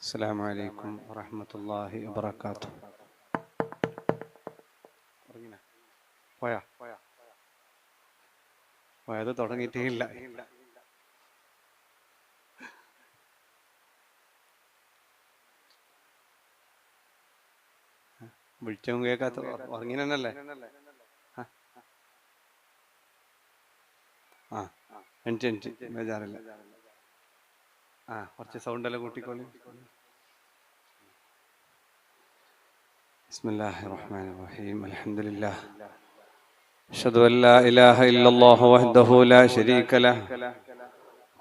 അസ്സലാമു അലൈക്കും വറഹ്മത്തുള്ളാഹി വബറകാതുഹു. പോയത് തുടങ്ങിയിട്ടേ ഇല്ല. വിളിച്ചും കേൾക്കാത്ത ഉറങ്ങിനല്ലേ? എനിക്ക് ബേജാറില്ല. കുറച്ച് സൗണ്ടെല്ലാം കൂട്ടിക്കോളി. ബിസ്മില്ലാഹിർ റഹ്മാനിർ റഹീം. അൽഹംദുലില്ലാഹ് അഷ്ഹദു അൻ ലാ ഇലാഹ ഇല്ലല്ലാഹു വഹ്ദഹു ലാ ശരീക ലഹു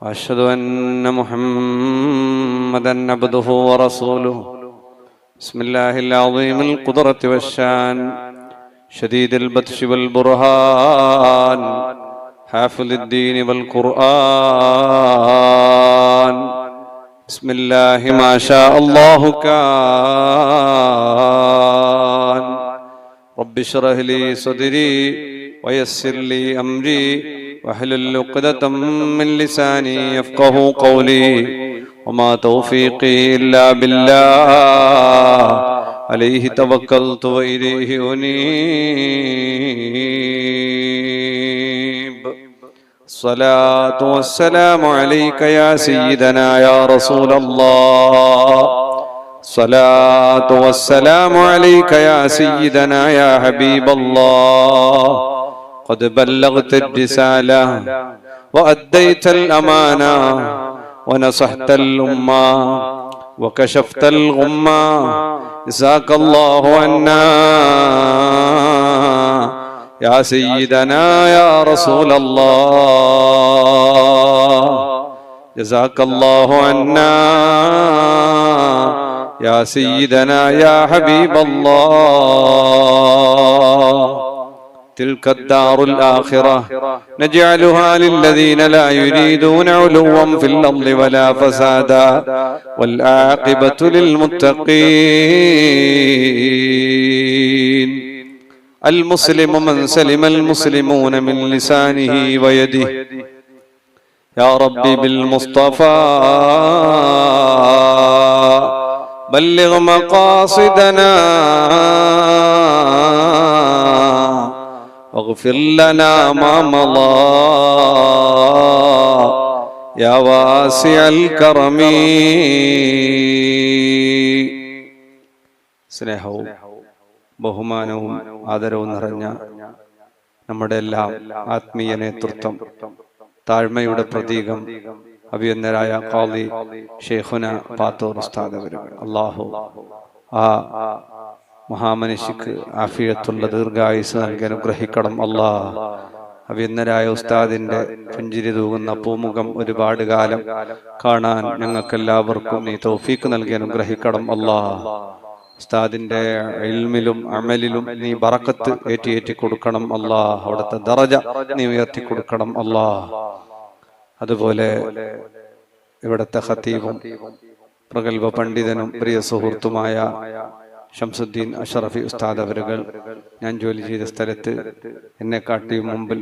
വഅഷ്ഹദു അന്ന മുഹമ്മദൻ അബ്ദുഹു വറസൂലുഹു. ബിസ്മില്ലാഹിൽ അസീമിൽ ഖുദ്റത്തി വശ്ശാൻ ശദീദിൽ ബത്ശി വൽ ബുർഹാൻ ഹാഫിളിദ് ദീൻ വൽ ഖുർആൻ. ബിസ്മില്ലാഹി മാ ശാ അല്ലാഹു കാൻ. റബ്ബി ഇശ്റഹ് ലി സദ്രി വയസ്സിർ ലി അംരി വഹ്ലുൽ ഉഖ്ദതം മിൻ ലിസാനി യഫ്ഖഹു ഖൗലി വമാ തൗഫീഖി ഇല്ലാ ബില്ലാഹ് അലൈഹി തവക്കൽതു വഇലൈഹി ഉനീബ്. الصلاة والسلام عليك يا سيدنا يا رسول الله. الصلاة والسلام عليك يا سيدنا يا حبيب الله. قد بلغت الرسالة وأديت الأمانة ونصحت الأمة وكشفت الغمة. جزاك الله عنا يا سيدنا يا رسول الله. جزاك الله عنا يا سيدنا يا حبيب الله. تلك الدار الآخرة نجعلها للذين لا يريدون علوا في الأرض ولا فسادا والعاقبة للمتقين. المسلم من سلم المسلمون من لسانه ويده. يا ربي بالمصطفى بلغ مقاصدنا واغفر لنا ما مضى يا واسع الكرم. സ്നേഹവും ബഹുമാനവും ആദരവും നിറഞ്ഞ നമ്മുടെ എല്ലാം ആത്മീയ നേതൃത്വം, താഴ്മയുടെ പ്രതീകം, അഭിയന്നരായ ഖാദി ഷെയ്ഖുന പാത്തൂർ ഉസ്താദ് അവരുകൾ, അല്ലാഹു ആ മഹാമനുഷ്യക്ക് ആഫിയത്തുള്ള ദീർഘായുസ് നൽകി അനുഗ്രഹിക്കണം. അല്ലാഹ് അഭിയന്നരായ ഉസ്താദിന്റെ പുഞ്ചിരി തൂകുന്ന പൂമുഖം ഒരുപാട് കാലം കാണാൻ ഞങ്ങൾക്കെല്ലാവർക്കും നീ തൗഫീക്ക് നൽകി അനുഗ്രഹിക്കണം. അല്ലാഹ് ഉസ്താദിന്റെ ഇൽമിലും അമലിലും നീ ബറക്കത്ത് ഏറ്റി കൊടുക്കണം. അല്ലാഹ് അവിടുത്തെ ദറജ നീ ഉയർത്തി കൊടുക്കണം. അല്ലാഹ് അതുപോലെ ഇവിടുത്തെ ഖതീബും പ്രഗൽഭ പണ്ഡിതനും പ്രിയ സുഹൃത്തുമായ ഷംസുദ്ദീൻ അഷ്റഫി ഉസ്താദ് അവരുകൾ, ഞാൻ ജോലി ചെയ്ത സ്ഥലത്ത് എന്നെക്കാട്ടിയും മുമ്പിൽ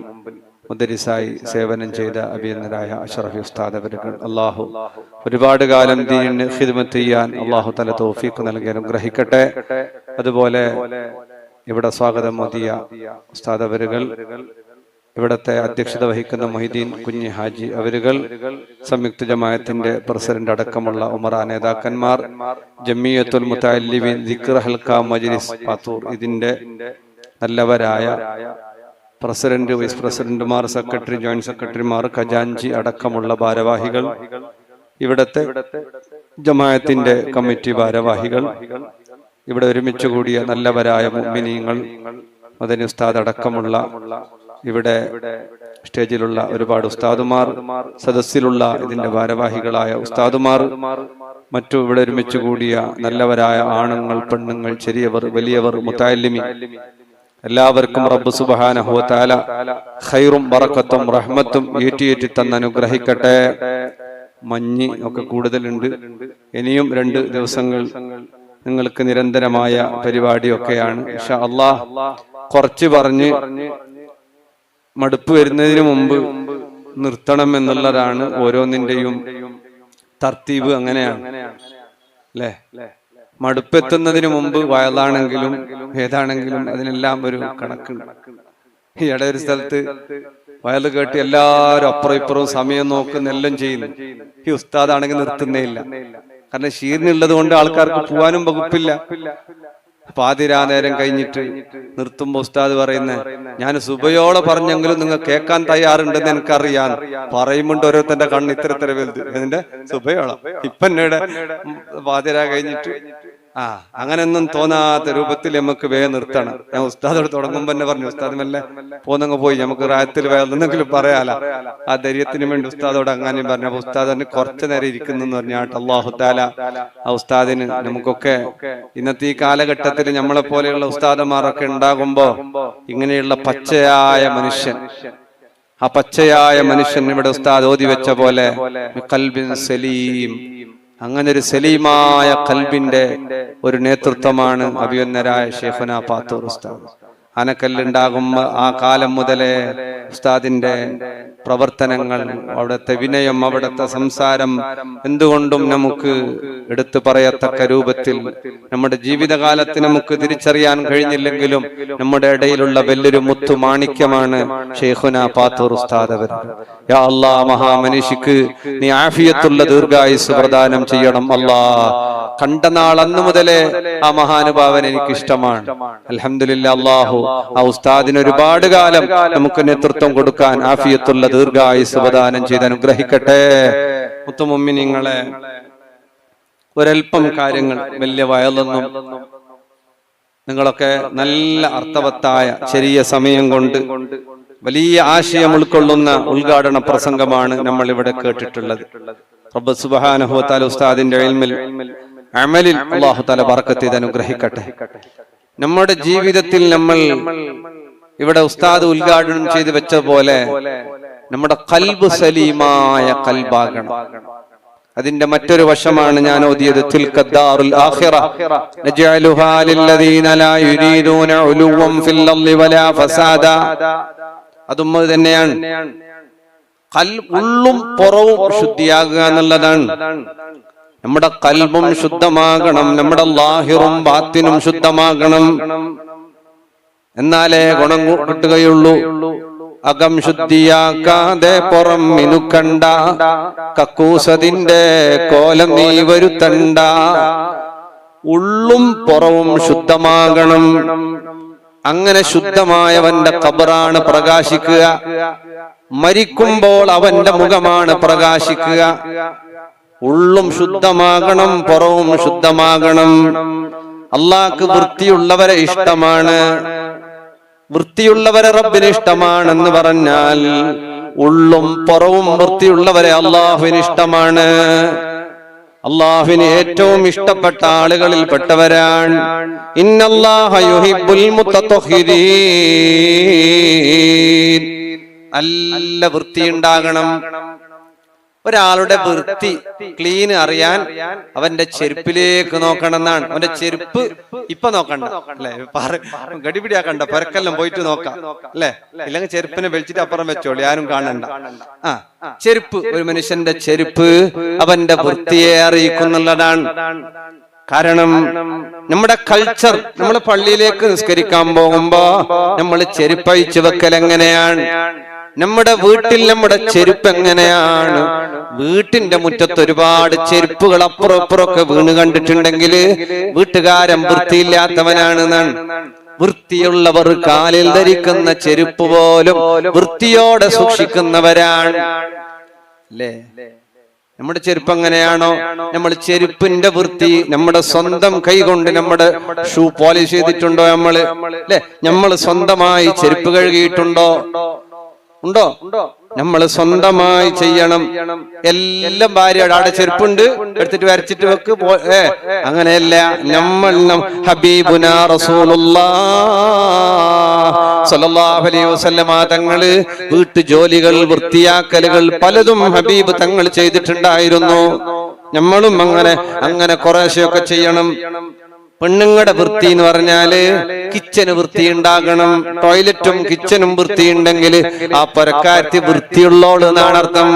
മുദരിസായി സേവനം ചെയ്ത അഭിനന്ദനായ അഷ്റഫി ഉസ്താദ് അവരുകൾ, അല്ലാഹു ഒരുപാട് കാലം ദീനിന് ഖിദ്മത്ത് ചെയ്യാൻ അല്ലാഹു തആല തൗഫീഖ് നൽകി അനുഗ്രഹിക്കട്ടെ. അതുപോലെ ഇവിടെ സ്വാഗതം മോദിയ ഉസ്താദ് അവരുകൾ, ഇവിടത്തെ അധ്യക്ഷത വഹിക്കുന്ന മൊഹീദ്ദീൻ കുഞ്ഞി ഹാജി അവരുകൾ, സംയുക്ത ജമാഅത്തിന്റെ പ്രസിഡന്റ് അടക്കമുള്ള ഉമറാ നേതാക്കന്മാർ, ജമിയത്തുൽ മുതഅല്ലിമീൻ ദിക്ർ ഹൽഖ മജ്ലിസ് പാത്തൂർ, ഇതിന്റെ നല്ലവരായ പ്രസിഡന്റ്, വൈസ് പ്രസിഡന്റുമാർ, സെക്രട്ടറി, ജോയിന്റ് സെക്രട്ടറിമാർ, ഖജാൻജി അടക്കമുള്ള ഭാരവാഹികൾ, ഇവിടത്തെ ജമാഅത്തിന്റെ കമ്മിറ്റി ഭാരവാഹികൾ, ഇവിടെ ഒരുമിച്ച് കൂടിയ നല്ലവരായ മുഅ്മിനീങ്ങൾ, മദനി ഉസ്താദ് അടക്കമുള്ള ഇവിടെ സ്റ്റേജിലുള്ള ഒരുപാട് ഉസ്താദുമാർ, സദസ്സിലുള്ള ഇതിന്റെ ഭാരവാഹികളായ ഉസ്താദുമാർ, മറ്റു ഇവിടെ ഒരുമിച്ച് കൂടിയ നല്ലവരായ ആണുങ്ങൾ, പെണ്ണുങ്ങൾ, ചെറിയവർ, വലിയവർ, മുതഅല്ലിമീൻ, എല്ലാവർക്കും റബ്ബ് സുബ്ഹാനഹു വ തആല ഖൈറും ബറക്കത്തും റഹ്മത്തും ഏറ്റി തന്ന് അനുഗ്രഹിക്കട്ടെ. മഞ്ഞ് ഒക്കെ കൂടുതലുണ്ട്. ഇനിയും 2 ദിവസങ്ങൾ നിങ്ങൾക്ക് നിരന്തരമായ പരിപാടിയൊക്കെയാണ്. ഇൻഷാ അല്ലാഹ് കുറച്ച് പറഞ്ഞ് മടുപ്പ് വരുന്നതിന് മുമ്പ് നിർത്തണം എന്നുള്ളതാണ് ഓരോന്നിന്റെയും തർത്തീബ്. അങ്ങനെയാണ്. അല്ലേ? മടുപ്പെത്തുന്നതിന് മുമ്പ് വയലാണെങ്കിലും ഏതാണെങ്കിലും അതിനെല്ലാം ഒരു കണക്കുണ്ട്. ഈയിടെ ഒരു സ്ഥലത്ത് വയല് കേട്ട് എല്ലാവരും അപ്പുറം ഇപ്പുറവും സമയം നോക്കുന്ന എല്ലാം ചെയ്യുന്നു. ഈ ഉസ്താദാണെങ്കിൽ നിർത്തുന്നേ ഇല്ല. കാരണം ഷീറിനുള്ളത് കൊണ്ട് ആൾക്കാർക്ക് പോവാനും വകുപ്പില്ല. പാതിരാ നേരം കഴിഞ്ഞിട്ട് നിർത്തുമ്പോ ഉസ്താദ് പറയുന്നത്, ഞാൻ സുബയോടെ പറഞ്ഞെങ്കിലും നിങ്ങൾ കേൾക്കാൻ തയ്യാറുണ്ടെന്ന് എനിക്കറിയാൻ. പറയുമ്പോണ്ട് ഓരോരുത്തന്റെ കണ്ണ് ഇത്ര വലുത്. ഇതിന്റെ സുബയോളം ഇപ്പൊ എന്നോട് പാതിരാ കഴിഞ്ഞിട്ട് അങ്ങനെയൊന്നും തോന്നാത്ത രൂപത്തിൽ നമുക്ക് വേഗം നിർത്തണം. ഞാൻ ഉസ്താദോട് തുടങ്ങുമ്പോ തന്നെ പറഞ്ഞു, ഉസ്താദ് മെല്ലെ പോന്നങ്ങ് പോയി, നമുക്ക് റായത്തിൽ വേറെന്തെങ്കിലും പറയാല. ആ ധൈര്യത്തിന് വേണ്ടി ഉസ്താദോട് അങ്ങനെയും പറഞ്ഞു. അപ്പൊ ഉസ്താദ് തന്നെ കുറച്ചു നേരം ഇരിക്കുന്നു പറഞ്ഞാട്ട് അല്ലാഹു തആല ആ ഉസ്താദിന് നമുക്കൊക്കെ ഇന്നത്തെ ഈ കാലഘട്ടത്തിൽ നമ്മളെ പോലെയുള്ള ഉസ്താദന്മാരൊക്കെ ഉണ്ടാകുമ്പോ ഇങ്ങനെയുള്ള പച്ചയായ മനുഷ്യൻ, ആ പച്ചയായ മനുഷ്യൻ ഇവിടെ ഉസ്താദ് ഓതി വെച്ച പോലെ ഖൽബിൻ സലീം, അങ്ങനെ ഒരു സലീമായ ഖൽബിന്റെ ഒരു നേതൃത്വമാണ് അഭിവന്ദരായ ശൈഖുനാ പാത്തൂർ ഉസ്താദ്. ആനക്കല്ലുണ്ടാകുമ്പോ ആ കാലം മുതലേ ഉസ്താദിന്റെ പ്രവർത്തനങ്ങൾ, അവിടുത്തെ വിനയം, അവിടുത്തെ സംസാരം എന്തുകൊണ്ടും നമുക്ക് എടുത്തു പറയത്തക്ക രൂപത്തിൽ നമ്മുടെ ജീവിതകാലത്ത് നമുക്ക് തിരിച്ചറിയാൻ കഴിഞ്ഞില്ലെങ്കിലും നമ്മുടെ ഇടയിലുള്ള വലിയൊരു മുത്തു മാണിക്യമാണ് ശൈഖുനാ പാത്തൂർ ഉസ്താദ് അവർ. യാ അല്ലാഹ്, മഹാമനീഷിക്ക് നീ ആഫിയത്തുള്ള ദീർഘായുസ് പ്രദാനം ചെയ്യണം അല്ലാ. കണ്ട നാൾ അന്ന് മുതലേ ആ മഹാനുഭാവൻ എനിക്ക് ഇഷ്ടമാണ്. അൽഹംദുലില്ലാ, അല്ലാഹു ആ ഉസ്താദിന് ഒരുപാട് കാലം നമുക്ക് നേതൃത്വം കൊടുക്കാൻ ആഫിയത്തുള്ള ദീർഘായുസ് പ്രദാനം ചെയ്ത് അനുഗ്രഹിക്കട്ടെ. മുത്തുമുഅ്മിനീങ്ങളെ, ഒരൽപ്പം കാര്യങ്ങൾ, വലിയ വയലൊന്നും, നിങ്ങളൊക്കെ നല്ല അർത്ഥവത്തായ ചെറിയ സമയം കൊണ്ട് വലിയ ആശയം ഉൾക്കൊള്ളുന്ന ഉദ്ഘാടന പ്രസംഗമാണ് നമ്മൾ ഇവിടെ കേട്ടിട്ടുള്ളത്. റബ്ബ് സുബ്ഹാനഹു വ തആല ഉസ്താദിന്റെ ഇൽമിൽ അമലിൽ അല്ലാഹു തആല ബറക്കത്ത് ചെയ്ത് അനുഗ്രഹിക്കട്ടെ. നമ്മുടെ ജീവിതത്തിൽ നമ്മൾ ഇവിടെ ഉസ്താദ് ഉദ്ഘാടനം ചെയ്തു വെച്ച പോലെ നമ്മുടെ ഖൽബ് സലീമായ ഖൽബാകണം. അതിന്റെ മറ്റൊരു വശമാണ് ഞാൻ ഓതിയത്, തിൽക്കദ്ദാറുൽ ആഖിറ നജഅലുഹാ ലില്ലദീന ലാ യുരീദൂന ഉലുവൻ ഫിൽ അർളി വലാ ഫസാദ. അതും തന്നെയാണ് ഉള്ളും പുറവും ശുദ്ധിയാകുക എന്നുള്ളതാണ്. നമ്മുടെ ഖൽബും ശുദ്ധമാകണം, നമ്മുടെ ലാഹിറും ബാത്തിനും ശുദ്ധമാകണം. എന്നാലേ ഗുണം കിട്ടുകയുള്ളൂ. അകം ശുദ്ധിയാക്കാതെ പുറം മിനുക്കണ്ട, കക്കൂസതിന്റെ കോലം നീ വരുത്തണ്ട. ഉള്ളും പുറവും ശുദ്ധമാകണം. അങ്ങനെ ശുദ്ധമായവന്റെ ഖബറാണ് പ്രകാശിക്കുക. മരിക്കുമ്പോൾ അവന്റെ മുഖമാണ് പ്രകാശിക്കുക. ഉള്ളും ശുദ്ധമാകണം, പുറവും ശുദ്ധമാകണം. അള്ളാഹ്ക്ക് വൃത്തിയുള്ളവരെ ഇഷ്ടമാണ്. വൃത്തിയുള്ളവരെ റബ്ബിന് ഇഷ്ടമാണെന്ന് പറഞ്ഞാൽ ഉള്ളും പുറവും വൃത്തിയുള്ളവരെ അള്ളാഹുവിന് ഇഷ്ടമാണ്. അള്ളാഹുവിന് ഏറ്റവും ഇഷ്ടപ്പെട്ട ആളുകളിൽ പെട്ടവരാണ്. ഇന്നല്ലാഹ യുഹിബ്ബുൽ മുത്തത്വഹിരീൻ. നല്ല വൃത്തിയുണ്ടാകണം. ഒരാളുടെ വൃത്തി ക്ലീൻ അറിയാൻ അവന്റെ ചെരുപ്പിലേക്ക് നോക്കണം എന്നാണ്. അവന്റെ ചെരുപ്പ് ഇപ്പൊ നോക്കണ്ട അല്ലെ, ഗടിപിടിയാക്കണ്ട, പരക്കെല്ലാം പോയിട്ട് നോക്കാം അല്ലെ. ഇല്ലെങ്കിൽ ചെരുപ്പിനെ വലിച്ചിട്ട് അപ്പുറം വെച്ചോളി, ആരും കാണണ്ട. ചെരുപ്പ്, ഒരു മനുഷ്യന്റെ ചെരുപ്പ് അവന്റെ വൃത്തിയെ അറിയിക്കുന്നുള്ളതാണ്. കാരണം നമ്മുടെ കൾച്ചർ, നമ്മൾ പള്ളിയിലേക്ക് നിസ്കരിക്കാൻ പോകുമ്പോ നമ്മൾ ചെരുപ്പഴിച്ചു വെക്കൽ എങ്ങനെയാണ്? നമ്മുടെ വീട്ടിൽ നമ്മുടെ ചെരുപ്പ് എങ്ങനെയാണ്? വീട്ടിന്റെ മുറ്റത്ത് ഒരുപാട് ചെരുപ്പുകൾ അപ്പുറം ഇപ്പുറമൊക്കെ വീണ് കണ്ടിട്ടുണ്ടെങ്കിൽ വീട്ടുകാരൻ വൃത്തിയില്ലാത്തവനാണെന്നാണ്. വൃത്തിയുള്ളവർ കാലിൽ ധരിക്കുന്ന ചെരുപ്പ് പോലും വൃത്തിയോടെ സൂക്ഷിക്കുന്നവരാണ് അല്ലേ? നമ്മുടെ ചെരുപ്പ് എങ്ങനെയാണോ, നമ്മൾ ചെരുപ്പിന്റെ വൃത്തി നമ്മുടെ സ്വന്തം കൈകൊണ്ട് നമ്മുടെ ഷൂ പോളിഷ് ചെയ്തിട്ടുണ്ടോ? നമ്മള് അല്ലെ, നമ്മൾ സ്വന്തമായി ചെരുപ്പ് കഴുകിയിട്ടുണ്ടോ? ഉണ്ടോ? നമ്മൾ സ്വന്തമായി ചെയ്യണം. എല്ലാം ഭാര്യയുടെ അവിടെ ചെരുപ്പുണ്ട്, എടുത്തിട്ട് വരച്ചിട്ട് വെക്ക്. അങ്ങനെയല്ല. നമ്മൾ ഹബീബുനാ റസൂലുള്ളാഹി സ്വല്ലല്ലാഹു അലൈഹി വസല്ലമ തങ്ങള് വീട്ടു ജോലികൾ, വൃത്തിയാക്കലുകൾ പലതും ഹബീബ് തങ്ങൾ ചെയ്തിട്ടുണ്ടായിരുന്നു. നമ്മളും അങ്ങനെ കുറേശ്ശെയൊക്കെ ചെയ്യണം. പെണ്ണുങ്ങളുടെ വൃത്തി എന്ന് പറഞ്ഞാല് കിച്ചന് വൃത്തി ഉണ്ടാകണം. ടോയ്ലറ്റും കിച്ചനും വൃത്തിയുണ്ടെങ്കിൽ ആ പുരക്കാരത്തി വൃത്തിയുള്ളോള് എന്നാണ് അർത്ഥം.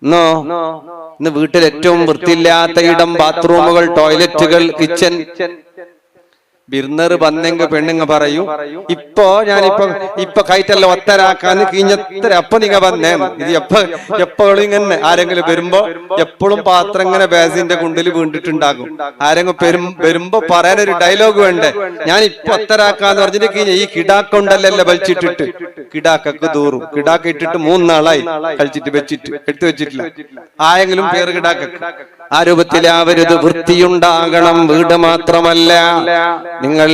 ഇന്ന് വീട്ടിൽ ഏറ്റവും വൃത്തിയില്ലാത്ത ഇടം ബാത്റൂമുകൾ, ടോയ്ലറ്റുകൾ, കിച്ചൺ. ബിർന്നർ വന്നെങ്കിൽ പെണ്ണുങ്ങ പറയൂ, ഇപ്പൊ കയറ്റല്ല ഒത്തരാക്കാൻ കീഞ്ഞത്ര അപ്പൊ നിങ്ങ വന്നേ. ഇത് എപ്പോഴും ഇങ്ങനെ ആരെങ്കിലും വരുമ്പോ എപ്പോഴും പാത്രം ഇങ്ങനെ ബാസിന്റെ കുണ്ടിൽ വീണ്ടിട്ടുണ്ടാകും. ആരെങ്കിലും വരുമ്പോ പറയാനൊരു ഡയലോഗ് വേണ്ടേ, ഞാൻ ഇപ്പൊ ഒത്തരാക്കാന്ന് പറഞ്ഞിട്ട് കീഞ്ഞ ഈ കിടാക്കൊണ്ടല്ലേ വലിച്ചിട്ടിട്ട് കിടാക്കക്ക് ദൂറും. കിടാക്ക ഇട്ടിട്ട് 3 നാളായി കളിച്ചിട്ട് എടുത്തു വെച്ചിട്ടില്ല. ആരെങ്കിലും പേര് കിടാക്കക്ക്. ആ രൂപത്തിലാവരുത്. വൃത്തിയുണ്ടാകണം. വീട് മാത്രമല്ല, നിങ്ങൾ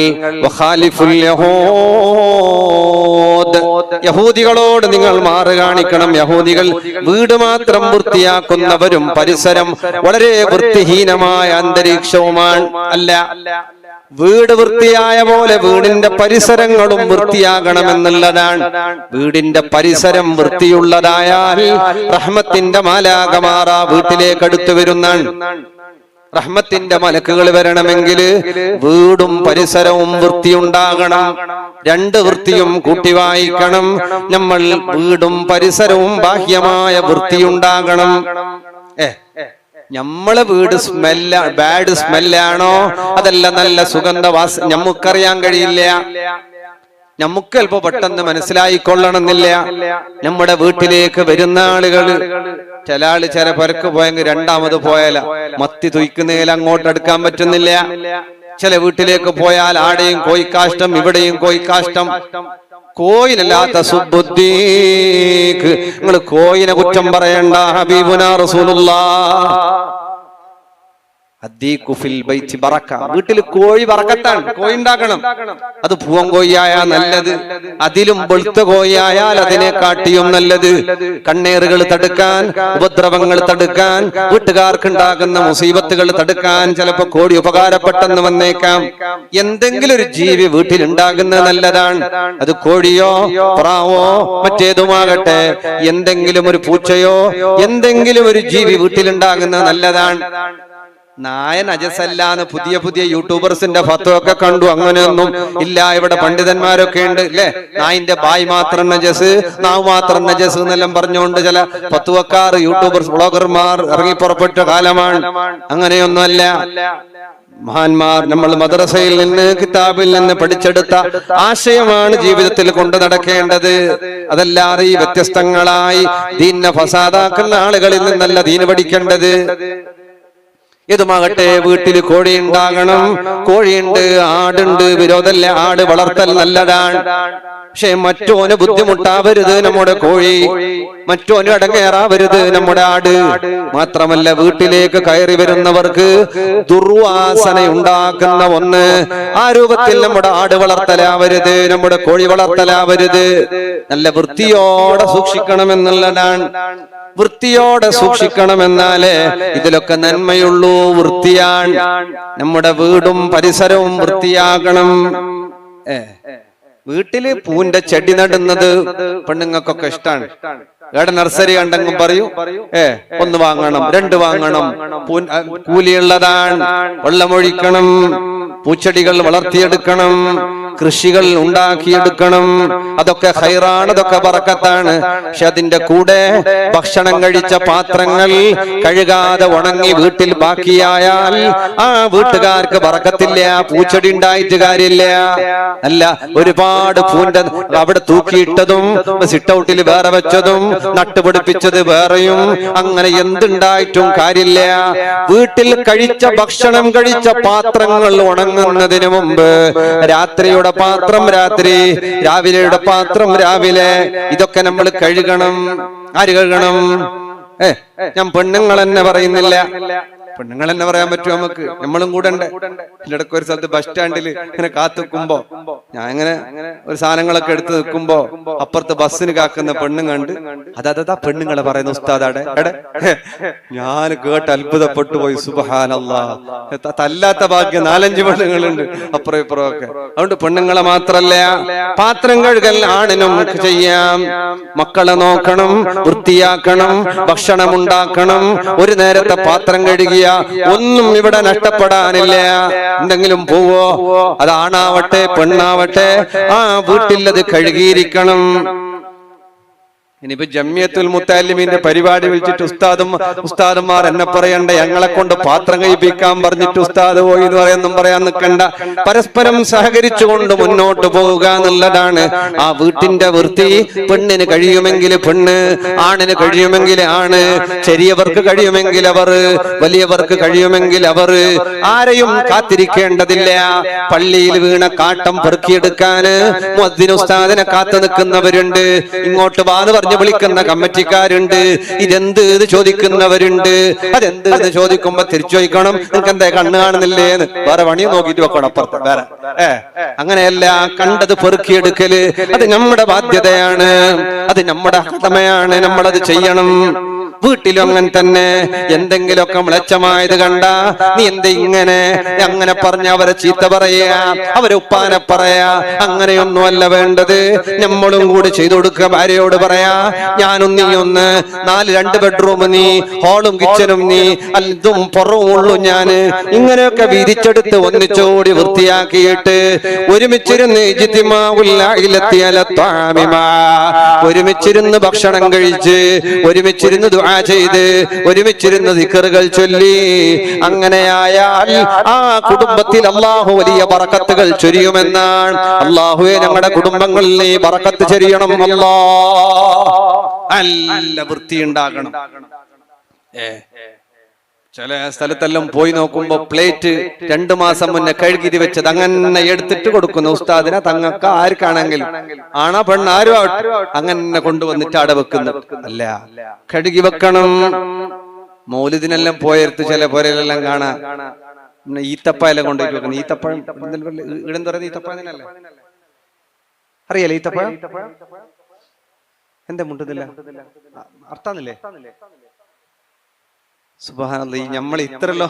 യഹൂദികളോട് നിങ്ങൾ മാറ് കാണിക്കണം. യഹൂദികൾ വീട് മാത്രം വൃത്തിയാക്കുന്നവരും പരിസരം വളരെ വൃത്തിഹീനമായ അന്തരീക്ഷവുമാണ്. അല്ല, വീട് വൃത്തിയായ പോലെ വീടിന്റെ പരിസരങ്ങളും വൃത്തിയാകണമെന്നുള്ളതാണ്. വീടിന്റെ പരിസരം വൃത്തിയുള്ളതായാൽ റഹ്മത്തിന്റെ മാലാഖമാർ ആ വീട്ടിലേക്ക് അടുത്തു വരുന്നാണ്. റഹ്മത്തിന്റെ മലക്കുകൾ വരണമെങ്കിൽ വീടും പരിസരവും വൃത്തിയുണ്ടാകണം. 2 വൃത്തിയും കൂട്ടി വായിക്കണം. നമ്മൾ വീടും പരിസരവും ബാഹ്യമായ വൃത്തിയുണ്ടാകണം. നമ്മളെ വീട് ബാഡ് സ്മെല്ലാണോ അതല്ല നല്ല സുഗന്ധവാസ നമുക്കറിയാൻ കഴിയില്ല. നമുക്ക് ചിലപ്പോ പെട്ടെന്ന് മനസ്സിലായിക്കൊള്ളണമെന്നില്ല. നമ്മുടെ വീട്ടിലേക്ക് വരുന്ന ആളുകള്, ചില ആള് ചില പരക്ക് പോയെങ്കിൽ 2ാമത് പോയാല മത്തി തുയ്ക്കുന്നതിൽ അങ്ങോട്ട് എടുക്കാൻ പറ്റുന്നില്ല. ചില വീട്ടിലേക്ക് പോയാൽ ആടെയും കോയിക്കാഷ്ടം, ഇവിടെയും കോയിക്കാഷ്ടം. കോയിനല്ലാത്ത സുബുദ്ധീക്ക് നിങ്ങൾ കോയിനെ കുറ്റം പറയണ്ട. ഹബീബുനാ റസൂലുള്ളാഹ് വീട്ടിൽ കോഴി ബറക്കത്താണ്. കോഴി ഉണ്ടാക്കണം. അത് പൂവൻ കോഴിയായാൽ നല്ലത്. അതിലും വെളുത്ത കോഴിയായാൽ അതിനെക്കാട്ടിയും നല്ലത്. കണ്ണേറുകൾ തടുക്കാൻ, ഉപദ്രവങ്ങൾ തടുക്കാൻ, വീട്ടുകാർക്ക് ഉണ്ടാകുന്ന മുസീബത്തുകൾ തടുക്കാൻ ചിലപ്പോ കോഴി ഉപകാരപ്പെട്ടെന്ന് വന്നേക്കാം. എന്തെങ്കിലും ഒരു ജീവി വീട്ടിൽ ഉണ്ടാകുന്നത് നല്ലതാണ്. അത് കോഴിയോ പ്രാവോ മറ്റേതുമാകട്ടെ, എന്തെങ്കിലും ഒരു പൂച്ചയോ എന്തെങ്കിലും ഒരു ജീവി വീട്ടിലുണ്ടാകുന്നത് നല്ലതാണ്. നായ നജസല്ലാന്ന് പുതിയ യൂട്യൂബേഴ്സിന്റെ ഫത്വയൊക്കെ കണ്ടു. അങ്ങനെയൊന്നും ഇല്ല. ഇവിടെ പണ്ഡിതന്മാരൊക്കെ ഉണ്ട് അല്ലെ, നായിന്റെ ബായ് മാത്രം നജസ്, നാവ് മാത്രം നജസ് എന്നെല്ലാം പറഞ്ഞുകൊണ്ട് ചില ഫത്വക്കാർ, യൂട്യൂബേഴ്സ്, ബ്ലോഗർമാർ ഇറങ്ങി പുറപ്പെട്ട കാലമാണ്. അങ്ങനെയൊന്നുമല്ല. മഹാന്മാർ നമ്മൾ മദ്രസയിൽ നിന്ന്, കിതാബിൽ നിന്ന് പഠിച്ചെടുത്ത ആശയമാണ് ജീവിതത്തിൽ കൊണ്ടു നടക്കേണ്ടത്. അതല്ലാതെ ഈ വ്യത്യസ്തങ്ങളായി ദീനിനെ ഫസാദാക്കുന്ന ആളുകളിൽ നിന്നല്ല ദീന് പഠിക്കേണ്ടത്. ഇതുമാകട്ടെ, വീട്ടിൽ കോഴി ഉണ്ടാകണം. കോഴിയുണ്ട്, ആടുണ്ട്, വിരോധമല്ല. ആട് വളർത്തൽ നല്ലതാണ്. പക്ഷെ മറ്റോന് ബുദ്ധിമുട്ടാവരുത് നമ്മുടെ കോഴി, മറ്റോന് അടങ്ങേറാവരുത് നമ്മുടെ ആട്. മാത്രമല്ല, വീട്ടിലേക്ക് കയറി വരുന്നവർക്ക് ദുർവാസന ഉണ്ടാക്കുന്ന ഒന്ന്, ആ രൂപത്തിൽ നമ്മുടെ ആട് വളർത്തലാവരുത്, നമ്മുടെ കോഴി വളർത്തലാവരുത്. നല്ല വൃത്തിയോടെ സൂക്ഷിക്കണമെന്നുള്ളതാണ്. വൃത്തിയോടെ സൂക്ഷിക്കണമെന്നാലേ ഇതിലൊക്കെ നന്മയുള്ളൂ. വൃത്തിയാണ്. നമ്മുടെ വീടും പരിസരവും വൃത്തിയാകണം. വീട്ടില് പൂവിന്റെ ചെടി നടുന്നത് പെണ്ണുങ്ങൾക്കൊക്കെ ഇഷ്ടമാണ്. ഇവിടെ നഴ്സറി കണ്ടെങ്കിൽ പറയൂ, 1 വാങ്ങണം, 2 വാങ്ങണം. കൂലിയുള്ളതാണ്. വെള്ളമൊഴിക്കണം, പൂച്ചെടികൾ വളർത്തിയെടുക്കണം, കൃഷികൾ ഉണ്ടാക്കിയെടുക്കണം. അതൊക്കെ ഖൈറാണ്, അതൊക്കെ ബറക്കത്താണ്. പക്ഷെ അതിന്റെ കൂടെ ഭക്ഷണം കഴിച്ച പാത്രങ്ങൾ കഴുകാതെ ഉണങ്ങി വീട്ടിൽ ബാക്കിയായാൽ ആ വീട്ടുകാർക്ക് ബറക്കത്തില്ല. പൂച്ചെടി ഉണ്ടായിട്ട് കാര്യമില്ല. അല്ല, ഒരുപാട് പൂന്റെ അവിടെ തൂക്കിയിട്ടതും സിറ്റ് ഔട്ടിൽ വേറെ വെച്ചതും നട്ടുപിടിപ്പിച്ചത് വേറെയും, അങ്ങനെ എന്തുണ്ടായിട്ടും കാര്യമില്ല. വീട്ടിൽ കഴിച്ച ഭക്ഷണം കഴിച്ച പാത്രങ്ങൾ ഉണങ്ങുന്നതിന് മുമ്പ് രാത്രിയുടെ പാത്രം രാത്രി, രാവിലെയുടെ പാത്രം രാവിലെ, ഇതൊക്കെ നമ്മൾ കഴുകണം. ആര് കഴുകണം? ഞാൻ പെണ്ണുങ്ങൾ തന്നെ പറയുന്നില്ല. പെണ്ണുങ്ങൾ തന്നെ പറയാൻ പറ്റും നമുക്ക്, നമ്മളും കൂടെ ഉണ്ട്. ഇടയ്ക്ക് ഒരു സ്ഥലത്ത് ബസ് സ്റ്റാൻഡിൽ ഇങ്ങനെ കാത്തുനിൽക്കുമ്പോ, ഞാൻ ഇങ്ങനെ ഒരു സാധനങ്ങളൊക്കെ എടുത്ത് നിൽക്കുമ്പോ അപ്പുറത്ത് ബസ്സിന് കാക്കുന്ന പെണ്ണും കണ്ട്, അതാ പെണ്ണുങ്ങളെ പറയുന്ന ഉസ്താദാടെ. ഞാൻ കേട്ട് അത്ഭുതപ്പെട്ടു പോയി. സുബ്ഹാനല്ലാഹ്, തല്ലാത്ത ഭാഗ്യം 4-5 പെണ്ണുങ്ങളുണ്ട് അപ്പുറം ഇപ്പുറം ഒക്കെ. അതുകൊണ്ട് പെണ്ണുങ്ങളെ മാത്രല്ല, പാത്രം കഴുകൽ ആണിനും ചെയ്യാം. മക്കളെ നോക്കണം, വൃത്തിയാക്കണം, ഭക്ഷണം ഉണ്ടാക്കണം. ഒരു നേരത്തെ പാത്രം കഴുകിയ ഒന്നും ഇവിടെ നഷ്ടപ്പെടാനില്ല. എന്തെങ്കിലും പോവോ, അതാണാവട്ടെ പെണ്ണാവട്ടെ, ആ വീട്ടിൽ അത് കഴുകിയിരിക്കണം. ഇനിയിപ്പോ ജമിയത്തുൽ മുത്തഅല്ലിമീന്റെ പരിപാടി വിളിച്ചിട്ട് ഉസ്താദുമാർ എന്നെ പറയണ്ട, ഞങ്ങളെ കൊണ്ട് പാത്രം കഴിപ്പിക്കാൻ പറഞ്ഞിട്ട് ഉസ്താദ് പോയി എന്ന് പറയാനൊന്നും പറയാൻ നിൽക്കണ്ട. പരസ്പരം സഹകരിച്ചുകൊണ്ട് മുന്നോട്ട് പോവുക എന്നുള്ളതാണ് ആ വീട്ടിന്റെ വൃത്തി. പെണ്ണിന് കഴിയുമെങ്കിൽ പെണ്ണ്, ആണിന് കഴിയുമെങ്കിൽ ആണ്, ചെറിയവർക്ക് കഴിയുമെങ്കിൽ അവർ, വലിയവർക്ക് കഴിയുമെങ്കിൽ അവർ. ആരെയും കാത്തിരിക്കേണ്ടതില്ല. പള്ളിയിൽ വീണ കാട്ടം പെറുക്കിയെടുക്കാന് മുഅദ്ദിൻ ഉസ്താദിനെ കാത്തു നിൽക്കുന്നവരുണ്ട്. ഇങ്ങോട്ട് വാന്ന് വിളിക്കുന്ന കമ്മിറ്റിക്കാരുണ്ട്. ഇതെന്ത് എന്ന് ചോദിക്കുന്നവരുണ്ട്. അതെന്ത് എന്ന് ചോദിക്കുമ്പോ തിരിച്ചു ചോദിക്കണം, നിങ്ങൾക്ക് എന്താ കണ്ണ് കാണുന്നില്ലേന്ന്. വേറെ പണി നോക്കിയിട്ട് വെക്കണം അപ്പുറത്ത്. വേറെ അങ്ങനെയല്ല, കണ്ടത് പെറുക്കിയെടുക്കല് അത് നമ്മുടെ ബാധ്യതയാണ്, അത് നമ്മുടെ കടമയാണ്, നമ്മളത് ചെയ്യണം. വീട്ടിലും അങ്ങനെ തന്നെ. എന്തെങ്കിലുമൊക്കെ മ്ലേച്ഛമായത് കണ്ട നീ എന്താ ഇങ്ങനെ അങ്ങനെ പറഞ്ഞ അവരെ ചീത്ത പറയാ, അവരെ ഉപ്പാനെ പറയാ. അങ്ങനെയൊന്നുമല്ല വേണ്ടത്. നമ്മളും കൂടി ചെയ്തു കൊടുക്കുക. ഭാര്യയോട് പറയാ, ഞാനും നീ ഒന്ന് 2 ബെഡ്റൂം നീ, ഹാളും കിച്ചനും നീ, അതും പുറവും ഉള്ളു ഞാന്. ഇങ്ങനെയൊക്കെ വീതിച്ചെടുത്ത് ഒന്നിച്ചോടി വൃത്തിയാക്കിയിട്ട് ഒരുമിച്ചിരുന്ന് ഒരുമിച്ചിരുന്ന് ഭക്ഷണം കഴിച്ച്, ഒരുമിച്ചിരുന്ന് ദുആ ചെയ്ത്, ഒരുമിച്ചിരുന്ന് ദിക്റുകൾ ചൊല്ലി, അങ്ങനെയായാൽ ആ കുടുംബത്തിൽ അല്ലാഹു വലിയ ബറക്കത്തുകൾ ചൊരിയുമെന്നാണ്. അല്ലാഹുവേ, ഞങ്ങളുടെ കുടുംബങ്ങളിൽ നീ ബറക്കത്ത് ചൊരിയണം. നല്ല വൃത്തിയുണ്ടാകണം. ചില സ്ഥലത്തെല്ലാം പോയി നോക്കുമ്പോ പ്ലേറ്റ് 2 മാസം മുന്നേ കഴുകി വെച്ചത് അങ്ങനെ എടുത്തിട്ട് കൊടുക്കുന്നു. ഉസ്താദിനെ, തങ്ങക്ക, ആർക്കാണെങ്കിലും, ആണാ പെണ്ണ ആരും അങ്ങനെ കൊണ്ടുവന്നിട്ട് അവിടെ വെക്കുന്നു. അല്ല, കഴുകി വെക്കണം. മൗലിദിനെല്ലാം പോയടുത്ത് ചില പോരെല്ലാം കാണാ ഈത്തപ്പയെല്ലാം കൊണ്ടുപോയി വെക്കുന്നു. ഈത്തപ്പഴം ഇടെന്ത് പറയുന്നത്? ഈത്തപ്പഴല്ലേ അറിയാലേ? ഈത്തപ്പഴം എന്താ മുണ്ടുന്നില്ല, അർത്ഥാന്നില്ലേ? സുബ്ഹാനല്ലാഹ്, നമ്മൾ ഇത്രല്ലോ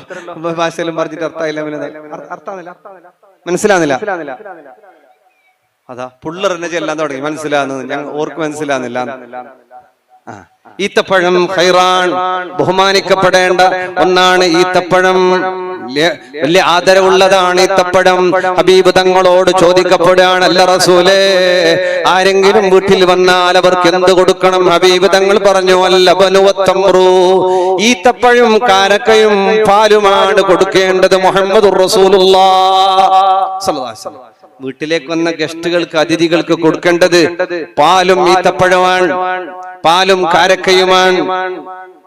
ഭാഷയിലും പറഞ്ഞിട്ട് അർത്ഥമില്ല, മനസ്സിലാകുന്നില്ല. അതാ പുള്ളറിനെ ചെല്ലാൻ തുടങ്ങി. മനസ്സിലാകുന്നത് ഞങ്ങൾ ഓർക്ക് മനസ്സിലാകുന്നില്ല. ഈത്തപ്പഴം ഖൈറാൻ, ബഹുമാനിക്കപ്പെടേണ്ട ഒന്നാണ് ഈത്തപ്പഴം. വലിയ ആദരവുള്ളതാണ് ഈത്തപ്പഴം. ഹബീബ് തങ്ങളോട് ചോദിക്കപ്പെടുകയാണ്, അല്ല റസൂലേ, ആരെങ്കിലും വീട്ടിൽ വന്നാൽ അവർക്ക് എന്ത് കൊടുക്കണം? ഹബീബ് തങ്ങൾ പറഞ്ഞു, അല്ലബനു വത്തംറു, ഈത്തപ്പഴം, കാരക്കയും പാലുമാണ് കൊടുക്കേണ്ടത്. മുഹമ്മദുർ റസൂലുള്ളാഹ് സ്വല്ലല്ലാഹു അലൈഹി വസല്ലം വീട്ടിലേക്ക് വന്ന ഗസ്റ്റുകൾക്ക്, അതിഥികൾക്ക് കൊടുക്കേണ്ടത് പാലും ഈത്തപ്പഴമാണ്, പാലും കാരക്കയുമാണ്.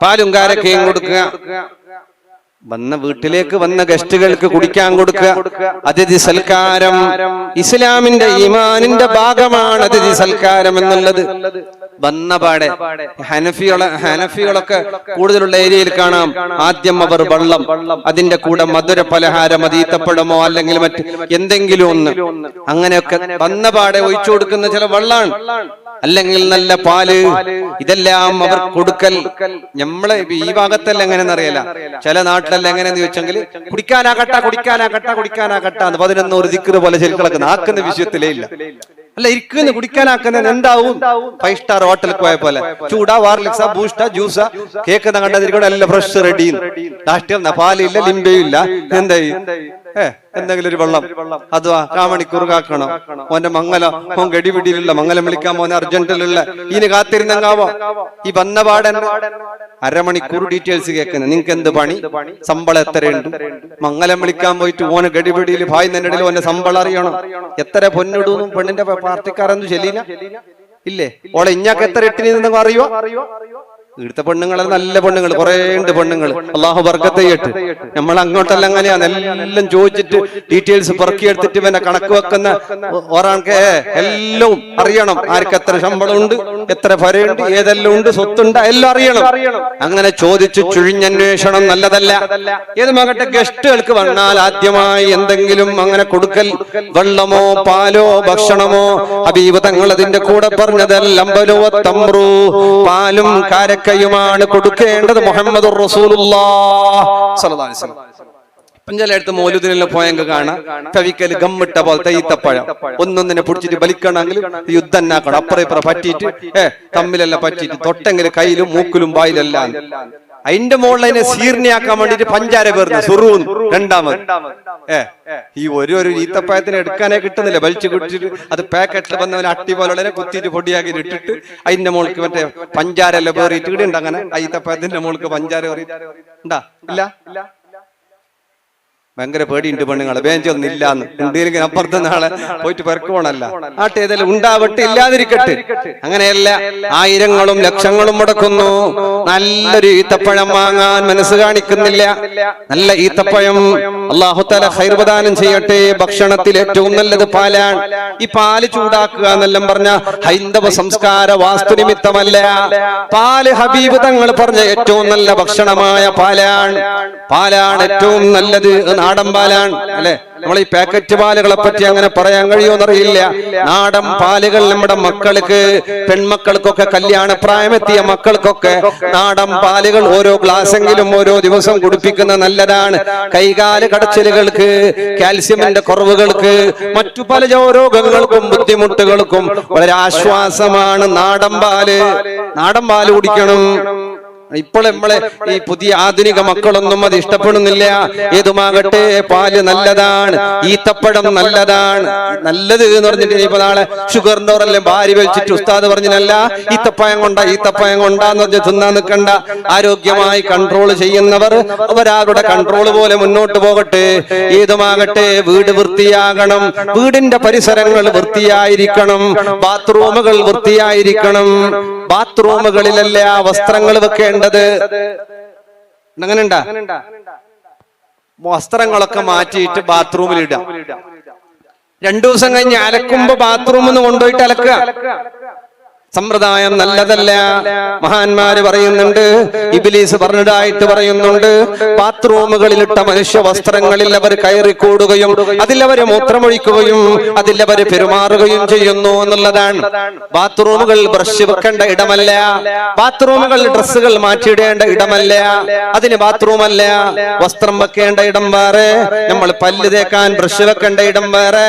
പാലും കാരക്കയും കൊടുക്കുക. വീട്ടിലേക്ക് വന്ന ഗസ്റ്റുകൾക്ക് കുടിക്കാൻ കൊടുക്കുക. അതിഥി സൽക്കാരം ഇസ്ലാമിന്റെ ഈമാനിന്റെ ഭാഗമാണ്. അതിഥി സൽക്കാരം എന്നുള്ളത് വന്നപാടെ ഹനഫികളൊക്കെ കൂടുതലുള്ള ഏരിയയിൽ കാണാം. ആദ്യം അവർ വെള്ളം, അതിന്റെ കൂടെ മധുര പലഹാരം, അതീത്തപ്പഴമോ അല്ലെങ്കിൽ മറ്റ് എന്തെങ്കിലും ഒന്ന്, അങ്ങനെയൊക്കെ വന്നപാടെ ഒഴിച്ചു കൊടുക്കുന്ന ചില വെള്ളമാണ്, അല്ലെങ്കിൽ നല്ല പാല്, ഇതെല്ലാം അവർ കൊടുക്കൽ. നമ്മളെ ഈ ഭാഗത്തല്ല എങ്ങനെയെന്ന് അറിയില്ല, ചില നാട്ടിലല്ല എങ്ങനെയെന്ന് ചോദിച്ചെങ്കിൽ കുടിക്കാനാകട്ട 11 ദിക്ർ പോലെ ശരിക്കളൊക്കെ ആക്കുന്ന വിഷയത്തിലേ ഇല്ല. അല്ല, ഇരിക്കുന്ന കുടിക്കാനാക്കുന്നത് എന്താവും? 5 സ്റ്റാർ ഹോട്ടലിൽ പോയ പോലെ ചൂടാ, വാർലിക്സ, ബൂസ്റ്റ, ജ്യൂസ, കേക്ക് കണ്ടതിരിക്കൂടെ എല്ലാം ഫ്രഷ് റെഡി. ലാസ്റ്റ് പാലില്ല, ലിംബയില്ല, എന്തായി എന്തെങ്കിലും ഒരു വെള്ളം, അഥവാ കാമണിക്കൂർ കാക്കണം. ഓന്റെ മംഗലം, ഓൻ ഗടിപിടിയിലുള്ള മംഗലം വിളിക്കാൻ പോകുന്ന അർജന്റിലുള്ള ഇനി കാത്തിരുന്നെങ്കാവോ. ഈ വന്നപാടൻ അരമണിക്കൂർ ഡീറ്റെയിൽസ് കേൾക്കുന്നത്. നിങ്ങൾക്ക് എന്ത് പണി, ശമ്പളം എത്രയുണ്ട്? മംഗലം വിളിക്കാൻ പോയിട്ട് ഓന് ഗടിപിടിയിൽ ഭായ് നിന്നിടയിൽ ഓന്റെ ശമ്പളം അറിയണം. എത്ര പൊന്നിടുന്നു പെണ്ണിന്റെ പാർട്ടിക്കാരെന്ന് ചെല്ലില്ല ഇല്ലേ? ഓളെ ഇഞ്ഞാക്ക് എത്ര ഇട്ടിന് അറിയോ? ഇവിടുത്തെ പെണ്ണുങ്ങളെ നല്ല പെണ്ണുങ്ങൾ കുറെ ഉണ്ട്. പെണ്ണുങ്ങൾ അള്ളാഹു ബർക്കത്ത് ചെയ്യട്ടെ. നമ്മൾ അങ്ങോട്ടല്ല അങ്ങനെയാണ്. എല്ലാം ചോദിച്ചിട്ട് ഡീറ്റെയിൽസ് പെറുക്കിയെടുത്തിട്ട് പിന്നെ കണക്ക് വെക്കുന്ന ഒരാൾക്ക് എല്ലാം അറിയണം. ആർക്ക് എത്ര ശമ്പളം ഉണ്ട്, എത്ര ഭരയുണ്ട്, ഏതെല്ലാം ഉണ്ട്, സ്വത്തുണ്ട്, എല്ലാം അറിയണം. അങ്ങനെ ചോദിച്ച് ചുഴിഞ്ഞന്വേഷണം നല്ലതല്ല. ഏതുമാകട്ടെ, ഗസ്റ്റുകൾക്ക് വന്നാൽ ആദ്യമായി എന്തെങ്കിലും അങ്ങനെ കൊടുക്കൽ, വെള്ളമോ പാലോ ഭക്ഷണമോ. ഹബീബ് തങ്ങൾ അതിന്റെ കൂടെ പറഞ്ഞതെല്ലാം പാലും കാരക്കയുമാണ് കൊടുക്കേണ്ടത്. മുഹമ്മദുർ റസൂലുള്ളാഹ് സ്വല്ലല്ലാഹു അലൈഹി വസല്ലം. പഞ്ചാലടുത്ത് മൗലൂദിനെല്ലാം പോയെങ്കിൽ കാണാം, കവിക്കല് ഗമ്മിട്ട പോലത്തെ ഈത്തപ്പഴം ഒന്നൊന്നിനെ പിടിച്ചിട്ട് വലിക്കണമെങ്കിൽ യുദ്ധന്നാക്കണം. അപ്പുറം ഇപ്പുറം പറ്റിയിട്ട് തമ്മിലെല്ലാം പറ്റിയിട്ട് തൊട്ടെങ്കിലും കയ്യിലും മൂക്കിലും വായിലെല്ലാം. അതിന്റെ മുകളിൽ അതിനെ സീർണിയാക്കാൻ വേണ്ടിട്ട് പഞ്ചാര പേർന്ന് സുറൂന്ന് രണ്ടാമത്. ഈ ഒരു ഈത്തപ്പഴത്തിന് എടുക്കാനേ കിട്ടുന്നില്ല. വലിച്ചു കുട്ടിട്ട് അത് പാക്കറ്റിൽ വന്നവനെ അട്ടി പോലെ കുത്തിയിട്ട് പൊടിയാക്കി ഇട്ടിട്ട് അതിന്റെ മുകൾക്ക് മറ്റേ പഞ്ചാരല്ല പേറിയിട്ട് ഇവിടെ ഉണ്ട്. അങ്ങനെ ഈത്തപ്പഴത്തിന്റെ മുകൾക്ക് പഞ്ചാര ഉണ്ടാ ഇല്ല. ഭയങ്കര പേടിയുണ്ട് പെണ്ണുങ്ങളെ. ബേഞ്ചൊന്നും ഇല്ലാന്ന് ഉണ്ടെങ്കിൽ അപ്പുറത്ത് നാളെ പോയിട്ട് പെരക്കുവാണല്ല. ആട്ടെ ഏതായാലും ഉണ്ടാവട്ടെ, ഇല്ലാതിരിക്കട്ടെ. അങ്ങനെയല്ല, ആയിരങ്ങളും ലക്ഷങ്ങളും മുടക്കുന്നു. നല്ലൊരു ഈത്തപ്പഴം വാങ്ങാൻ മനസ്സ് കാണിക്കുന്നില്ല. നല്ല ഈത്തപ്പഴം അല്ലാഹു തആല ഖൈർ പ്രദാനം ചെയ്യട്ടെ. ഭക്ഷണത്തിൽ ഏറ്റവും നല്ലത് പാലാണ്. ഈ പാല് ചൂടാക്കുക എന്നെല്ലാം പറഞ്ഞ ഹൈന്ദവ സംസ്കാര വാസ്തുനിമിത്തമല്ല. പാല് ഹബീബ് തങ്ങൾ പറഞ്ഞ ഏറ്റവും നല്ല ഭക്ഷണമായ പാലാണ്. പാലാണ് ഏറ്റവും നല്ലത്. നാടൻ പാലാണ് അല്ലെ. നമ്മൾ ഈ പാക്കറ്റ് പാലുകളെ പറ്റി അങ്ങനെ പറയാൻ കഴിയുമെന്നറിയില്ല. നാടൻ പാലുകൾ നമ്മുടെ മക്കൾക്ക്, പെൺമക്കൾക്കൊക്കെ, കല്യാണ പ്രായമെത്തിയ മക്കൾക്കൊക്കെ നാടൻ പാലുകൾ ഓരോ ഗ്ലാസെങ്കിലും ഓരോ ദിവസം കുടിപ്പിക്കുന്ന നല്ലതാണ്. കൈകാല് കടച്ചിലുകൾക്ക്, കാൽസ്യമിന്റെ കുറവുകൾക്ക്, മറ്റു പല രോഗങ്ങൾക്കും ബുദ്ധിമുട്ടുകൾക്കും വളരെ ആശ്വാസമാണ് നാടൻ പാല്. നാടൻ പാല് കുടിക്കണം. ഇപ്പോൾ നമ്മളെ ഈ പുതിയ ആധുനിക മക്കളൊന്നും അത് ഇഷ്ടപ്പെടുന്നില്ല. ഏതുമാകട്ടെ പാല് നല്ലതാണ്, ഈത്തപ്പഴം നല്ലതാണ്. നല്ലത് എന്ന് പറഞ്ഞിട്ട് ഇപ്പൊ നാളെ ഷുഗറിന്റെ ഓറല്ലേ ഭാര്യ വലിച്ചിട്ട് ഉസ്താദ് പറഞ്ഞല്ല ഈത്തപ്പഴം കൊണ്ടാന്ന് പറഞ്ഞ് തിന്നാൻ നിൽക്കണ്ട. ആരോഗ്യമായി കൺട്രോൾ ചെയ്യുന്നവർ അവരാരുടെ കൺട്രോൾ പോലെ മുന്നോട്ട് പോകട്ടെ. ഏതുമാകട്ടെ വീട് വൃത്തിയാകണം, വീടിന്റെ പരിസരങ്ങൾ വൃത്തിയായിരിക്കണം, ബാത്റൂമുകൾ വൃത്തിയായിരിക്കണം. ബാത്റൂമുകളിലല്ല വസ്ത്രങ്ങൾ വെക്കേണ്ടത്. അങ്ങനെ ഉണ്ടാ വസ്ത്രങ്ങളൊക്കെ മാറ്റിയിട്ട് ബാത്റൂമിൽ ഇടാം. 2 ദിവസം കഴിഞ്ഞ് അലക്കുമ്പോ ബാത്റൂമിൽ നിന്ന് കൊണ്ടുപോയിട്ട് അലക്കുക. സമ്പ്രദായം നല്ലതല്ല. മഹാന്മാര് പറയുന്നുണ്ട്, ഇബ്ലീസ് പറഞ്ഞതായിട്ട് പറയുന്നുണ്ട്, ബാത്റൂമുകളിലിട്ട മനുഷ്യ വസ്ത്രങ്ങളിൽ അവർ കയറിക്കൂടുകയും അതിലവര് മൂത്രമൊഴിക്കുകയും അതിലവര് പെരുമാറുകയും ചെയ്യുന്നു എന്നുള്ളതാണ്. ബാത്റൂമുകൾ ബ്രഷ് വെക്കേണ്ട ഇടമല്ല. ബാത്റൂമുകൾ ഡ്രസ്സുകൾ മാറ്റിയിടേണ്ട ഇടമല്ല. അതിന് ബാത്റൂമല്ല. വസ്ത്രം വെക്കേണ്ട ഇടം വേറെ, നമ്മൾ പല്ല് തേക്കാൻ ബ്രഷ് വെക്കേണ്ട ഇടം വേറെ.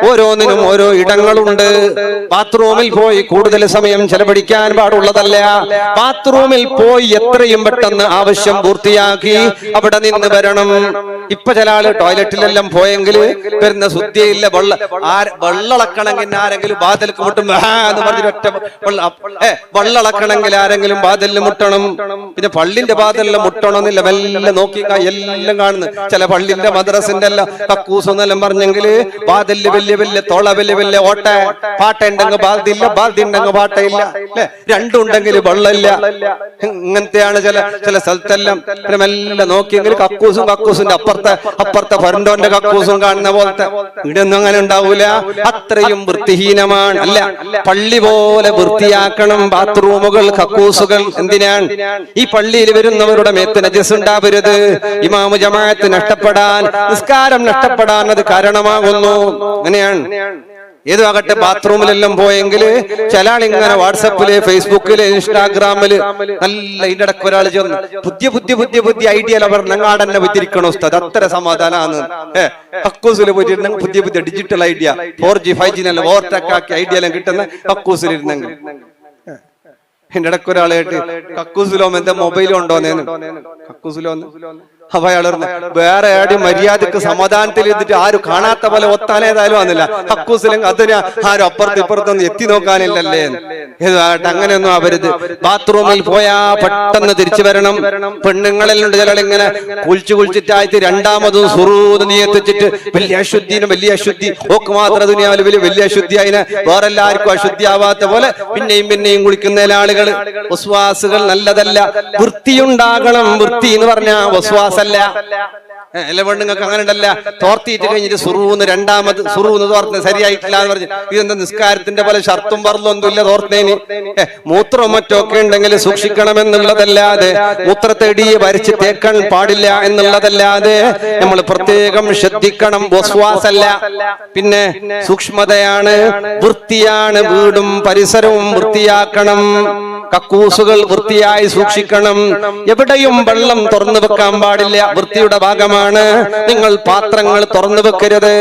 ഓരോന്നിനും ഓരോ ഇടങ്ങളുണ്ട്. ബാത്റൂമിൽ പോയി കൂടുതൽ സമയം ചെലവഴിക്കാൻ പാടുള്ളതല്ല. ബാത്റൂമിൽ പോയി എത്രയും പെട്ടെന്ന് ആവശ്യം പൂർത്തിയാക്കി അവിടെ നിന്ന് വരണം. ഇപ്പൊ ചില ആള് ടോയ്ലറ്റിലെല്ലാം പോയെങ്കിൽ വരുന്ന ശുദ്ധിയില്ല. വെള്ളളക്കണമെങ്കിൽ ആരെങ്കിലും ബാദലിക്ക് മുട്ടും എന്ന് പറഞ്ഞിട്ട് വെള്ളളക്കണമെങ്കിൽ ആരെങ്കിലും ബാദലിന് മുട്ടണം. പിന്നെ പള്ളിന്റെ ബാദലിന് മുട്ടണമെന്നില്ല. വല്ല നോക്കി എല്ലാം കാണുന്നു. ചില പള്ളിന്റെ മദ്രസിന്റെ എല്ലാം കക്കൂസെന്നെല്ലാം പറഞ്ഞെങ്കിൽ ബാദലില് വലിയ വലിയ തോള വലിയ വലിയ ഓട്ട പാട്ട ഉണ്ടെങ്കിൽ ബാധില്ല, ബാധി ഉണ്ടെങ്കിൽ പാട്ട ഇല്ല. രണ്ടും ഉണ്ടെങ്കിൽ വെള്ളമില്ല. ഇങ്ങനത്തെയാണ് ചില സ്ഥലത്തെല്ലാം. എല്ലാം നോക്കിയെങ്കിൽ കക്കൂസിന്റെ അപ്പുറത്തെ ഫരണ്ടോന്റെ കക്കൂസും കാണുന്ന പോലത്തെ. ഇവിടെയൊന്നും അങ്ങനെ ഉണ്ടാവൂല. അത്രയും വൃത്തിഹീനമാണ്. അല്ല, പള്ളി പോലെ വൃത്തിയാക്കണം ബാത്റൂമുകൾ, കക്കൂസുകൾ. എന്തിനാണ്? ഈ പള്ളിയിൽ വരുന്നവരുടെ മേത്ത് നജസ് ഉണ്ടാവരുത്. ഇമാമു ജമാഅത്ത് നഷ്ടപ്പെടാൻ, നിസ്കാരം നഷ്ടപ്പെടാൻ അത് കാരണമാകുന്നു. അങ്ങനെയാണ്. ഏതുമാകട്ടെ ബാത്റൂമിലെല്ലാം പോയെങ്കിൽ ചില ആളിങ്ങനെ വാട്സപ്പില്, ഫേസ്ബുക്കില്, ഇൻസ്റ്റാഗ്രാമില് നല്ല ഇതിന്റെ ഇടയ്ക്ക് ഒരാൾ ചെന്ന് പുതിയ ഐഡിയ അവർ നങ്ങാടന്നെ വിത്തിരിക്കണോ ഉസ്താദ്, അത്ര സമാധാനമാണ്. കക്കൂസിൽ പോയിട്ട് പുതിയ digital idea 4G 5G overtake ആക്കി ഐഡിയ എല്ലാം കിട്ടുന്ന കക്കൂസിൽ ഇരുന്നെങ്കിൽ. എന്റെ ഇടയ്ക്ക് ഒരാളായിട്ട് കക്കൂസിലോ എന്താ മൊബൈലും ഉണ്ടോന്നേന്ന് കക്കൂസിലോന്ന്. അപ്പൊ അയാൾ വേറെ ആരും മര്യാദക്ക് സമാധാനത്തിൽ ഇരുന്നിട്ട് ആരും കാണാത്ത പോലെ ഒത്താനേതായാലും വന്നില്ല. കക്കൂസിലും അതിന് ആരും ഇപ്പുറത്തൊന്നും എത്തി നോക്കാനില്ലല്ലേ. അങ്ങനെയൊന്നും അവരുത്. ബാത്റൂമിൽ പോയാ പെട്ടെന്ന് തിരിച്ചു വരണം. പെണ്ണുങ്ങളെല്ലാം ചിലളിങ്ങനെ കുളിച്ചിട്ടായിട്ട് രണ്ടാമതും സുറൂന്ന് നീയത്തിച്ചിട്ട് വലിയ അശുദ്ധി ഓക്ക് മാത്രം ദുനിയാവിൽ വലിയ അശുദ്ധി. അതിനെ വേറെല്ലാവർക്കും അശുദ്ധിയാവാത്ത പോലെ പിന്നെയും കുളിക്കുന്ന ആളുകൾ. വസ്വാസുകൾ നല്ലതല്ല. വൃത്തിയുണ്ടാകണം. വൃത്തി എന്ന് പറഞ്ഞാ വസ്വാസ എല്ലാ പെണ്ണുങ്ങൾക്ക് അങ്ങനെ ഉണ്ടല്ല. തോർത്തിയിട്ട് കഴിഞ്ഞിട്ട് സുറൂന്ന് രണ്ടാമത് സുറൂന്ന് തോർത്തുന്നത് ശരിയായിട്ടില്ല എന്ന് പറഞ്ഞു. ഇതെന്താ നിസ്കാരത്തിന്റെ പോലെ ഷർത്തും പറലൊന്നും ഇല്ല തോർത്തേന്. മൂത്രവും മറ്റൊക്കെ ഉണ്ടെങ്കിൽ സൂക്ഷിക്കണമെന്നുള്ളതല്ലാതെ, മൂത്രത്തെടിയെ വരച്ച് തേക്കാൻ പാടില്ല എന്നുള്ളതല്ലാതെ നമ്മൾ പ്രത്യേകം ശ്രദ്ധിക്കണം. വസ്വാസല്ല, പിന്നെ സൂക്ഷ്മതയാണ്, വൃത്തിയാണ്. വീടും പരിസരവും വൃത്തിയാക്കണം. കക്കൂസുകൾ വൃത്തിയായി സൂക്ഷിക്കണം. എവിടെയും വെള്ളം തുറന്നു വെക്കാൻ പാടില്ല. വൃത്തിയുടെ ഭാഗമാണ്. പറഞ്ഞമാണ്, നിങ്ങൾ പാത്രങ്ങൾ തുറന്നു വെക്കരുത്.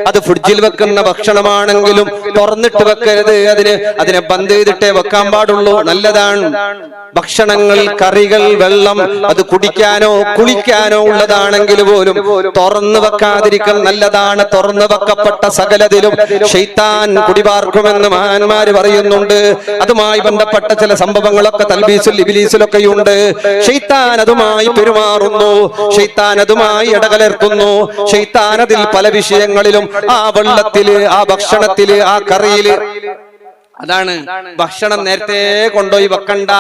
അത് ഫ്രിഡ്ജിൽ വെക്കുന്ന ഭക്ഷണമാണെങ്കിലും തുറന്നിട്ട് വെക്കരുത്. അതിനെ ബന്ദ് ചെയ്തിട്ടേ വെക്കാൻ പാടുള്ളൂ. നല്ലതാണ്. ഭക്ഷണങ്ങൾ, കറികൾ, വെള്ളം അത് കുടിക്കാനോ കുളിക്കാനോ ഉള്ളതാണെങ്കിൽ പോലും തുറന്നു വെക്കാതിരിക്കൽ നല്ലതാണ്. തുറന്നു വെക്കപ്പെട്ട സകലതിലും ശൈത്താൻ കുടിപാർക്കുമെന്ന് മഹാന്മാര് പറയുന്നുണ്ട്. അതുമായി ബന്ധപ്പെട്ട ചില സംഭവങ്ങളൊക്കെ തൽബീസുൽ ഇബ്ലീസിലൊക്കെയുണ്ട്. ശൈത്താൻ അതുമായി പെരുമാറുന്നു, ശൈത്താൻ അതുമായി ഇടകലർത്തുന്നു. ശൈത്താൻ അതിൽ പല വിഷയങ്ങളിലും, ആ വെള്ളത്തില്, ആ ഭക്ഷണത്തില്, ആ കറിയില്. അതാണ് ഭക്ഷണം നേരത്തെ കൊണ്ടുപോയി വെക്കണ്ട.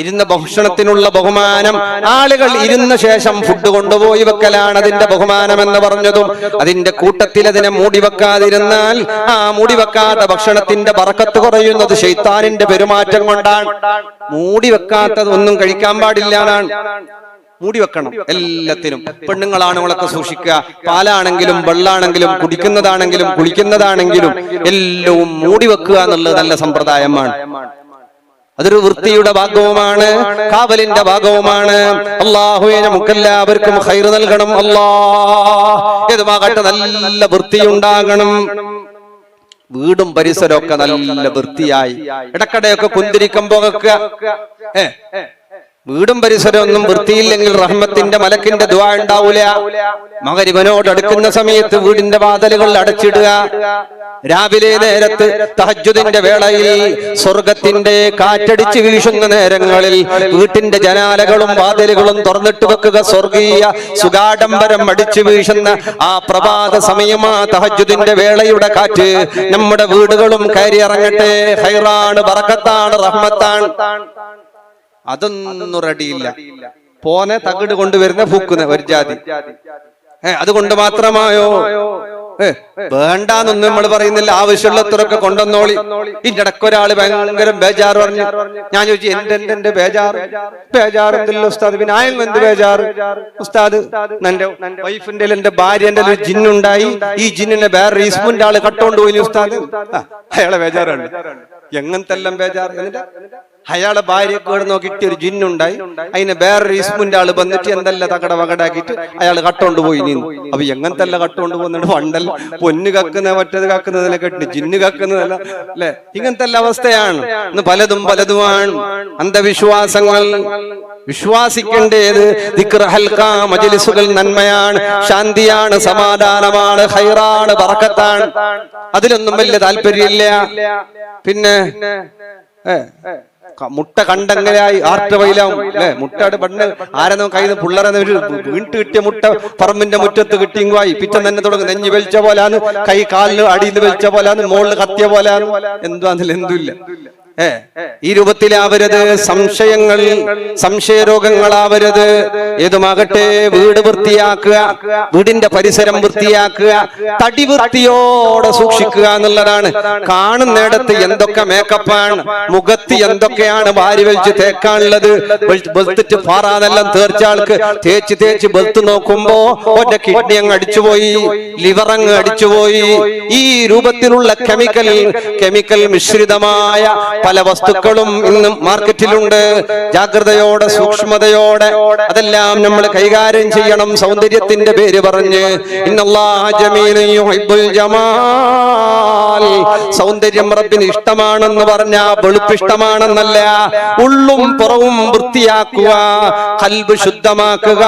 ഇരുന്ന ഭക്ഷണത്തിനുള്ള ബഹുമാനം, ആളുകൾ ഇരുന്ന ശേഷം ഫുഡ് കൊണ്ടുപോയി വെക്കലാണ് അതിന്റെ ബഹുമാനം എന്ന് പറഞ്ഞതും. അതിന്റെ കൂട്ടത്തിൽ അതിനെ മൂടി വെക്കാതിരുന്നാൽ ആ മൂടി വെക്കാത്ത ഭക്ഷണത്തിന്റെ ബറക്കത്ത് കുറയുന്നത് ശൈത്താനിന്റെ പെരുമാറ്റം കൊണ്ടാണ്. മൂടി വെക്കാത്തത് ഒന്നും കഴിക്കാൻ പാടില്ല എന്നാണ്. മൂടി വെക്കണം എല്ലാത്തിനും. പെണ്ണുങ്ങളാണുങ്ങളൊക്കെ സൂക്ഷിക്കുക. പാലാണെങ്കിലും വെള്ളാണെങ്കിലും കുടിക്കുന്നതാണെങ്കിലും കുളിക്കുന്നതാണെങ്കിലും എല്ലാം മൂടി വെക്കുക എന്നുള്ളത് നല്ല സമ്പ്രദായമാണ്. അതൊരു വൃത്തിയുടെ ഭാഗവുമാണ്, കാവലിന്റെ ഭാഗവുമാണ്. അല്ലാഹുവേ നമുക്കെല്ലാവർക്കും ഖൈർ നൽകണം. ഏതുമാകട്ടെ നല്ല വൃത്തിയുണ്ടാകണം. വീടും പരിസരമൊക്കെ നല്ല വൃത്തിയായി ഇടക്കടയൊക്കെ കുന്തിരിക്കുമ്പോ വീടും പരിസരമൊന്നും വൃത്തിയില്ലെങ്കിൽ റഹ്മത്തിന്റെ മലക്കിന്റെ ദുആ ഉണ്ടാവൂല. മഗ്‌രിബിനോട് അടുക്കുന്ന സമയത്ത് വീടിന്റെ വാതിലുകൾ അടച്ചിടുക. രാവിലെ നേരത്ത് തഹജ്ജുദിന്റെ വേളയിൽ സ്വർഗത്തിന്റെ കാറ്റടിച്ച് വീശുന്ന നേരങ്ങളിൽ വീട്ടിന്റെ ജനാലകളും വാതിലുകളും തുറന്നിട്ട് വെക്കുക. സ്വർഗീയ സുഗാഡംബരം അടിച്ചു വീശുന്ന ആ പ്രഭാത സമയമാ തഹജ്ജുദിന്റെ വേളയുടെ കാറ്റ് നമ്മുടെ വീടുകളും കയറി ഇറങ്ങട്ടെ. ഖൈറാണ്, ബറക്കത്താണ്, റഹ്മത്താണ്. അതൊന്നും റെഡിയില്ല. പോനെ തകിട് കൊണ്ടുവരുന്ന പൂക്കുന്ന ഒരു ജാതി. അതുകൊണ്ട് മാത്രമായോ? വേണ്ടാന്നൊന്നും നമ്മൾ പറയുന്നില്ല. ആവശ്യമുള്ളത്രയൊക്കെ കൊണ്ടുവന്നോളി. ഇതിന്റെ ഇടയ്ക്ക് ഒരാള് ഭയങ്കര ബേജാറ് പറഞ്ഞു. ഞാൻ ചോദിച്ചു, എന്റെ ബേജാറ് എന്തില്ല ഉസ്താദ്? പിന്നെ ആയും എന്ത് ബേജാറ് ഉസ്താദ്? എന്റെ വൈഫിന്റെ എന്റെ ഭാര്യന്റെ ഒരു ജിന്നുണ്ടായി. ഈ ജിന്നിനെ വേറെ ഈസ്മുന്റെ ആള് കട്ടോണ്ട് പോയി ഉസ്താദ്. അയാളെ ബേജാറുണ്ട്. എങ്ങനത്തെല്ലാം ബേജാറ്? എന്നിട്ട് അയാളെ ഭാര്യക്ക് കേട് നോക്കിയിട്ട് ഒരു ജിന്നുണ്ടായി. അതിനെ വേറൊരു ഇസ്മുന്റെ ആള് വന്നിട്ട് എന്തെല്ലാം തകട വകടാക്കിയിട്ട് അയാൾ കട്ടോണ്ട് പോയി നീന്നു. അപ്പൊ എങ്ങനത്തെല്ലാം കട്ടോണ്ട് പോകുന്നുണ്ട്? പണ്ടല്ല പൊന്ന് കക്കുന്ന മറ്റേത് കക്കുന്നതിനെ കെട്ടി ജിന്ന് കക്കുന്നതല്ല അല്ലെ? ഇങ്ങനത്തെ അവസ്ഥയാണ്. ഇന്ന് പലതുമാണ് അന്ധവിശ്വാസങ്ങൾ. വിശ്വാസിക്കേണ്ടത് ദിക്ർ ഹൽഖ മജ്ലിസുകൾ നന്മയാണ്, ശാന്തിയാണ്, സമാധാനമാണ്, ഖൈറാണ്, ബറക്കത്താണ്. അതിലൊന്നും വലിയ താല്പര്യമില്ല. പിന്നെ മുട്ട കണ്ടെങ്ങനെയായി ആർട്ടവയിലാവും അല്ലെ? മുട്ടയുടെ പണ്ട് ആരെന്നോ കയ്യിൽ നിന്ന് പിള്ളേരെ വീട്ട് കിട്ടിയ മുട്ട പറമ്പിന്റെ മുറ്റത്ത് കിട്ടിയുമായി പിറ്റം തന്നെ തുടങ്ങും. നെഞ്ഞ് വലിച്ച പോലാന്ന്, കൈ കാലിന് അടിയിൽ വലിച്ച പോലാന്ന്, മോളിൽ കത്തിയ പോലാന്ന്. എന്തുമില്ല. ഈ രൂപത്തിലാവരുത്. സംശയങ്ങൾ, സംശയരോഗങ്ങളാവരുത്. ഏതുമാകട്ടെ വീട് വൃത്തിയാക്കുക, വീടിന്റെ പരിസരം വൃത്തിയാക്കുക, തടി വൃത്തിയോടെ സൂക്ഷിക്കുക എന്നുള്ളതാണ്. കാണുന്നിടത്ത് എന്തൊക്കെ മേക്കപ്പാണ്, മുഖത്ത് എന്തൊക്കെയാണ് വാരി വലിച്ച് തേക്കാനുള്ളത്. വെളുത്തിട്ട് പാറാതെല്ലാം തേർച്ചാൾക്ക് തേച്ച് വെളുത്ത് നോക്കുമ്പോ ഒറ്റ കിഡ്നി അങ്ങ് അടിച്ചുപോയി, ലിവർ അങ്ങ് അടിച്ചുപോയി. ഈ രൂപത്തിലുള്ള കെമിക്കൽ മിശ്രിതമായ പല വസ്തുക്കളും ഇന്ന് മാർക്കറ്റിലുണ്ട്. ജാഗ്രതയോടെ, സൂക്ഷ്മതയോടെ അതെല്ലാം നമ്മൾ കൈകാര്യം ചെയ്യണം. സൗന്ദര്യത്തിന്റെ പേര് പറഞ്ഞ് ഇന്നല്ലാഹ ജമീലുൻ യുഹിബ്ബുൽ ജമാൽ, സൗന്ദര്യം റബ്ബിന് ഇഷ്ടമാണെന്ന് പറഞ്ഞാൽ വെളുപ്പിഷ്ടമാണെന്നല്ല. ഉള്ളും പുറവും വൃത്തിയാക്കുക, ഖൽബ് ശുദ്ധമാക്കുക,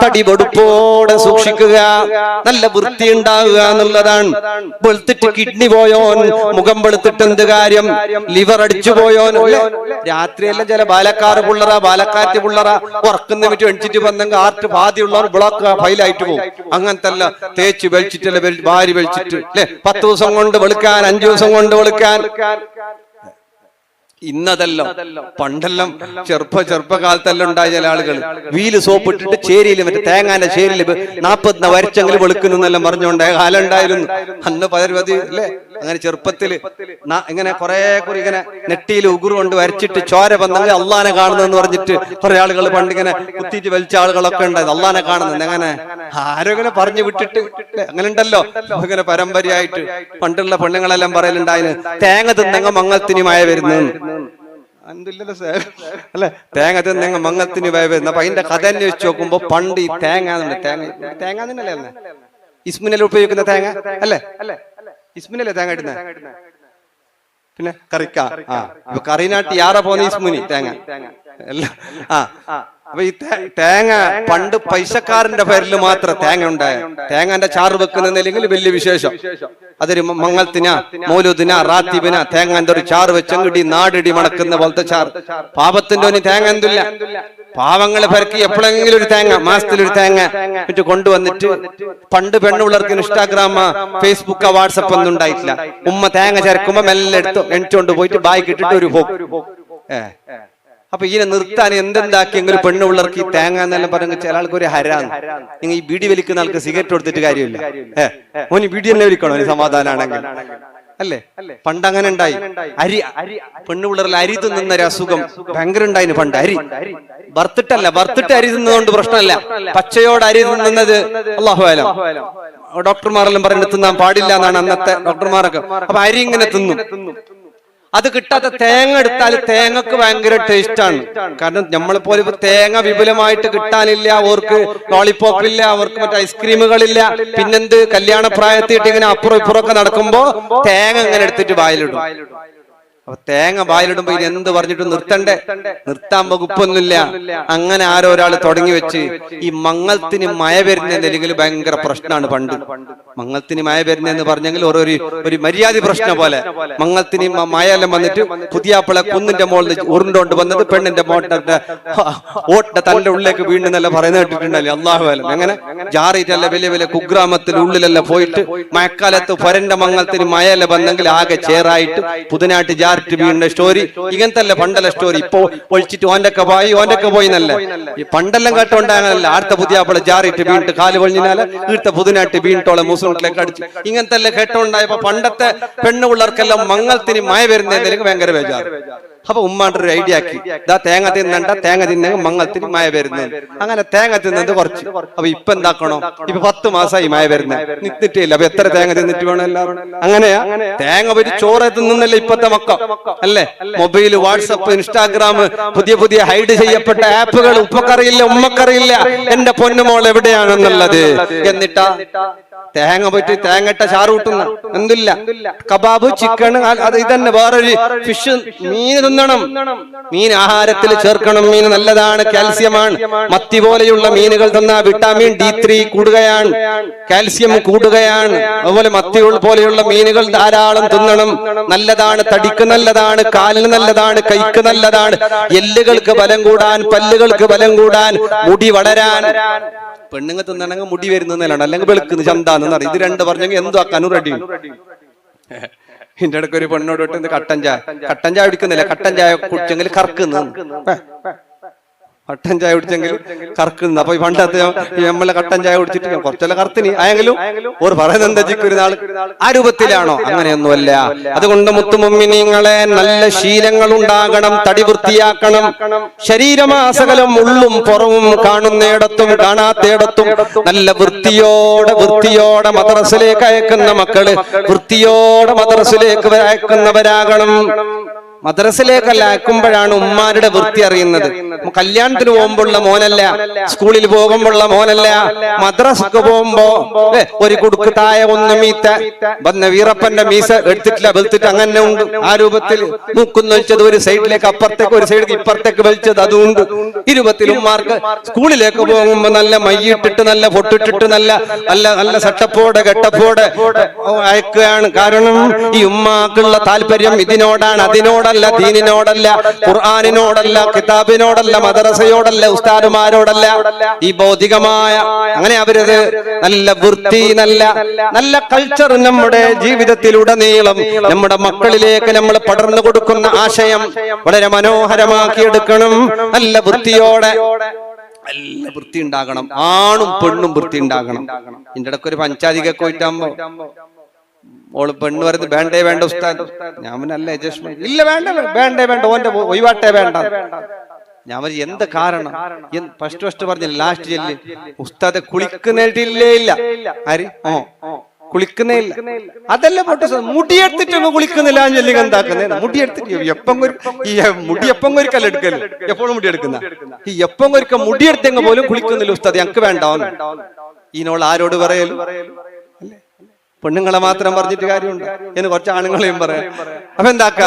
തടി വെടുപ്പോടെ സൂക്ഷിക്കുക, നല്ല വൃത്തി ഉണ്ടാകുക എന്നുള്ളതാണ്. വെളുത്തിട്ട് കിഡ്നി പോയോൻ, മുഖം വെളുത്തിട്ട് എന്ത് കാര്യം? ലിവർ അടിച്ചു പോയോനോ? രാത്രിയെല്ലാം ചില ബാലക്കാറ് പിള്ളറ, ബാലക്കാറ്റ് പിള്ളറ ഉറക്കുന്ന വിറ്റ് എണിച്ചിട്ട് വന്നെങ്കിൽ ആർട്ട് ബാധ്യമുള്ളവർ ബ്ലോക്ക് ഫൈലായിട്ട് പോകും. അങ്ങനത്തല്ല, തേച്ച് വലിച്ചിട്ടല്ല ഭാര്യ വലിച്ചിട്ട് അല്ലെ? 10 ദിവസം കൊണ്ട് വെളുക്കാൻ, 5 ദിവസം കൊണ്ട് വെളുക്കാൻ. ഇന്നതെല്ലാം പണ്ടെല്ലാം ചെറുപ്പകാലത്തെല്ലാം ഉണ്ടായ ചില ആളുകൾ വീല് സോപ്പ് ഇട്ടിട്ട് ചേരിയില്, മറ്റേ തേങ്ങാന്റെ ചേരിയില് 40 വരച്ചെങ്കിലും വെളുക്കുന്നെല്ലാം പറഞ്ഞുകൊണ്ടായ കാലം ഉണ്ടായിരുന്നു. അന്ന് പരവധി അല്ലെ? അങ്ങനെ ചെറുപ്പത്തില് ഇങ്ങനെ കുറെ കുറി ഇങ്ങനെ നെറ്റിയിൽ ഉಗುರು കൊണ്ട് വരച്ചിട്ട് ചോര വന്നെങ്കിൽ അള്ളാനെ കാണുന്നെന്ന് പറഞ്ഞിട്ട് കുറെ ആളുകൾ പണ്ടിങ്ങനെ കുത്തിയിട്ട് വലിച്ച ആളുകളൊക്കെ ഉണ്ടായത്. അള്ളാനെ കാണുന്നത് അങ്ങനെ ആരോഗ്യം പറഞ്ഞു വിട്ടിട്ട് അങ്ങനെ ഉണ്ടല്ലോ. ഇങ്ങനെ പരമ്പരയായിട്ട് പണ്ടുള്ള പെണ്ണുങ്ങളെല്ലാം പറയലുണ്ടായിരുന്നു, തേങ്ങ തിന്നെങ്ക മങ്ങത്തിന് മഴ വരുന്നു. എന്തില്ലല്ലോ അല്ലെ തേങ്ങ തിന്നെങ്ങ മങ്ങത്തിന് വരുന്ന. അപ്പൊ അതിന്റെ കഥ അന്വേഷിച്ച് നോക്കുമ്പോ പണ്ട് ഈ തേങ്ങ തന്നെയല്ലേ ഇസ്മിനെല്ലാം ഉപയോഗിക്കുന്ന തേങ്ങ അല്ലേ? ഇസ്മിനല്ലേ തേങ്ങ ഇടുന്നത്? പിന്നെ കറിക്ക ഇപ്പൊ കറിനാട്ടി യാറെ പോന്ന ഇസ്മുനി തേങ്ങ എല്ലാം. അപ്പൊ ഈ തേങ്ങ പണ്ട് പൈസക്കാരന്റെ പേരിൽ മാത്രം തേങ്ങ ഉണ്ടായ. തേങ്ങന്റെ ചാറ് വെക്കുന്നില്ലെങ്കിൽ വലിയ വിശേഷം. അതൊരു മംഗളത്തിനാ മൗലൂദിനാ റാത്തീബിനാ തേങ്ങന്റെ ഒരു ചാറ് വെച്ചെങ്കിടി നാടിടി മണക്കുന്ന പോലത്തെ ചാറ്. പാപത്തിന്റെ ഒന്നും തേങ്ങ എന്തില്ല. പാവങ്ങളെ പെരക്കി എപ്പോഴെങ്കിലും ഒരു തേങ്ങ, മാസത്തിലൊരു തേങ്ങ എന്നിട്ട് കൊണ്ടുവന്നിട്ട്. പണ്ട് പെണ്ണുപിള്ളേർക്ക് ഇൻസ്റ്റാഗ്രാം, ഫേസ്ബുക്ക്, വാട്സപ്പ് ഒന്നും ഉണ്ടായിട്ടില്ല. ഉമ്മ തേങ്ങ ചേർക്കുമ്പോ മെല്ലെ എടുത്ത് എണിച്ചുകൊണ്ട് പോയിട്ട് ബായ്ക്ക് ഇട്ടിട്ട് ഒരു പോകും. അപ്പൊ ഇതിനെ നിർത്താൻ എന്തെന്താക്കിയെങ്കിലും പെണ്ണുപിള്ളേർക്ക് ഈ തേങ്ങ എന്നെല്ലാം പറഞ്ഞ ചില ആൾക്ക് ഒരു ഹരാന്ന്. നിങ്ങൾ ഈ ബീഡി വലിക്കുന്ന ആൾക്ക് സിഗരറ്റ് കൊടുത്തിട്ട് കാര്യമില്ല. ഓന് ബീഡി തന്നെ വലിക്കണോ ഒരു സമാധാനാണെങ്കിൽ അല്ലേ? പണ്ട് അങ്ങനെ ഉണ്ടായി. അരി പെണ്ണുപിള്ളേരിൽ അരി തിന്നുന്നൊരു അസുഖം ഭയങ്കര ഉണ്ടായിന് പണ്ട്. അരി വറുത്തിട്ട് അരി തിന്നതുകൊണ്ട് പ്രശ്നമല്ല. പച്ചയോട് അരി തിന്നുന്നത് അല്ലാഹു അലം ഡോക്ടർമാരെല്ലാം പറയുന്നത് തിന്നാൻ പാടില്ല എന്നാണ് അന്നത്തെ ഡോക്ടർമാരൊക്കെ. അപ്പൊ അരി ഇങ്ങനെ തിന്നു. അത് കിട്ടാത്ത തേങ്ങ എടുത്താൽ തേങ്ങക്ക് ഭയങ്കര ടേസ്റ്റ് ആണ്. കാരണം നമ്മളെ പോലെ ഇപ്പൊ തേങ്ങ വിപുലമായിട്ട് കിട്ടാനില്ല. അവർക്ക് ലോളിപോപ്പ് ഇല്ല, അവർക്ക് മറ്റേ ഐസ്ക്രീമുകളില്ല. പിന്നെന്ത് കല്യാണ പ്രായത്തിട്ട് ഇങ്ങനെ അപ്പുറം ഇപ്പുറമൊക്കെ നടക്കുമ്പോ തേങ്ങ ഇങ്ങനെ എടുത്തിട്ട് വായിലിടും. അപ്പൊ തേങ്ങ വായിലിടുമ്പോ ഇത് എന്ത് പറഞ്ഞിട്ട് നിർത്തണ്ടേ? നിർത്താൻ വകുപ്പൊന്നുമില്ല. അങ്ങനെ ആരോ ഒരാൾ തുടങ്ങി വെച്ച് ഈ മംഗളത്തിന് മഴ വരുന്നതെങ്കിൽ ഭയങ്കര പ്രശ്നമാണ്. പണ്ട് മംഗളത്തിന് മഴ വരുന്നതെന്ന് പറഞ്ഞെങ്കിൽ ഒരു മര്യാദ പ്രശ്നം പോലെ. മംഗളത്തിന് മഴയെല്ലാം വന്നിട്ട് പുതിയാപ്പിളെ കുന്നിന്റെ മുകളിൽ ഉരുണ്ടോണ്ട് വന്നത് പെണ്ണിന്റെ ഓട്ടിന്റെ തന്റെ ഉള്ളിലേക്ക് വീണ്ടെന്നെല്ലാം പറയുന്നത് കേട്ടിട്ടുണ്ടല്ലേ? അള്ളാഹു അലം. അങ്ങനെ ജാറിയിട്ടല്ല വലിയ വലിയ കുഗ്രാമത്തിൽ ഉള്ളിലെല്ലാം പോയിട്ട് മഴക്കാലത്ത് പൊരന്റെ മംഗളത്തിന് മഴയെല്ലാം വന്നെങ്കിൽ ആകെ ചേറായിട്ട് പുതിനാട്ട് ജാർ വീണ്ട സ്റ്റോറി ഇങ്ങനത്തെ അല്ല പണ്ടല്ല സ്റ്റോറി. ഇപ്പൊ ഒഴിച്ചിട്ട് ഓന്റൊക്കെ പോയി എന്നല്ല. ഈ പണ്ടെല്ലാം കേട്ടോണ്ടാങ്ങനല്ല. ആർത്ത പുതിയാപ്പിള ജാറിയിട്ട് വീണിട്ട് കാല് പൊളിഞ്ഞാല് ഈർത്ത പുതിനായിട്ട് വീണിട്ടോളെ മുസ്ലിംലേക്ക് അടിച്ചു. ഇങ്ങനത്തെ എല്ലാം കേട്ടോണ്ടായപ്പോ പണ്ടത്തെ പെണ്ണുപിള്ളേർക്കെല്ലാം മംഗളത്തിന് മഴ വരുന്നതിലേക്ക് ഭയങ്കര ബേജാറ്. അപ്പൊ ഉമ്മാണ്ട് ഒരു ഐഡിയ ആക്കി, ഇതാ തേങ്ങ തിന്നണ്ട, തേങ്ങ തിന്നെങ്കിൽ മംഗളത്തിന് മഴ വരുന്നത്. അങ്ങനെ തേങ്ങ തിന്നത് കുറച്ച്. അപ്പൊ ഇപ്പൊ എന്താക്കണോ? ഇപ്പൊ 10 മാസമായി മഴ വരുന്നത്, നിന്നിട്ടില്ല. അപ്പൊ എത്ര തേങ്ങ തിന്നിട്ട് വേണം എല്ലാവരും? അങ്ങനെയാ തേങ്ങ ഒരു ചോറ് തിന്നുന്നല്ലേ ഇപ്പത്തെ മക്കം അല്ലേ? മൊബൈൽ, വാട്സപ്പ്, ഇൻസ്റ്റാഗ്രാം, പുതിയ ഹൈഡ് ചെയ്യപ്പെട്ട ആപ്പുകൾ. ഉപ്പക്കറിയില്ല, ഉമ്മക്കറിയില്ല എന്റെ പൊന്നുമോൾ എവിടെയാണെന്നുള്ളത്. എന്നിട്ടാ തേങ്ങ പോയിട്ട് തേങ്ങട്ട ചാറ് കൂട്ടുന്ന എന്തില്ല. കബാബ്, ചിക്കൻ, അത് ഇതന്നെ. വേറൊരു ഫിഷ്, മീൻ തിന്നണം. മീൻ ആഹാരത്തിൽ ചേർക്കണം. മീൻ നല്ലതാണ്, കാൽസ്യമാണ്. മത്തി പോലെയുള്ള മീനുകൾ തിന്ന വിറ്റാമിൻ D3 കൂടുകയാണ്, കാൽസ്യം കൂടുകയാണ്. അതുപോലെ മത്തി പോലെയുള്ള മീനുകൾ ധാരാളം തിന്നണം. നല്ലതാണ്, തടിക്ക് നല്ലതാണ്, കാലിന് നല്ലതാണ്, കൈക്ക് നല്ലതാണ്, എല്ലുകൾക്ക് ബലം കൂടാൻ, പല്ലുകൾക്ക് ബലം കൂടാൻ, മുടി വളരാൻ. പെണ്ണുങ്ങൾ തിന്നണെങ്കിൽ മുടി വരുന്നതാണ്, അല്ലെങ്കിൽ വെളുക്കുന്ന ചന്താന്ന് പറയും. ഇത് രണ്ട് പറഞ്ഞെങ്കിൽ എന്തോ ആക്കാനും റെഡി. ഇതിന്റെ ഇടയ്ക്ക് ഒരു പെണ്ണോട് വിട്ട് കട്ടൻ ചായ കുടിക്കുന്നില്ല, കട്ടൻ ചായ കുടിച്ചെങ്കിൽ കറക്കുന്നു. കട്ടൻ ചായ കുടിച്ചെങ്കിൽ കറക്കുന്ന. അപ്പൊ ഈ പണ്ടത്തെ നമ്മളെ കട്ടൻ ചായ കുടിച്ചിട്ട് കുറച്ചെല്ലാം കറുത്തിന് ആയെങ്കിലും ഒരു പറയുന്നത് എന്താ ഒരു നാൾ ആ രൂപത്തിലാണോ? അങ്ങനെയൊന്നുമല്ല. അതുകൊണ്ട് മുത്തുമുമ്മിനീങ്ങളെ നല്ല ശീലങ്ങൾ ഉണ്ടാകണം, തടി വൃത്തിയാക്കണം. ശരീരമാസകലം ഉള്ളും പുറവും കാണുന്നിടത്തും കാണാത്തയിടത്തും നല്ല വൃത്തിയോടെ മദ്രസയിലേക്ക് അയക്കുന്ന മക്കള് വൃത്തിയോടെ മദ്രസയിലേക്ക് അയക്കുന്നവരാകണം. മദ്രസയിലേക്കല്ല അയക്കുമ്പോഴാണ് ഉമ്മാരുടെ വൃത്തി അറിയുന്നത്. കല്യാണത്തിന് പോകുമ്പോഴുള്ള മോനല്ല, സ്കൂളിൽ പോകുമ്പോഴുള്ള മോനല്ല, മദ്രസക്ക് പോകുമ്പോ ഒരു കുടുക്ക് തായ ഒന്ന് മീത്ത വന്ന വീറപ്പന്റെ മീസ എടുത്തിട്ടില്ല, വെളുത്തിട്ട് അങ്ങനെ ഉണ്ട്. ആ രൂപത്തിൽ മൂക്കുന്ന് വലിച്ചത് ഒരു സൈഡിലേക്ക് അപ്പുറത്തേക്ക്, ഒരു സൈഡിലേക്ക് ഇപ്പുറത്തേക്ക് വലിച്ചത് അതുകൊണ്ട്. ഈ രൂപത്തിൽ ഉമ്മാർക്ക് സ്കൂളിലേക്ക് പോകുമ്പോ നല്ല മയ്യിട്ടിട്ട്, നല്ല പൊട്ടിട്ടിട്ട്, നല്ല സെട്ടപ്പോടെ കെട്ടപ്പോടെ അയക്കുകയാണ്. കാരണം ഈ ഉമ്മാക്കുള്ള താല്പര്യം ഇതിനോടാണ്, അതിനോടല്ല, ദീനിനോടല്ല, ഖുർആനിനോടല്ല, കിതാബിനോടല്ല, മദ്രസയോടല്ല, ഉസ്താദുമാരോടല്ല. ഈ ഭൗതികമായ അങ്ങനെ അവരത് നല്ല വൃത്തി, നല്ല കൾച്ചർ നമ്മുടെ ജീവിതത്തിലുടനീളം നമ്മുടെ മക്കളിലേക്ക് നമ്മൾ പടർന്നു കൊടുക്കുന്ന ആശയം വളരെ മനോഹരമാക്കിയെടുക്കണം. നല്ല വൃത്തിയോടെ നല്ല വൃത്തി ഉണ്ടാകണം. ആണും പെണ്ണും വൃത്തി ഉണ്ടാകണം. ഇതിന്റെ ഇടയ്ക്ക് ഒരു പഞ്ചായത്തിക്കൊക്കെ പോയിട്ടാകുമ്പോ ഓള് പെണ്ണ് പറയുന്നത് വേണ്ട ഉസ്താദ്. ഞാൻ പിന്നല്ല അഡ്ജസ്റ്റ്മെന്റ് ഇല്ല, വേണ്ട ഓന്റെ ഒഴിവാട്ടെ വേണ്ട. ഞാൻ പറഞ്ഞു എന്ത് കാരണം? ഫസ്റ്റ് പറഞ്ഞില്ല, ലാസ്റ്റ് ചെല്ല് ഉസ്താദെ കുളിക്കുന്നില്ലേ? ഇല്ല. ആര്? കുളിക്കുന്നേ ഇല്ല. അതല്ല പൊട്ട മുടിയെടുത്തിട്ടൊക്കെ കുളിക്കുന്നില്ല ചൊല്ലി എന്താക്കുന്നത്? മുടിയെടുത്തിട്ട് ഈ മുടിയപ്പം കൊരിക്കല്ല എടുക്കല്, എപ്പോഴും മുടിയെടുക്കുന്ന ഈ എപ്പം കൊരിക്ക മുടിയെടുത്തെങ്കിൽ പോലും കുളിക്കുന്നില്ല ഉസ്താദ്, ഞങ്ങൾക്ക് വേണ്ടാവുന്നു. ഈനോൾ ആരോട് പറയലും? പെണ്ണുങ്ങളെ മാത്രം പറഞ്ഞിട്ട് കാര്യമുണ്ട്, എന്ന് കുറച്ച് ആണുങ്ങളെയും പറയാം. അപ്പൊ എന്താക്ക,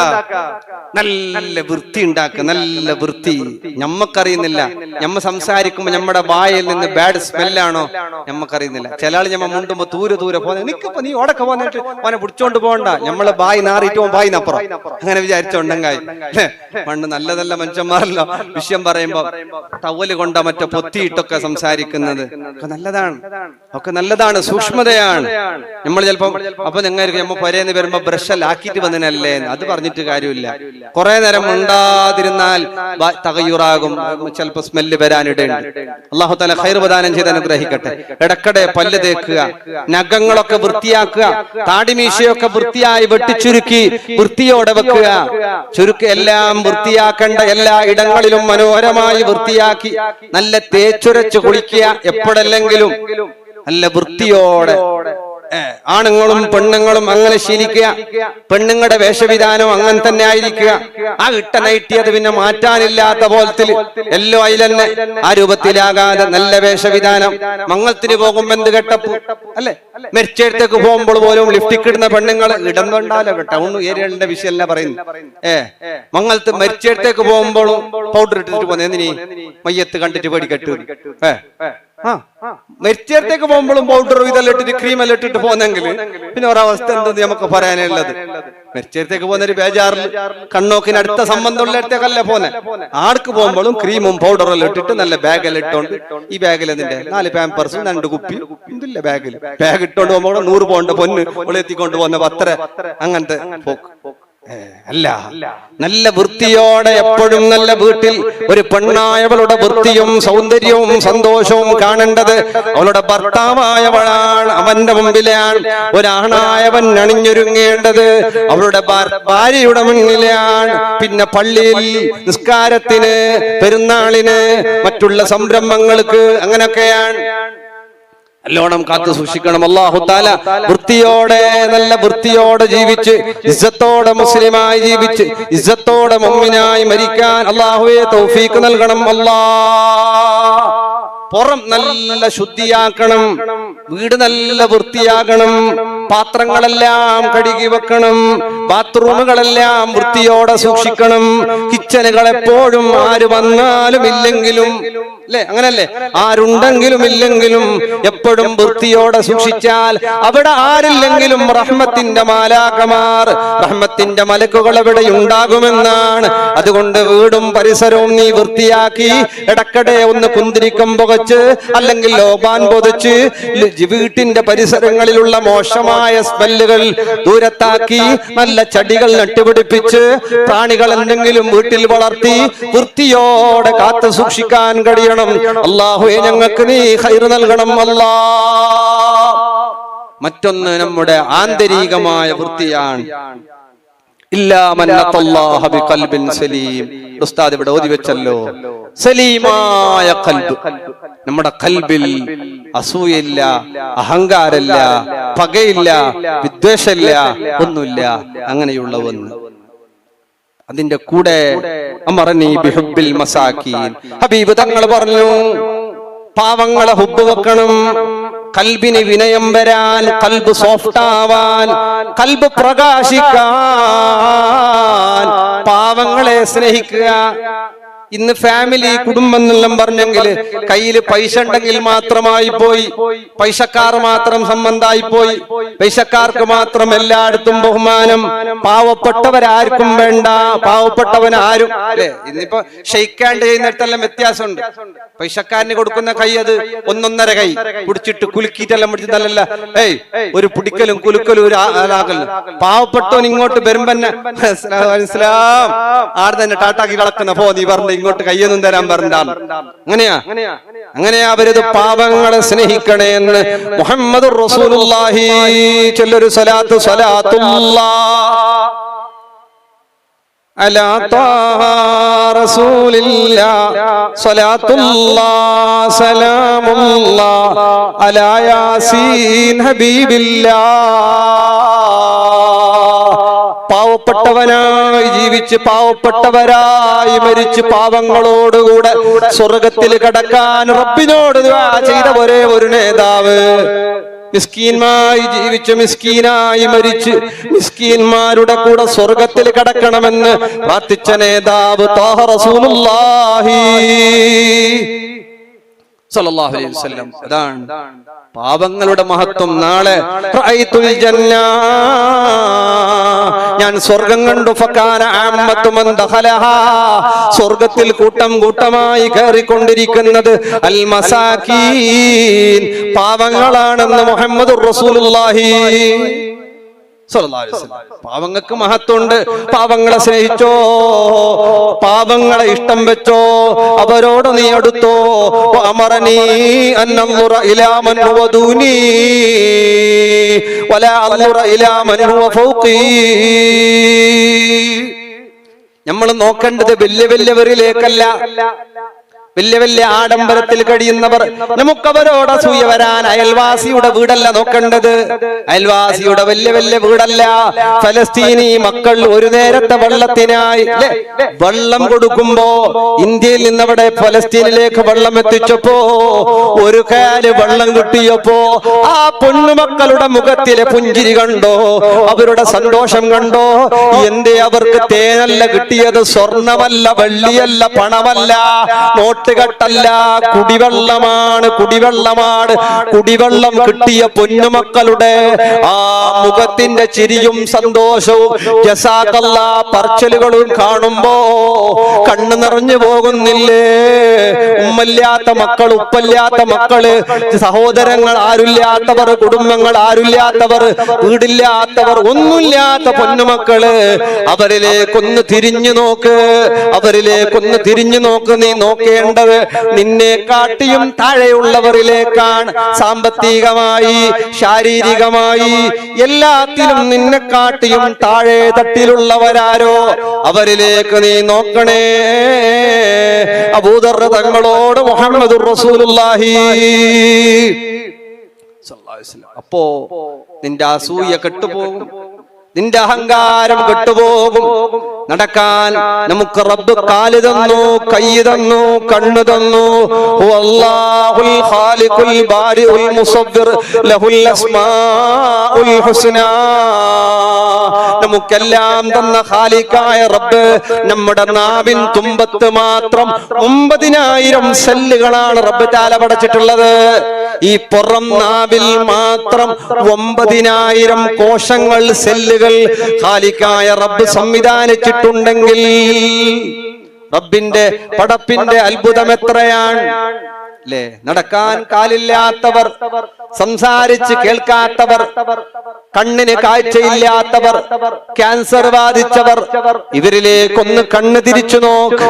നല്ല വൃത്തി ഉണ്ടാക്ക, നല്ല വൃത്തി. ഞമ്മക്കറിയുന്നില്ല, ഞമ്മ സംസാരിക്കുമ്പോ നമ്മുടെ വായിൽ നിന്ന് ബാഡ് സ്മെല്ലാണോ ഞമ്മക്കറിയുന്നില്ല. ചില ആള് ഞമ്മ മുണ്ടുമ്പോ ദൂരെ പോന്നെ, നിക്കപ്പോ നീ ഓടൊക്കെ പോന്നിട്ട് ഓനെ പിടിച്ചോണ്ട് പോകണ്ട, നമ്മളെ ബായി നാറിയിട്ട് ബായിനപ്പുറം അങ്ങനെ വിചാരിച്ചോണ്ടെങ്കായി. പണ്ട് നല്ല നല്ല മനുഷ്യന്മാരല്ലോ വിഷയം പറയുമ്പോ ടവല് കൊണ്ട മറ്റോ പൊത്തിയിട്ടൊക്കെ സംസാരിക്കുന്നത് ഒക്കെ നല്ലതാണ്, ഒക്കെ നല്ലതാണ്, സൂക്ഷ്മതയാണ്. നമ്മൾ ചിലപ്പോ അപ്പൊ നിങ്ങൾക്ക് നമ്മ പരേന്ന് വരുമ്പോ ബ്രഷല്ലാക്കിയിട്ട് വന്നതിനല്ലേ, അത് പറഞ്ഞിട്ട് കാര്യമില്ല. കുറെ നേരം ഉണ്ടാതിരുന്നാൽ തകയുറാകും, ചിലപ്പോ സ്മെല്ല് വരാനിടയുണ്ട്. അല്ലാഹു തആല ഖൈർ പ്രദാനം ചെയ്ത് അനുഗ്രഹിക്കട്ടെ. ഇടക്കടെ പല്ല് തേക്കുക, നഖങ്ങളൊക്കെ വൃത്തിയാക്കുക, താടിമീശയൊക്കെ വൃത്തിയായി വെട്ടിച്ചുരുക്കി വൃത്തിയോടെ വെക്കുക. ചുരുക്കി എല്ലാം വൃത്തിയാക്കേണ്ട എല്ലാ ഇടങ്ങളിലും മനോഹരമായി വൃത്തിയാക്കി നല്ല തേച്ചുരച്ച് കുളിക്കുക. എപ്പോഴല്ലെങ്കിലും നല്ല വൃത്തിയോടെ. ആണുങ്ങളും പെണ്ണുങ്ങളും അങ്ങനെ ശീലിക്കുക. പെണ്ണുങ്ങളുടെ വേഷവിധാനം അങ്ങനെ തന്നെ ആയിരിക്കുക. ആ ഇട്ട നൈറ്റി അത് പിന്നെ മാറ്റാനില്ലാത്ത പോലത്തിൽ എല്ലോ അതിലെന്നെ ആ രൂപത്തിലാകാതെ നല്ല വേഷവിധാനം. മംഗളത്തിന് പോകുമ്പോ എന്ത് കെട്ടപ്പ് അല്ലെ, മെരിച്ചെടുത്തേക്ക് പോകുമ്പോൾ പോലും ലിഫ്റ്റിക്ക് ഇടുന്ന പെണ്ണുങ്ങൾ ഇടുന്നുണ്ടാലോ. ടൗൺ ഏരിയകളുടെ വിഷയമല്ല പറയുന്നു. മംഗളത്ത് മെരിച്ചെടുത്തേക്ക് പോകുമ്പോഴും പൗഡർ ഇട്ടിട്ട് പോകുന്നത് എന്തിനീ? മയ്യത്ത് കണ്ടിട്ട് പേടിക്കെട്ടു. മെരിച്ചേരത്തേക്ക് പോകുമ്പോഴും പൗഡറും ഇതെല്ലാം ഇട്ടിട്ട് ക്രീമെല്ലാം ഇട്ടിട്ട് പോന്നെങ്കിൽ പിന്നെ ഒരവസ്ഥ എന്തെന്ന് നമുക്ക് പറയാനുള്ളത്. മെരിച്ചേരത്തേക്ക് പോകുന്ന ഒരു ബേജാറിൽ കണ്ണോക്കിന് അടുത്ത സംബന്ധമുള്ളിടത്തേക്കല്ല പോന്നെ. ആർക്ക് പോകുമ്പോഴും ക്രീമും പൗഡറെല്ലാം ഇട്ടിട്ട് നല്ല ബാഗെല്ലാം ഇട്ടോണ്ട്, ഈ ബാഗിൽ എന്തിന്റെ 4 പാമ്പേഴ്സും 2 കുപ്പി ഇതില്ല ബാഗിൽ. ബാഗ് ഇട്ടോണ്ട് പോകുമ്പോൾ 100 പൗണ്ട് പൊന്ന് ഒളിയെത്തിക്കൊണ്ട് പോകുന്ന പത്ര അങ്ങനത്തെ പോക്ക് അല്ല. നല്ല വൃത്തിയോടെ എപ്പോഴും നല്ല വീട്ടിൽ ഒരു പെണ്ണായവളുടെ വൃത്തിയും സൗന്ദര്യവും സന്തോഷവും കാണേണ്ടത് അവളുടെ ഭർത്താവായവളാണ്, അവന്റെ മുമ്പിലാണ്. ഒരാണായവൻ അണിഞ്ഞൊരുങ്ങേണ്ടത് അവളുടെ ഭാര്യയുടെ മുന്നിലാണ്. പിന്നെ പള്ളിയിൽ നിസ്കാരത്തിന്, പെരുന്നാളിന്, മറ്റുള്ള സംരംഭങ്ങൾക്ക് അങ്ങനെയൊക്കെയാണ്. നല്ലോണം കാത്തു സൂക്ഷിക്കണം. അല്ലാഹു തആല വൃത്തിയോടെ, നല്ല വൃത്തിയോടെ ജീവിച്ച് ഇസ്സത്തോടെ മുസ്ലിമായി ജീവിച്ച് ഇസ്സത്തോടെ മുഅ്മിനായി മരിക്കാൻ അല്ലാഹുവേ തൗഫീഖ് നൽകണം. പുറം നല്ല ശുദ്ധിയാക്കണം, വീട് നല്ല വൃത്തിയാകണം, പാത്രങ്ങളെല്ലാം കഴുകി വെക്കണം, ബാത്റൂമുകളെല്ലാം വൃത്തിയോടെ സൂക്ഷിക്കണം. കിച്ചനുകൾ എപ്പോഴും ആര് വന്നാലും ഇല്ലെങ്കിലും അല്ലെ, അങ്ങനല്ലേ, ആരുണ്ടെങ്കിലും ഇല്ലെങ്കിലും എപ്പോഴും വൃത്തിയോടെ സൂക്ഷിച്ചാൽ അവിടെ ആരില്ലെങ്കിലും റഹ്മത്തിന്റെ മാലാഖമാർ, റഹ്മത്തിന്റെ മലക്കുകൾ അവിടെ ഉണ്ടാകുമെന്നാണ്. അതുകൊണ്ട് വീടും പരിസരവും നീ വൃത്തിയാക്കി ഇടക്കടെ ഒന്ന് കുന്തിരിക്കം പുകച്ച് അല്ലെങ്കിൽ ലോബാൻ പൊതിച്ച് വീട്ടിന്റെ പരിസരങ്ങളിലുള്ള മോശമായ സ്മെല്ലുകൾ ദൂരത്താക്കി നല്ല ചെടികൾ നട്ടുപിടിപ്പിച്ച് പ്രാണികൾ എന്തെങ്കിലും വീട്ടിൽ വളർത്തി വൃത്തിയോടെ കാത്തു സൂക്ഷിക്കാൻ കഴിയണം. അല്ലാഹുവേ ഞങ്ങൾക്ക് നീ ഖൈർ നൽകണം അല്ലാഹ്. മറ്റൊന്ന് നമ്മുടെ ആന്തരികമായ വൃത്തിയാണ്. ഉസ്താദ് ഇവിടെ ഓതി വെച്ചല്ലോ, സലീമായ ഖൽബ്. നമ്മുടെ ഖൽബിൽ അസൂയയില്ല, അഹങ്കാരമില്ല, പകയില്ല, വിദ്വേഷമില്ല, ഒന്നുമില്ല. അങ്ങനെയുള്ള ഒന്ന്. അതിന്റെ കൂടെ അമറനി ബിഹുബ്ബിൽ മസാക്കീൻ, ഹബീബ് തങ്ങൾ പറഞ്ഞു പാവങ്ങളെ ഹുബ്ബ് വെക്കണം. കൽബിന് വിനയം വരാൻ, കൽബ് സോഫ്റ്റ് ആവാൻ, കൽബ് പ്രകാശിക്കാൻ പാവങ്ങളെ സ്നേഹിക്കുക. ഇന്ന് ഫാമിലി, കുടുംബം എന്നെല്ലാം പറഞ്ഞെങ്കിൽ കയ്യിൽ പൈസ ഉണ്ടെങ്കിൽ മാത്രമായി പോയി, പൈസക്കാർ മാത്രം സംബന്ധമായി പോയി, പൈസക്കാർക്ക് മാത്രം എല്ലായിടത്തും ബഹുമാനം, പാവപ്പെട്ടവരാർക്കും വേണ്ട, പാവപ്പെട്ടവൻ ആരും അല്ലെ. ഇന്നിപ്പോ ഷെയ്ക്ക് ഹാൻഡ് ചെയ്യുന്നിടത്തെല്ലാം വ്യത്യാസമുണ്ട്. പൈസക്കാരന് കൊടുക്കുന്ന കൈ അത് 1.5 കൈ പിടിച്ചിട്ട് കുലുക്കിയിട്ടെല്ലാം പിടിച്ചിട്ടല്ല, ഒരു പിടിക്കലും കുലുക്കലും ഒരു ആലാകലും. പാവപ്പെട്ടവൻ ഇങ്ങോട്ട് വരുമ്പോ ഇസ്ലാം ആടെ തന്നെ ടാട്ടാക്കി കളക്കുന്ന പോ, നീ പറഞ്ഞ ഇങ്ങോട്ട് കയ്യൊന്നും തരാൻ പറഞ്ഞാൽ അങ്ങനെയാ അവരത് പാവങ്ങളെ സ്നേഹിക്കണേ എന്ന് മുഹമ്മദുർ റസൂലുള്ളാഹി ചൊല്ലൊരു സ്വലാത്ത്, സ്വലാത്തുല്ലാഹ് അലാ ത്വാഹ റസൂലില്ലാഹ്, സ്വലാത്തുല്ലാഹ് സലാമുല്ലാഹ് അലാ യാസീൻ ഹബീബില്ലാ. പാവപ്പെട്ടവനായി ജീവിച്ച് പാവപ്പെട്ടവരായി മരിച്ച് പാവങ്ങളോടുകൂടെ സ്വർഗത്തിൽ കടക്കാൻ റബ്ബിനോട് ദുആ ചെയ്ത ഒരേ ഒരു നേതാവ്. മിസ്കീന്മായി ജീവിച്ച് മിസ്കീനായി മരിച്ച് മിസ്കീന്മാരുടെ കൂടെ സ്വർഗത്തിൽ കടക്കണമെന്ന് പ്രാർത്ഥിച്ച നേതാവ് ത്വാഹ റസൂലുള്ളാഹി സ്വല്ലല്ലാഹു അലൈഹി വസല്ലം. അതാണ് പാവങ്ങളുടെ മഹത്വം. നാളെ റഅയ്തുൽ ജന്ന, ഞാൻ സ്വർഗം കണ്ടു. ഫകാന അമ്മത്തു മൻ ദഖലഹാ, സ്വർഗത്തിൽ കൂട്ടം കൂട്ടമായി കയറിക്കൊണ്ടിരിക്കുന്നത് അൽ മസാകീൻ, പാവങ്ങളാണെന്ന് മുഹമ്മദുർ റസൂലുള്ളാഹി സ്വല്ലല്ലാഹു അലൈഹി വസല്ലം. പാവങ്ങൾക്ക് മഹത്വമുണ്ട്. പാവങ്ങളെ സ്നേഹിച്ചോ, പാവങ്ങളെ ഇഷ്ടം വെച്ചോ, അവരോട് നീ അടുത്തോ. അമറനീ അന്നൻദുറ ഇലാ മൻ ഹുവ ദൂനി വലാ അൻദുറ ഇലാ മൻ ഹുവ ഫൗഖി. നമ്മൾ നോക്കേണ്ടത് വലിയ വലിയവരിലേക്കല്ല, വലിയ വലിയ ആഡംബരത്തിൽ കഴിയുന്നവർ, നമുക്കവരോട് അസൂയ വരാൻ അയൽവാസിയുടെ വീടല്ല നോക്കേണ്ടത്, അയൽവാസിയുടെ വലിയ വലിയ വീടല്ല. ഫലസ്തീനി മക്കൾ ഒരു നേരത്തെ വെള്ളത്തിനായി വെള്ളം കൊടുക്കുമ്പോ, ഇന്ത്യയിൽ നിന്നവിടെ ഫലസ്തീനിലേക്ക് വെള്ളം എത്തിച്ചപ്പോ ഒരു കാല് വെള്ളം കിട്ടിയപ്പോ ആ പൊന്നുമക്കളുടെ മുഖത്തിലെ പുഞ്ചിരി കണ്ടോ, അവരുടെ സന്തോഷം കണ്ടോ? എന്തേ അവർക്ക് തേനല്ല കിട്ടിയത്, സ്വർണമല്ല, വെള്ളിയല്ല, പണമല്ല, നോട്ടുകെട്ടല്ല, കുടിവെള്ളമാണ്, കുടിവെള്ളമാണ്. കുടിവെള്ളം കിട്ടിയ പൊന്നുമക്കളുടെ ആ മുഖത്തിന്റെ ചിരിയും സന്തോഷവും ജസാക്കല്ലാ പറച്ചലുകളും കാണുമ്പോ കണ്ണു നിറഞ്ഞു പോകുന്നില്ലേ? ഉമ്മല്ലാത്ത മക്കൾ, ഉപ്പല്ലാത്ത മക്കള്, സഹോദരങ്ങൾ ആരുമില്ലാത്തവർ, കുടുംബങ്ങൾ ആരുമില്ലാത്തവർ, വീടില്ലാത്തവർ, ഒന്നുമില്ലാത്ത പൊന്നുമക്കള്, അവരിലേക്കൊന്ന് തിരിഞ്ഞു നോക്ക്, അവരിലേക്കൊന്ന് തിരിഞ്ഞു നോക്ക്. നീ നോക്കേണ്ടത് നിന്നെ കാട്ടിയും താഴെയുള്ളവരിലേക്കാണ്. സാമ്പത്തികമായി, ശാരീരികമായി, എല്ലാത്തിലും നിന്നെ കാട്ടിയും താഴെ തട്ടിലുള്ളവരാരോ അവരിലേക്ക് നീ നോക്കണേ. അബൂദർ തങ്ങളോട് മുഹമ്മദുർ റസൂലുള്ളാഹി സ്വല്ലല്ലാഹു അലൈഹി വസല്ലം. അപ്പോ നിന്റെ അസൂയ കെട്ടുപോകും, നിന്റെ അഹങ്കാരം കെട്ടുപോകും. നടക്കാൻ നമുക്ക് റബ്ബ് കാല് തന്നു, കൈ തന്നു, കണ്ണു തന്നു. ഹുവല്ലാഹുൽ ഖാലിഖുൽ ബാരിഉൽ മുസവ്വിർ ലഹുൽ അസ്മാഉൽ ഹുസ്നാ. നമുക്കെല്ലാം തന്ന ഖാലിഖായ റബ്ബ് നമ്മുടെ നാവിൻ തുമ്പത്ത് മാത്രം 9000 സെല്ലുകളാണ് റബ്ബ് തആല പടച്ചിട്ടുള്ളത്. ഈ പുറം നാവിൽ മാത്രം 9000 കോശങ്ങൾ, സെല്ലുകൾ ഖാലിഖായ റബ്ബ് സംവിധാനിച്ചിട്ടുണ്ടെങ്കിൽ റബ്ബിന്റെ പടപ്പിന്റെ അത്ഭുതം എത്രയാണ് അല്ലേ? നടക്കാൻ കാലില്ലാത്തവർ, സംസാരിച്ച് കേൾക്കാത്തവർ, കണ്ണിന് കാഴ്ചയില്ലാത്തവർ, ക്യാൻസർ ബാധിച്ചവർ, ഇവരിലേക്കൊന്ന് കണ്ണ് തിരിച്ചു നോക്ക്.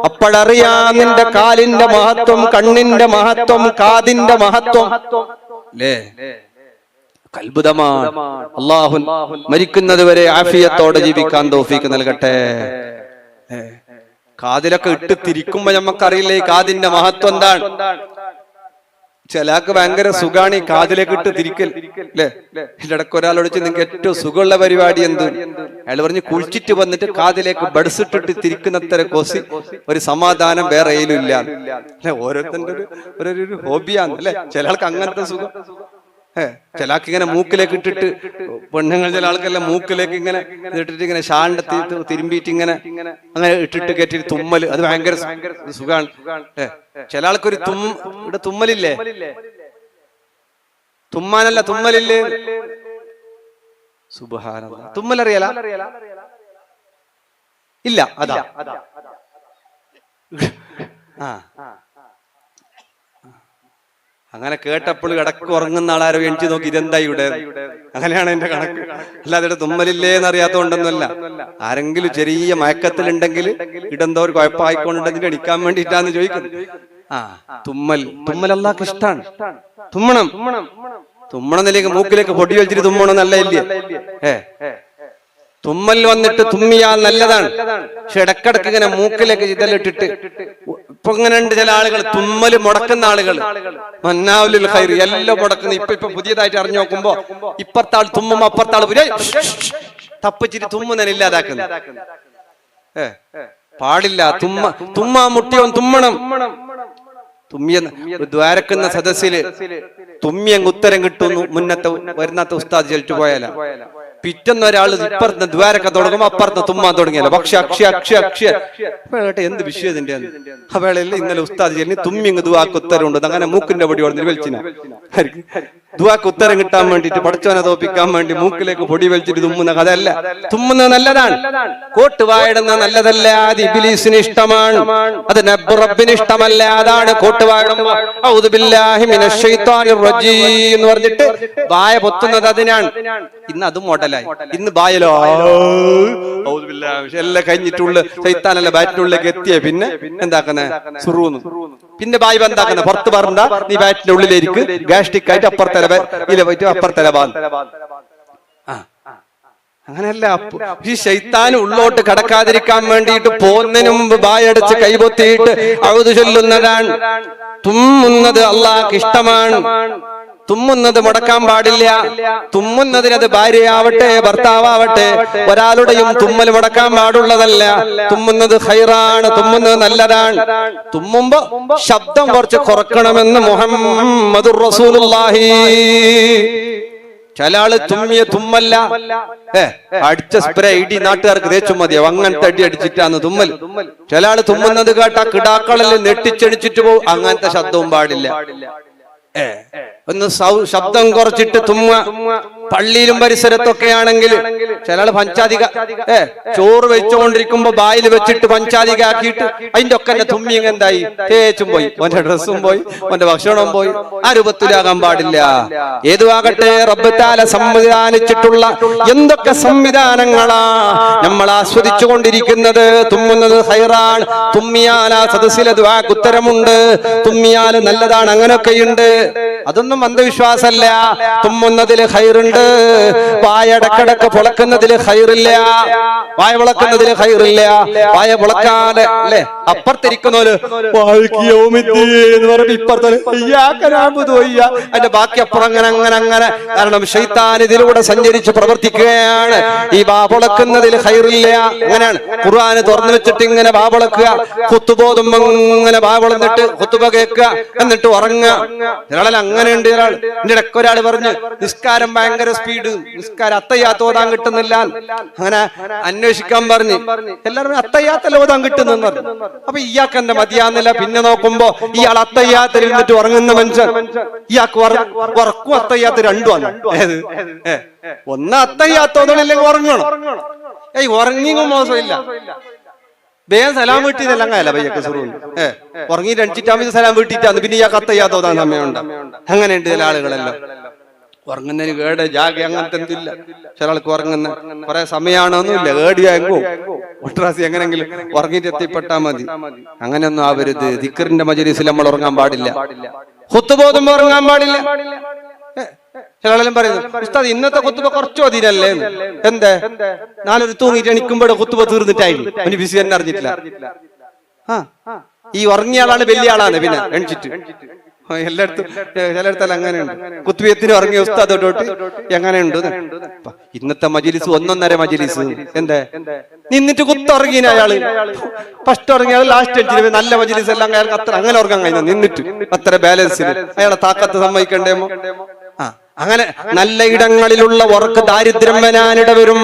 അപ്പോഴറിയാം നിന്റെ കാലിന്റെ മഹത്വം, കണ്ണിന്റെ മഹത്വം, കാതിന്റെ മഹത്വം അല്ലേ? അത്ഭുതമാണ്. അല്ലാഹു മരിക്കുന്നത് വരെ ആഫിയത്തോടെ ജീവിക്കാൻ തൗഫീക്ക് നൽകട്ടെ. കാതിലൊക്കെ ഇട്ട് തിരിക്കുമ്പോ നമുക്കറിയില്ല ഈ കാതിന്റെ മഹത്വം എന്താണ്. ചിലക്ക് ഭയങ്കര സുഖാണ് ഈ കാതിലേക്ക് ഇട്ട് തിരിക്കൽ അല്ലേ? ഇടയ്ക്ക് ഒരാളോട് നിങ്ങൾക്ക് ഏറ്റവും സുഖമുള്ള പരിപാടി എന്ത്? അയാൾ പറഞ്ഞ് കുളിച്ചിട്ട് വന്നിട്ട് കാതിലേക്ക് ബഡ്സ് ഇട്ടിട്ട് തിരിക്കുന്നത്ര കോസി ഒരു സമാധാനം വേറെ ഏലും ഇല്ല അല്ലെ? ഓരോരുത്തരുടെ ഒരു ഹോബിയാണ് അല്ലെ? ചില ആൾക്ക് അങ്ങനത്തെ സുഖം. ചിലക്ക് ഇങ്ങനെ മൂക്കിലേക്ക് ഇട്ടിട്ട്, പെണ്ണുങ്ങൾ ചില ആൾക്കെല്ലാം മൂക്കിലേക്ക് ഇങ്ങനെ ഇട്ടിട്ട് ഇങ്ങനെ ഷാളിന്റെ തിരുമ്പിയിട്ട് ഇങ്ങനെ അങ്ങനെ ഇട്ടിട്ട് കയറ്റി തുമ്മല്, അത് ഭയങ്കര സുഖാണ്. ചില ആൾക്കൊരു ഇവിടെ തുമ്മലില്ലേ, തുമ്മാനല്ല തുമ്മലില്ലേ, സുബ്ഹാനല്ലാഹ്. തുമ്മലറിയാല? ഇല്ല, അതാ അങ്ങനെ കേട്ടപ്പോൾ ഇടക്ക് ഉറങ്ങുന്ന ആളാരോ എണിച്ച് നോക്കി ഇതെന്താ ഇവിടെ, അങ്ങനെയാണ് എന്റെ കണക്ക്. അല്ലാതെ തുമ്മലില്ലേ എന്നറിയാത്തോണ്ടൊന്നുമല്ല. ആരെങ്കിലും ചെറിയ മയക്കത്തിലുണ്ടെങ്കിൽ ഇടെന്തോ ഒരു കുഴപ്പമായിക്കൊണ്ടെങ്കിൽ എണിക്കാൻ വേണ്ടിയിട്ടാന്ന് ചോദിക്കുന്നു. തുമ്മൽ അല്ലാഹ്ക്ക് ഇഷ്ടാണ്. തുമ്മണമെന്നിലേക്ക് മൂക്കിലേക്ക് പൊടി വലിച്ചിട്ട് തുമ്മണം നല്ല ഇല്ലേ? തുമ്മൽ വന്നിട്ട് തുമ്മിയാൽ നല്ലതാണ്. പക്ഷെ ഇടക്കിടക്ക് ഇങ്ങനെ മൂക്കിലേക്ക് ഇതെല്ലാം ഇട്ടിട്ട് ഇപ്പൊ ഇങ്ങനെ ഉണ്ട് ചില ആളുകൾ തുമ്മല് മുടക്കുന്ന ആളുകൾ. മന്നാവുലിൽ ഖൈർ എല്ലാം മുടക്കുന്ന. ഇപ്പൊ പുതിയതായിട്ട് അറിഞ്ഞു നോക്കുമ്പോ ഇപ്പുറത്താൾ തുമ്മും അപ്പുറത്താൾ തപ്പിച്ചിട്ട് തുമ്മുന്നതിനെ ഇല്ലാതാക്കുന്നു. പാടില്ല. തുമ്മാ മുട്ടിയോൻ തുമ്മണം. തുമ്മിയ ദ്വാരക്കുന്ന സദസ്സില് തുമ്മിയങ്ങ് ഉത്തരം കിട്ടുന്നു. മുന്നത്തെ വരുന്നാത്ത ഉസ്താദ് ചെലിച്ചു പോയാല പിറ്റെന്ന് ഒരാൾ ഇപ്പുറത്ത് ദ്വാരക്ക തുടങ്ങുമ്പോ അപ്പുറത്ത് തുമ്മാൻ തുടങ്ങിയല്ലോ. പക്ഷെ അക്ഷയ എന്ത് വിഷയം ഇതിന്റെ ആ വേളയിൽ ഇന്നലെ ഉസ്താദ് ചെല്ലി തുമ്മിയങ്ങ് ദുവാക്ക് ഉത്തരം ഉണ്ട്. അങ്ങനെ മൂക്കിന്റെ പൊടി കൊടുത്ത് വലിച്ചിന ദുവാക്ക് ഉത്തരം കിട്ടാൻ വേണ്ടിട്ട് പഠിച്ചവനെ തോപ്പിക്കാൻ വേണ്ടി മൂക്കിലേക്ക് പൊടി വലിച്ചിട്ട് തുമ്മുന്ന കഥയല്ല. തുമ്മുന്നത് നല്ലതാണ്, കോട്ട് വായിടുന്ന നല്ലതല്ല. അത് ഇബ്ലീസിന് ഇഷ്ടമാണ്, അത് റബ്ബിന് ഇഷ്ടമല്ല. അതാണ് കോട്ട് വായിടുമ്പോ ഔദു ബില്ലാഹി മിനശ് ശൈത്വാനിർ റജീം എന്ന് പറഞ്ഞിട്ട് വായ പൊത്തുന്നത് അതിനാണ്. ഇന്ന് അത് മോഡലായി. ഇന്ന് ബായലോ എല്ലാം കഴിഞ്ഞിട്ടുള്ള ശൈത്താനല്ല ബാറ്റിനുള്ളിലേക്ക് എത്തിയ പിന്നെ എന്താക്കുന്ന സുറൂന്ന്. പിന്നെ ബായ് എന്താക്കുന്ന പുറത്ത് പറഞ്ഞ നീ ബാറ്റിന്റെ ഉള്ളിലേക്ക് ഗാസ്ട്രിക് ആയിട്ട് അപ്പുറത്തല ഇല പോയിട്ട് അപ്പുറത്തല അങ്ങനെയല്ല. ഈ ശൈത്താൻ ഉള്ളോട്ട് കടക്കാതിരിക്കാൻ വേണ്ടിയിട്ട് പോകുന്നതിന് മുമ്പ് ബായടച്ച് കൈപൊത്തിയിട്ട് ഔദു ചൊല്ലുന്നതാണ്. തുമ്മുന്നത് അള്ളാഹ്ക്ക് ഇഷ്ടമാണ്. തുമ്മുന്നത് മുടക്കാൻ പാടില്ല. തുമ്മുന്നതിനത് ഭാര്യയാവട്ടെ ഭർത്താവട്ടെ ഒരാളുടെയും തുമ്മൽ മുടക്കാൻ പാടുള്ളതല്ല. തുമ്മുന്നത് ഖൈറാണ്, തുമ്മുന്നത് നല്ലതാണ്. തുമ്മുമ്പോ ശബ്ദം കുറച്ച് കുറക്കണമെന്ന് മുഹമ്മദുർ റസൂലുള്ളാഹി. ചില ആള് തുമ്മിയ തുമ്മല്ല, അടിച്ച സ്പ്രേ ഇടി നാട്ടുകാർക്ക് തേച്ചും മതിയാവും. അങ്ങനത്തെ അടി അടിച്ചിട്ടാണ് തുമ്മൽ. ചില ആള് തുമ്മുന്നത് കേട്ടാ കിടാക്കളെല്ലാം നെട്ടിച്ചടിച്ചിട്ട് പോകും. അങ്ങനത്തെ ശബ്ദവും പാടില്ല. ഒന്ന് ശബ്ദം കുറച്ചിട്ട് തുമ്മ. പള്ളിയിലും പരിസരത്തൊക്കെ ആണെങ്കിൽ ചില പഞ്ചാധിക ചോറ് വെച്ചുകൊണ്ടിരിക്കുമ്പോ ബായിൽ വെച്ചിട്ട് പഞ്ചാധിക ആക്കിയിട്ട് അതിന്റെ ഒക്കെ എന്നെ തുമ്മി എന്തായി തേച്ചും പോയി, ഓന്റെ ഡ്രസ്സും പോയി, ഓന്റെ ഭക്ഷണവും പോയി. ആ രൂപത്തിലാകാൻ പാടില്ല. ഏതുവാകട്ടെ റബ്ബ് തആല സംവിധാനിച്ചിട്ടുള്ള എന്തൊക്കെ സംവിധാനങ്ങളാ നമ്മൾ ആസ്വദിച്ചു കൊണ്ടിരിക്കുന്നത്. തുമ്മുന്നത് ഖൈറാൻ. തുമ്മിയാൽ ആ സദസ്സിലെ ദുആക്ക് ഉത്തരമുണ്ട്. തുമ്മിയാൽ നല്ലതാണ്. അങ്ങനെയൊക്കെയുണ്ട്. അതൊന്നും അന്ധവിശ്വാസമല്ല. തുമ്മുന്നതിൽ ഖൈറുണ്ട്. വായടക്കടക്ക് പൊളക്കുന്നതില് ഖൈറില്ല. വായ പൊളക്കുന്നതില് ഖൈറില്ല. വായ പൊളക്കാതെ അല്ലെ അപ്പുറത്തിരിക്കുന്നോര് എന്ന് പറയുമ്പോ ഇപ്പുറത്തോല് അതിന്റെ ബാക്കി അപ്പുറം അങ്ങനെ. കാരണം ശൈത്താൻ ഇതിലൂടെ സഞ്ചരിച്ച് പ്രവർത്തിക്കുകയാണ്. ഈ വാ പൊളക്കുന്നതിൽ ഖൈറില്ല. അങ്ങനെയാണ് ഖുർആന് തുറന്നു വെച്ചിട്ട് ഇങ്ങനെ വാ പൊളക്കുക. കുത്തുബോധുമ്പോ ഇങ്ങനെ വാ പൊളന്നിട്ട് കുത്തുബ കേൾക്കുക, എന്നിട്ട് ഉറങ്ങുക. ഒരാളെ അങ്ങനെയുണ്ട്. എന്റെ ഇടയ്ക്ക് ഒരാൾ പറഞ്ഞു നിസ്കാരം ഭയങ്കര സ്പീഡ്, നിസ്കാരം അത്തയ്യാത്ത ഓതാൻ കിട്ടുന്നില്ല. അങ്ങനെ അന്വേഷിക്കാൻ പറഞ്ഞു. എല്ലാവരും അത്തയ്യാത്തല്ല ഓതാൻ കിട്ടുന്നെന്ന് പറഞ്ഞു. അപ്പൊ ഇയാൾക്ക് എന്റെ മതിയാന്നില്ല. പിന്നെ നോക്കുമ്പോ ഇയാൾ അത്തയ്യാത്തിൽ ഇരുന്നിട്ട് ഉറങ്ങുന്ന മനുഷ്യൻ. ഇയാൾക്ക് ഉറക്കും അത്തയ്യാത്ത രണ്ടുമാണ്. ഏത് ഒന്ന് അത്തയ്യാത്തോന്നില്ലെങ്കിൽ ഉറങ്ങണം. ഉറങ്ങിയും മോശമില്ല. വേഗം സലാം വീട്ടിയതല്ല അങ്ങനല്ല പയ്യൊക്കെ സുറൂന്ന് ഉറങ്ങി രണ്ടിട്ടാകുമ്പോൾ സലാം വീട്ടിട്ടാന്ന് പിന്നെ ഇയാൾക്ക് അത്തയ്യാത്തോതാൻ സമയമുണ്ട്. അങ്ങനെയുണ്ട് ചില ആളുകളെല്ലാം. ഉറങ്ങുന്നതിന് കേട് ജാഗ അങ്ങനത്തെ എന്തില്ല. ചില ആൾക്ക് ഉറങ്ങുന്ന കുറെ സമയമാണോന്നുമില്ല. കേടിയാകും ഒട്രാസി എങ്ങനെങ്കിലും ഉറങ്ങിയിട്ട് എത്തിപ്പെട്ടാ മതി. അങ്ങനെയൊന്നും ആവരുത്. ദിക്റിന്റെ മജ്‌ലിസിൽ നമ്മൾ ഉറങ്ങാൻ പാടില്ല. ഖുത്ബോധം ഉറങ്ങാൻ പാടില്ല. ചില ആളെല്ലാം പറയുന്നു ഉസ്താദ് ഇന്നത്തെ ഖുത്ബ കുറച്ചു അതിനല്ലേ. എന്തേ നാലൊരു തൂങ്ങിട്ട് എണിക്കുമ്പോഴേ ഖുത്ബ തീർന്നിട്ടായിരുന്നു. അവന് ബിസി തന്നെ അറിഞ്ഞിട്ടില്ല. ഈ ഉറങ്ങിയ ആളാണ് വലിയ ആളാണ്. പിന്നെ എണിച്ചിട്ട് എല്ലായിടത്തും ചിലയിടത്തല്ല അങ്ങനെയുണ്ട്. കുത്തുബിയത്തിന് ഉറങ്ങിയ ഉസ്താദോട്ട് എങ്ങനെയുണ്ട്. ഇന്നത്തെ മജ്‌ലിസ് 1.5 മജ്‌ലിസ്. എന്തേ നിന്നിട്ട് കുത്തുറങ്ങിയ അയാള് ഫസ്റ്റ് ഉറങ്ങിയ ആൾ ലാസ്റ്റ് എണിച്ചിട്ട് നല്ല മജ്‌ലിസ് എല്ലാം അയാൾക്ക് അത്ര അങ്ങനെ ഉറങ്ങാൻ കഴിയുന്ന നിന്നിട്ട് അത്ര ബാലൻസിൽ അയാളെ താക്കത്ത് സമ്മതിക്കണ്ടേമോ. അങ്ങനെ നല്ല ഇടങ്ങളിലുള്ള വർക്ക് ദാരിദ്ര്യം വരാനിട വരും.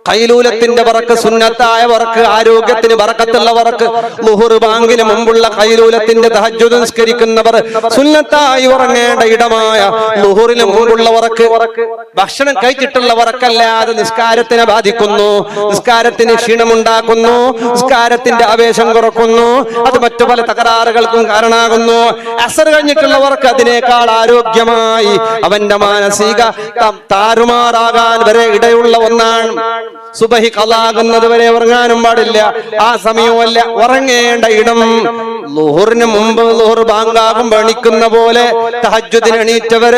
ഖൈലൂലത്തിന്റെ വർക്ക്, സുന്നത്തായ വർക്ക്, ആരോഗ്യത്തിന് ബറക്കത്തുള്ള വർക്ക്, ളുഹുർ ബാങ്കിന് മുമ്പുള്ള ഖൈലൂലത്തിന്റെ തഹജ്ജുദ് നിസ്കരിക്കുന്നവർ സുന്നത്തായി ഉറങ്ങേണ്ട ഇടമായ ളുഹുറിന് മുമ്പുള്ള വർക്ക്, ഭക്ഷണം കഴിച്ചിട്ടുള്ള വർക്കല്ലാതെ നിസ്കാരത്തിനെ ബാധിക്കുന്നു, നിസ്കാരത്തിന് ക്ഷീണമുണ്ടാക്കുന്നു, നിസ്കാരത്തിന്റെ ആവേശം കുറക്കുന്നു, അത് മറ്റു പല തകരാറുകൾക്കും കാരണമാകുന്നു. അസർ കഴിഞ്ഞിട്ടുള്ള വർക്ക് അതിനേക്കാൾ ആരോഗ്യമായി അവന്റെ മാനസിക താറുമാറാകാൻ വരെ ഇടയുള്ള ഒന്നാണ്. സുബഹി ഖളാകുന്നത് വരെ ഉറങ്ങാനും പാടില്ല. ആ സമയമല്ല ഉറങ്ങേണ്ട ഇടം. ളുഹറിന് മുമ്പ് ളുഹർ ബാങ്കാകുമ്പോൾ എണീക്കുന്ന പോലെ തഹജ്ജുദിന് എണീറ്റവർ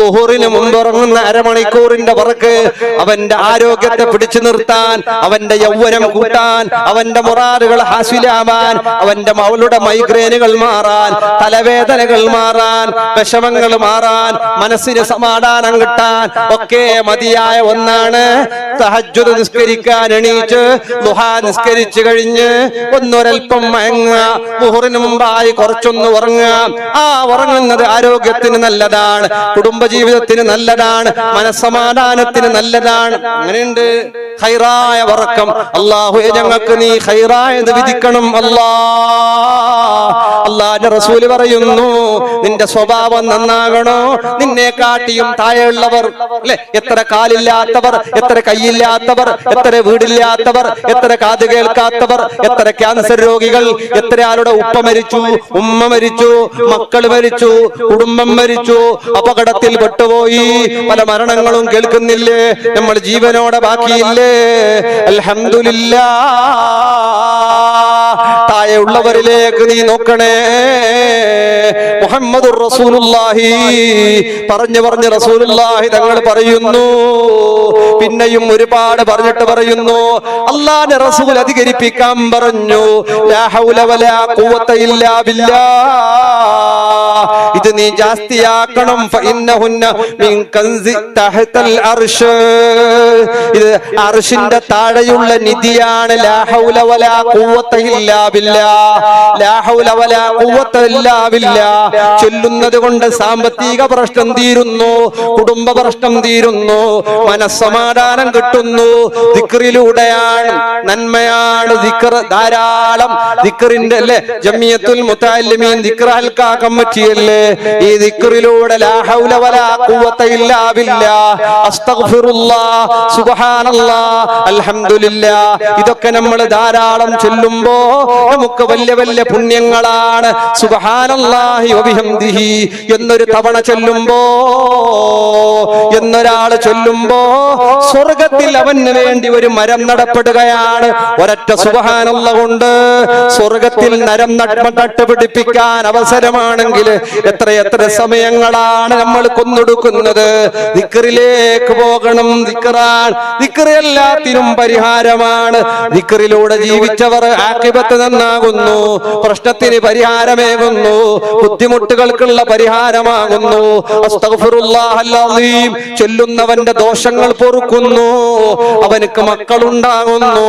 ളുഹറിന് മുമ്പ് ഉറങ്ങുന്ന അരമണിക്കൂറിന്റെ വർക്ക് അവന്റെ ആരോഗ്യത്തെ പിടിച്ചു നിർത്താൻ, അവന്റെ യൗവനം കൂട്ടാൻ, അവന്റെ മുറാദുകൾ ഹാസിലാവാൻ, അവന്റെ മൗലുടെ മൈഗ്രെയിനുകൾ മാറാൻ, തലവേദനകൾ മാറാൻ, വിഷമങ്ങൾ മാറാൻ, മനസ്സിന് സമാധാനം കിട്ടാൻ ഒക്കെ മതിയായ ഒന്നാണ് തഹജ്ജുദ് നിസ്കരിക്കാൻ എണീറ്റ് ദുഹാ നിസ്കരിച്ചു കഴിഞ്ഞ് ഒന്നൊരൽപ്പം മയങ്ങുക, ളുഹറിന് മുമ്പായി കുറച്ചൊന്ന് ഉറങ്ങുക. ആ ഉറങ്ങുന്നത് ആരോഗ്യത്തിന് നല്ലതാണ്, കുടുംബജീവിതത്തിന് നല്ലതാണ്, മനസ്സമാധാനത്തിന് നല്ലതാണ്. അങ്ങനെയുണ്ട് ഖൈറായ ഉറക്കം. അല്ലാഹുവേ ഞങ്ങൾക്ക് നീ ഖൈറായത് വിധിക്കണം അല്ലാ. അല്ലാഹുവിന്റെ റസൂല് പറയുന്നു, നിന്റെ സ്വഭാവം നന്നാകണോ, നിന്നെ കാട്ടിയും താഴെയുള്ളവർ അല്ലെ, എത്ര കാലില്ലാത്തവർ, എത്ര കൈയില്ലാത്തവർ, എത്ര വീടില്ലാത്തവർ, എത്ര കാത് കേൾക്കാത്തവർ, എത്ര ക്യാൻസർ രോഗികൾ, എത്ര ആളുടെ ഉപ്പ മരിച്ചു, ഉമ്മ മരിച്ചു, മക്കൾ മരിച്ചു, കുടുംബം മരിച്ചു, അപകടത്തിൽ പെട്ടുപോയി, പല മരണങ്ങളും കേൾക്കുന്നില്ലേ, നമ്മൾ ജീവനോടെ ബാക്കിയില്ലേ? അൽഹംദുലില്ലാഹ്. താഴെയുള്ളവരിലേക്ക് നീ നോക്കണേ. മുഹമ്മദുർ റസൂലുള്ളാഹി പറഞ്ഞു റസൂലുള്ളാഹി തങ്ങൾ പറയുന്നു, പിന്നെയും ഒരുപാട് പറഞ്ഞിട്ട് പറയുന്നു, അല്ലാഹുവിന്റെ റസൂൽ അധികരിപ്പിക്കാൻ പറഞ്ഞു, ലാ ഹൗല വലാ ഖുവത ഇല്ലാ ബില്ലാഹ്. ഇത് നീ ജാസ്തിയാക്കണം. ഫഇന്നഹുന്ന മിൻ കൻസി തഹ്തൽ അർശ്. ഇത് അർശിന്റെ താഴെയുള്ള നിധിയാണ്. ലാ ഹൗല വലാ ഖുവത ഇല്ലാ ബില്ലാഹ്. ലാ ഹൗല വലാ ഖുവത ഇല്ലാ ബില്ലാഹ് ചൊല്ലുന്നത് കൊണ്ട് സാമ്പത്തിക പ്രശ്നം തീരുന്നു, കുടുംബ പ്രശ്നം തീരുന്നു, മനസ്സമാധാനം കിട്ടുന്നു. ദിക്റിലൂടെയാണ്, നന്മയാണ് ദിക്ർ. ധാരാളം ദിക്റിന്റെ അല്ലേ, ജമിയത്തുൽ മുതഅല്ലിമീൻ ദിക്ർ ഹൽഖ കമ്മിറ്റിയല്ലേ, ഈ ദിക്റിലൂടെ ലാ ഹൗല വലാ ഖുവത ഇല്ലാ ബില്ലാഹ്, അസ്തഗ്ഫിറുല്ലാഹ്, സുബ്ഹാനല്ലാഹ്, അൽഹംദുലില്ലാഹ്, ഇതൊക്കെ നമ്മൾ ധാരാളം ചൊല്ലുമ്പോ നമുക്ക് വലിയ വലിയ പുണ്യങ്ങളാണ്. സുബ്ഹാനല്ലാഹി വബിഹംദിഹി എന്നൊരു തവണ ചൊല്ലുമ്പോ, എന്നൊരാള് ചൊല്ലുമ്പോ സ്വർഗത്തിൽ അവന് വേണ്ടി ഒരു മരം നടപ്പെടുകയാണ്. ഒരൊറ്റ സുബ്ഹാനല്ലാഹ് കൊണ്ട് സ്വർഗത്തിൽ മരം നട്ടുപിടിപ്പിക്കാൻ അവസരമാണെങ്കിൽ എത്ര സമയങ്ങളാണ് നമ്മൾ കൊന്നൊടുക്കുന്നത്. ദിക്റിലേക്ക് പോകണം. ദിക്ർ എല്ലാത്തിനും പരിഹാരമാണ്. ദിക്റിലൂടെ ജീവിച്ചവർ ആഖിബത്ത് നന്നാകുന്നു, പ്രശ്നത്തിന് പരിഹാരമേകുന്നു, ബുദ്ധിമുട്ടുകൾക്കുള്ള പരിഹാരമാകുന്നു. അസ്തഗ്ഫിറുല്ലാഹൽ അസീം ചൊല്ലുന്നവന്റെ ദോഷങ്ങൾ പൊറുക്കുന്നു, അവനക്ക് മക്കളുണ്ടാകുന്നു,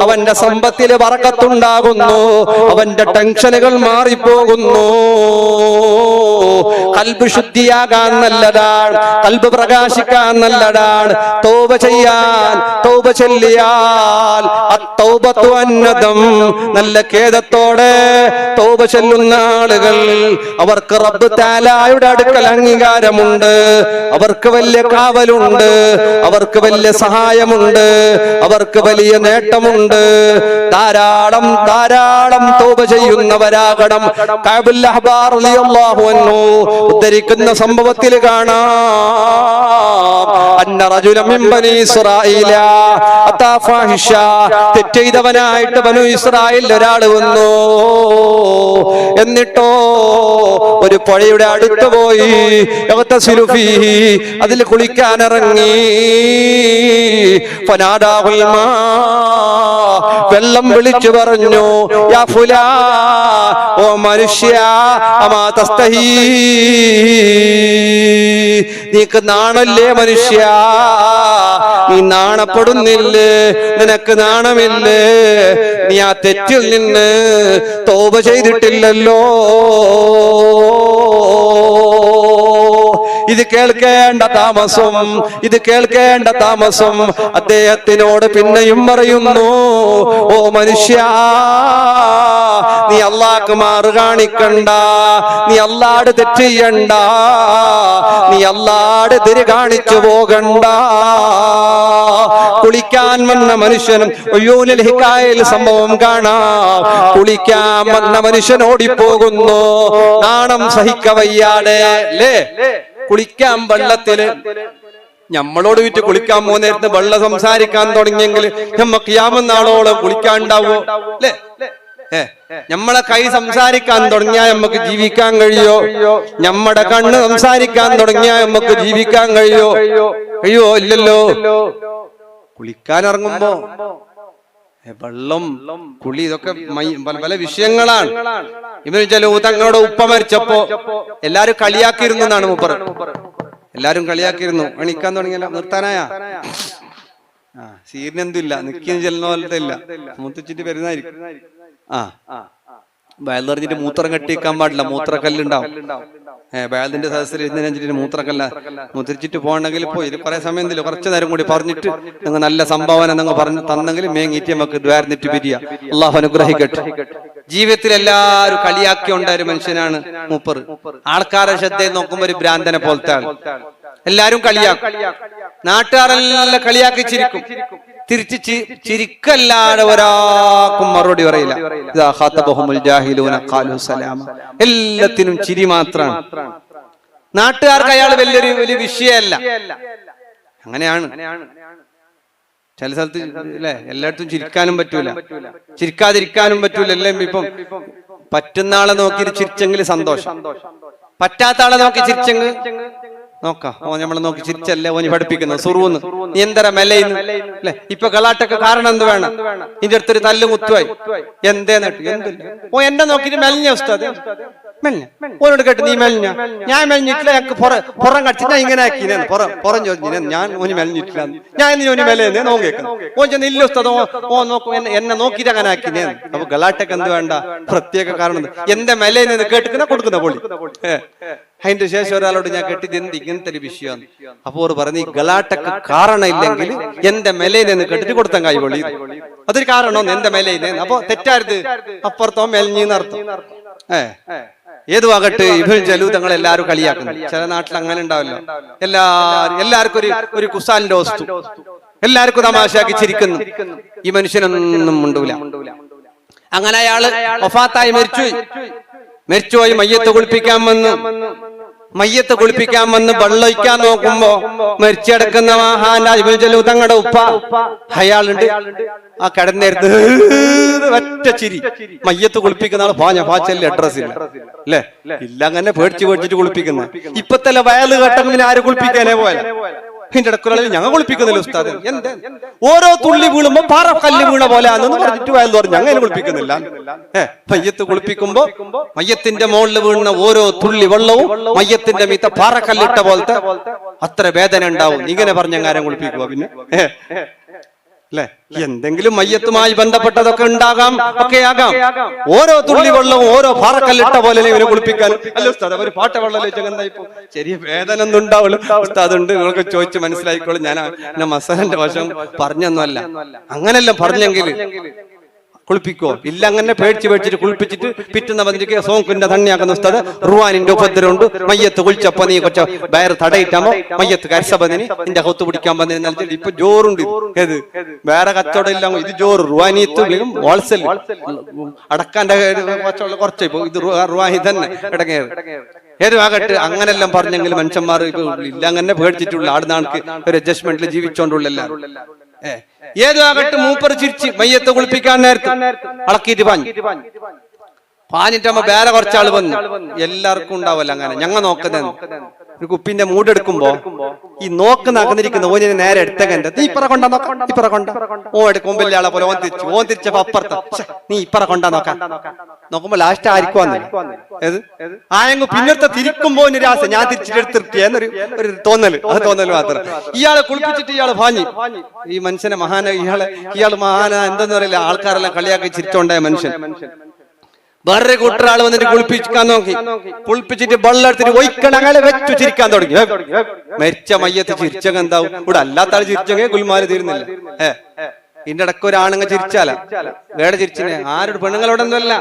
അവന്റെ സമ്പത്തില് ബറക്കത്തുണ്ടാകുന്നു, അവന്റെ ടെൻഷനുകൾ മാറിപ്പോകുന്നു. ഖൽബ് ശുദ്ധിയാകാൻ നല്ലതാണ്, ഖൽബ് പ്രകാശിക്കാൻ നല്ലതാണ്. തൗബ ചെയ്യാൻ, തൗബ ചൊല്ലിയാൽ അത്തൗബത്തു അന്നദം, നല്ല ഖേദത്തോടെ തൗബ ചൊല്ലുന്ന ആളുകൾ അവർക്ക് റബ്ബ് തആലയുടെ അടുക്കൽ അംഗീകാരമുണ്ട്, അവർക്ക് വലിയ കാവലുണ്ട്, അവർക്ക് വലിയ സഹായമുണ്ട്, അവർക്ക് വലിയ നേട്ടമുണ്ട്. ധാരാളം തൗബ ചെയ്യുന്നവരാകണം. കഅബുൽ അഹ്ബാർ റളിയല്ലാഹു അൻഹു ഉദ്ധരിക്കുന്ന സംഭവത്തിൽ കാണാം, അന്ന റജുലൻ മിൻ ബനി ഇസ്രായീല അതാ ഫാഹിഷ, തെറ്റ് ചെയ്തവനായിട്ട് ബനു ഇസ്രായേൽ ഒരാൾ വന്നു. എന്നിട്ടോ ഒരു പുഴയുടെ അടുത്ത് പോയി, യഗ്തസിലു ഫീഹി, അതിൽ കുളിക്കാൻ ഇറങ്ങി. ഫനാദാഹുൽ മാ, വെള്ളം വിളിച്ചു പറഞ്ഞു, യാ ഫുലാ, ഓ മനുഷ്യ, അമാ തസ്തഹീ, നീക്ക് നാണല്ലേ മനുഷ്യ, നീ നാണപ്പെടുന്നില്ലേ, നിനക്ക് നാണമില്ലേ, നീ ആ തെറ്റിൽ നിന്ന് തൗബ ചെയ്തിട്ടില്ലല്ലോ. ഇത് കേൾക്കേണ്ട താമസം അദ്ദേഹത്തിനോട് പിന്നെയും പറയുന്നു, ഓ മനുഷ്യ, നീ അല്ലാഹ്ക്ക് മാറ് കാണിക്കണ്ട, നീ അല്ലാഹുടെ തെറ്റ് ചെയ്യണ്ട, നീ അല്ലാഹുടെ എതിര് കാണിച്ചു പോകണ്ട. കുളിക്കാൻ വന്ന മനുഷ്യനും ഉയ്യൂനുൽ ഹിക്കായയിൽ സംഭവം കാണാം. കുളിക്കാൻ വന്ന മനുഷ്യൻ ഓടിപ്പോകുന്നു, നാണം സഹിക്കവയ്യാതെ അല്ലേ. കുളിക്കാൻ വെള്ളത്തില് നമ്മളോട് വിറ്റ് കുളിക്കാൻ പോകുന്നേരത്ത് വെള്ളം സംസാരിക്കാൻ തുടങ്ങിയെങ്കിൽ നമ്മ ഖിയാമത്ത് നാളോളം കുളിക്കാൻ ഉണ്ടാവോ അല്ലേ? നമ്മളെ കൈ സംസാരിക്കാൻ തുടങ്ങിയാൽ നമുക്ക് ജീവിക്കാൻ കഴിയോ? നമ്മുടെ കണ്ണ് സംസാരിക്കാൻ തുടങ്ങിയാൽ നമുക്ക് ജീവിക്കാൻ കഴിയോ? കഴിയോ? ഇല്ലല്ലോ. കുളിക്കാൻ ഇറങ്ങുമ്പോ വെള്ളം, കുളി, ഇതൊക്കെ പല വിഷയങ്ങളാണ്. ഇവര് ചില തങ്ങളുടെ ഉപ്പ മരിച്ചപ്പോ എല്ലാരും കളിയാക്കിയിരുന്നു എന്നാണ് മൂപ്പർ. എല്ലാരും കളിയാക്കിയിരുന്നു. എണിക്കാൻ തുടങ്ങിയല്ല, നിർത്താനായ സീരിനെന്തില്ല, നിൽക്കുന്ന ചെല്ലുന്ന പോലത്തെ ഇല്ല, മുത്തിച്ചിട്ട് വരുന്നതായിരിക്കും. വയൽ നിറഞ്ഞിട്ട് മൂത്രം കെട്ടിക്കാൻ പാടില്ല, മൂത്രക്കല്ലുണ്ടാവും. വയലിന്റെ സദസ്സിൽ ഇരുന്നതിനനുസരിച്ച് മൂത്രക്കല്ല. മുത്തിച്ചിട്ട് പോകണമെങ്കിൽ പോയി കുറെ സമയം എന്തില്ല, കുറച്ചു നേരം കൂടി പറഞ്ഞിട്ട് നിങ്ങൾ നല്ല സംഭാവന നിങ്ങൾ പറഞ്ഞു തന്നെങ്കിൽ മേങ്ങീറ്റ് നമുക്ക് ദ്വാരന്നിട്ട് പിരിയ. അള്ളാഹു അനുഗ്രഹിക്കട്ടെ. ജീവിതത്തിൽ എല്ലാവരും കളിയാക്കിയോണ്ട ഒരു മനുഷ്യനാണ് മൂപ്പർ. ആൾക്കാരെ ശ്രദ്ധയിൽ നോക്കുമ്പോ ഒരു ഭ്രാന്തനെ പോലത്തെ ആൾ. എല്ലാരും കളിയാക്കും, നാട്ടുകാരെല്ലാം കളിയാക്കി ചിരിക്കും. തിരിച്ച് ചിരിക്കല്ലാതെ ഒരാൾക്കും മറുപടി പറയില്ല. എല്ലാത്തിനും ചിരി മാത്രമാണ്. നാട്ടുകാർക്ക് അയാൾ വലിയ വിഷയമല്ല. അങ്ങനെയാണ് ചില സ്ഥലത്ത് അല്ലെ. എല്ലായിടത്തും ചിരിക്കാനും പറ്റൂല, ചിരിക്കാതിരിക്കാനും പറ്റൂല. എല്ലാം ഇപ്പം പറ്റുന്ന ആളെ നോക്കി ചിരിച്ചെങ്കിൽ സന്തോഷം, പറ്റാത്ത ആളെ നോക്കി ചിരിച്ചെങ്കിൽ നോക്കാം. നമ്മളെ നോക്കി ചിരിച്ചല്ലേ ഓനി പഠിപ്പിക്കുന്നത്. സുറൂന്ന് നീ എന്തര മെലയിന്ന് അല്ലെ. ഇപ്പൊ കളാട്ടൊക്കെ കാരണം എന്ത് വേണം? ഇതിന്റെ അടുത്തൊരു തല്ല് മുത്തുവായി എന്തേന്നിട്ട് എന്തില്ല. ഓ എന്നെ നോക്കിട്ട് മെലിഞ്ഞ ഉസ്താദ്, മെലിഞ്ഞ ഓനോട് കേട്ട് നീ മെലിഞ്ഞ. ഞാൻ മെലിഞ്ഞിട്ടില്ല, ഞങ്ങൾക്ക് പുറം കടിച്ച് ഞാൻ ഇങ്ങനെ ആക്കി പുറം ചോദിച്ചു. ഞാൻ ഓന് മെലിഞ്ഞിട്ടില്ല, ഞാൻ ഇനി ഓന് മെലയെന്നേ നോക്കിയേക്കുന്നു. ഓൻ ചെന്ന് ഇല്ല ഉസ്താദ്, ഓ നോക്കും എന്നെ നോക്കിയിട്ട് അങ്ങനെ ആക്കി. അപ്പൊ ഗലാട്ടൊക്കെ എന്ത് വേണ്ട, പ്രത്യേക കാരണം എന്റെ മെലയെന്ന് കേട്ടിക്കുന്ന കൊടുക്കുന്ന പൊളി. അതിന്റെ ശേഷം ഒരാളോട് ഞാൻ കേട്ടിട്ട് എന്ത് ഇങ്ങനത്തെ ഒരു വിഷയമാണ്. അപ്പൊ അവർ പറഞ്ഞു ഈ ഗലാട്ടക്ക് കാരണം ഇല്ലെങ്കിൽ എന്റെ മെലയിന്ന് കേട്ടിട്ട് കൊടുത്താൻ കൈ പൊളി. അതൊരു കാരണോ എന്റെ മെലയിന്ന്? അപ്പൊ തെറ്റാരുത്, അപ്പുറത്തോ മെലിഞ്ഞിന്നർത്ഥം. ഏതുവാകട്ടെ ഇവർ ജലൂതങ്ങൾ എല്ലാവരും കളിയാക്കുന്നു. ചില നാട്ടിൽ അങ്ങനെ ഉണ്ടാവല്ലോ. എല്ലാവർക്കും ഒരു കുസാലിന്റെ വസ്തു, എല്ലാവർക്കും തമാശയാക്കി ചിരിക്കുന്നു. ഈ മനുഷ്യനൊന്നും മുണ്ടൂല. അങ്ങനെ അയാള് വഫാത്തായി മരിച്ചുപോയി. മയ്യത്ത് കുളിപ്പിക്കാൻ വന്ന് വെള്ളൊഴിക്കാൻ നോക്കുമ്പോ മരിച്ചടക്കുന്ന മഹാനാ തങ്ങളുടെ ഉപ്പ അയാളുണ്ട്. ആ കിടന്നേരത്ത് ഒറ്റ ചിരി. മയ്യത്ത് കുളിപ്പിക്കുന്ന ആള് പാച്ചല്ലേ അഡ്രസ് ഇല്ല അല്ലേ? ഇല്ല, അങ്ങനെ പേടിച്ചിട്ട് കുളിപ്പിക്കുന്ന. ഇപ്പത്തല്ല വയല് കേട്ടെങ്കിൽ ആര് കുളിപ്പിക്കാനേ പോയാൽ ഇതിന്റെ ഇടക്കുള്ളിൽ ഞങ്ങൾ കുളിപ്പിക്കുന്നില്ല ഉസ്താദ്. എന്ത് ഓരോ തുള്ളി വീഴുമ്പോ പാറ കല്ല് വീണ പോലെ ആണെന്ന് പറഞ്ഞിട്ട് വയൽ പറഞ്ഞു ഞങ്ങൾ കുളിപ്പിക്കുന്നില്ല. മയ്യത്ത് കുളിപ്പിക്കുമ്പോ മയ്യത്തിന്റെ മുകളിൽ വീഴുന്ന ഓരോ തുള്ളി വെള്ളവും മയ്യത്തിന്റെ മീത്ത പാറക്കല്ലിട്ട പോലത്തെ അത്ര വേദന ഉണ്ടാവും. ഇങ്ങനെ പറഞ്ഞങ്ങാരം കുളിപ്പിക്കുക. പിന്നെ അല്ലെ, എന്തെങ്കിലും മയ്യത്തുമായി ബന്ധപ്പെട്ടതൊക്കെ ഉണ്ടാകാം, ഒക്കെ ആകാം. ഓരോ തുള്ളി വെള്ളവും ഓരോ പാറക്കല്ലിട്ട പോലെ ഇവരെ കുളിപ്പിക്കാൻ. അല്ല ഉസ്താദ്, ഒരു പാട്ട വെള്ളം ഇപ്പൊ ചെറിയ വേദന ഒന്നും ഉണ്ടാവുള്ളൂ ഉസ്താദ് ഉണ്ട്, നിങ്ങൾക്ക് ചോദിച്ച് മനസ്സിലായിക്കോളും. ഞാൻ മസാലന്റെ വശം പറഞ്ഞൊന്നുമല്ല. അങ്ങനെല്ലാം പറഞ്ഞെങ്കിൽ കുളിപ്പിക്കോ? ഇല്ല, അങ്ങനെ പേടിച്ചിട്ട് കുളിപ്പിച്ചിട്ട് പിറ്റുന്ന വന്നിട്ട് സോക്കിന്റെ തണ്ണിയാക്കുന്ന ഉസ്താദ് റുവാനിന്റെ ഉപദ്രവമുണ്ട്. മയ്യത്ത് കുളിച്ചപ്പോ നീ കൊച്ച വയറ് തടയിട്ടാമോ മയ്യത്ത് കരസബന്ധിന് നിന്റെ ഹൊത്ത് പിടിക്കാൻ വന്നതിന് ഇപ്പൊ ജോറുണ്ട്. ഏത് വേറെ കച്ചവടം ഇല്ല, ഇത് ജോറ് റുവാനിയത്ത് ഹോൾസെൽ അടക്കാന്റെ കുറച്ച്. ഇപ്പൊ ഇത് റുവാനി തന്നെ ഇടങ്ങേറ്. ഏതുവാകട്ടെ അങ്ങനെല്ലാം പറഞ്ഞെങ്കിൽ മനുഷ്യന്മാർ ഇല്ല അങ്ങനെ പേടിച്ചിട്ടുള്ള ആടുനാൾക്ക് ഒരു അഡ്ജസ്റ്റ്മെന്റിൽ ജീവിച്ചോണ്ടുള്ള എല്ലാവരും. ഏതാകട്ടെ മൂപ്പർ ചിരിച്ച് മയ്യത്ത് കുളിപ്പിക്കാൻ നേരത്തെ അളക്കിയിട്ട് പാഞ്ഞിട്ടാകുമ്പോ വേറെ കുറച്ചാള് വന്നു. എല്ലാവർക്കും ഉണ്ടാവല്ലോ അങ്ങനെ. ഞങ്ങൾ നോക്കുന്നത് ഒരു കുപ്പിന്റെ മൂടെടുക്കുമ്പോ ഈ നോക്കുന്നിരിക്കുന്ന ഓനെ നേരെ എടുത്തകന്റെ നീ ഇപ്പറ കൊണ്ടാ നോക്കാം, ഇപ്പറ കൊണ്ട ഓ എടുക്കും. വലിയ ആളെ പോലെ ഓൻ തിരിച്ചപ്പോ അപ്പുറത്ത് നീ ഇപ്പറ കൊണ്ടാ നോക്കാം. നോക്കുമ്പോ ലാസ്റ്റ് ആയിരിക്കും വന്നത് ആയെങ്കിൽ പിന്നത്തെ തിരിക്കുമ്പോ രാസ ഞാൻ തിരിച്ചിട്ടെടുത്തിട്ട് ഒരു തോന്നല്. അത് തോന്നല് മാത്രം. ഇയാളെ കുളിപ്പിച്ചിട്ട് ഇയാള് ഭാഞ്ഞി. ഈ മനുഷ്യനെ ഇയാള് മഹാന എന്തെന്ന് പറയില്ല. ആൾക്കാരെല്ലാം കളിയാക്കി ചിരിച്ചോണ്ടായ മനുഷ്യൻ. വേറെ കൂട്ടറാള് വന്നിട്ട് കുളിപ്പിക്കാൻ നോക്കി. കുളിപ്പിച്ചിട്ട് വെള്ളെടുത്തിട്ട് ഒയ്ക്കണങ്ങളെ വെച്ചു ചിരിക്കാൻ തുടങ്ങി. മരിച്ച മയ്യത്ത് ചിരിച്ചങ്ങ് എന്താവും? ഇവിടെ അല്ലാത്ത ആള് ചിരിച്ചെങ്കിൽ ഗുൽമാര് തീരുന്നില്ല. ഇതിന്റെ ഇടയ്ക്ക് ഒരാണുങ്ങ ചിരിച്ചാല വേറെ ചിരിച്ചിനെ. ആരുടെ പെണ്ണുങ്ങളോടൊന്നുമല്ല,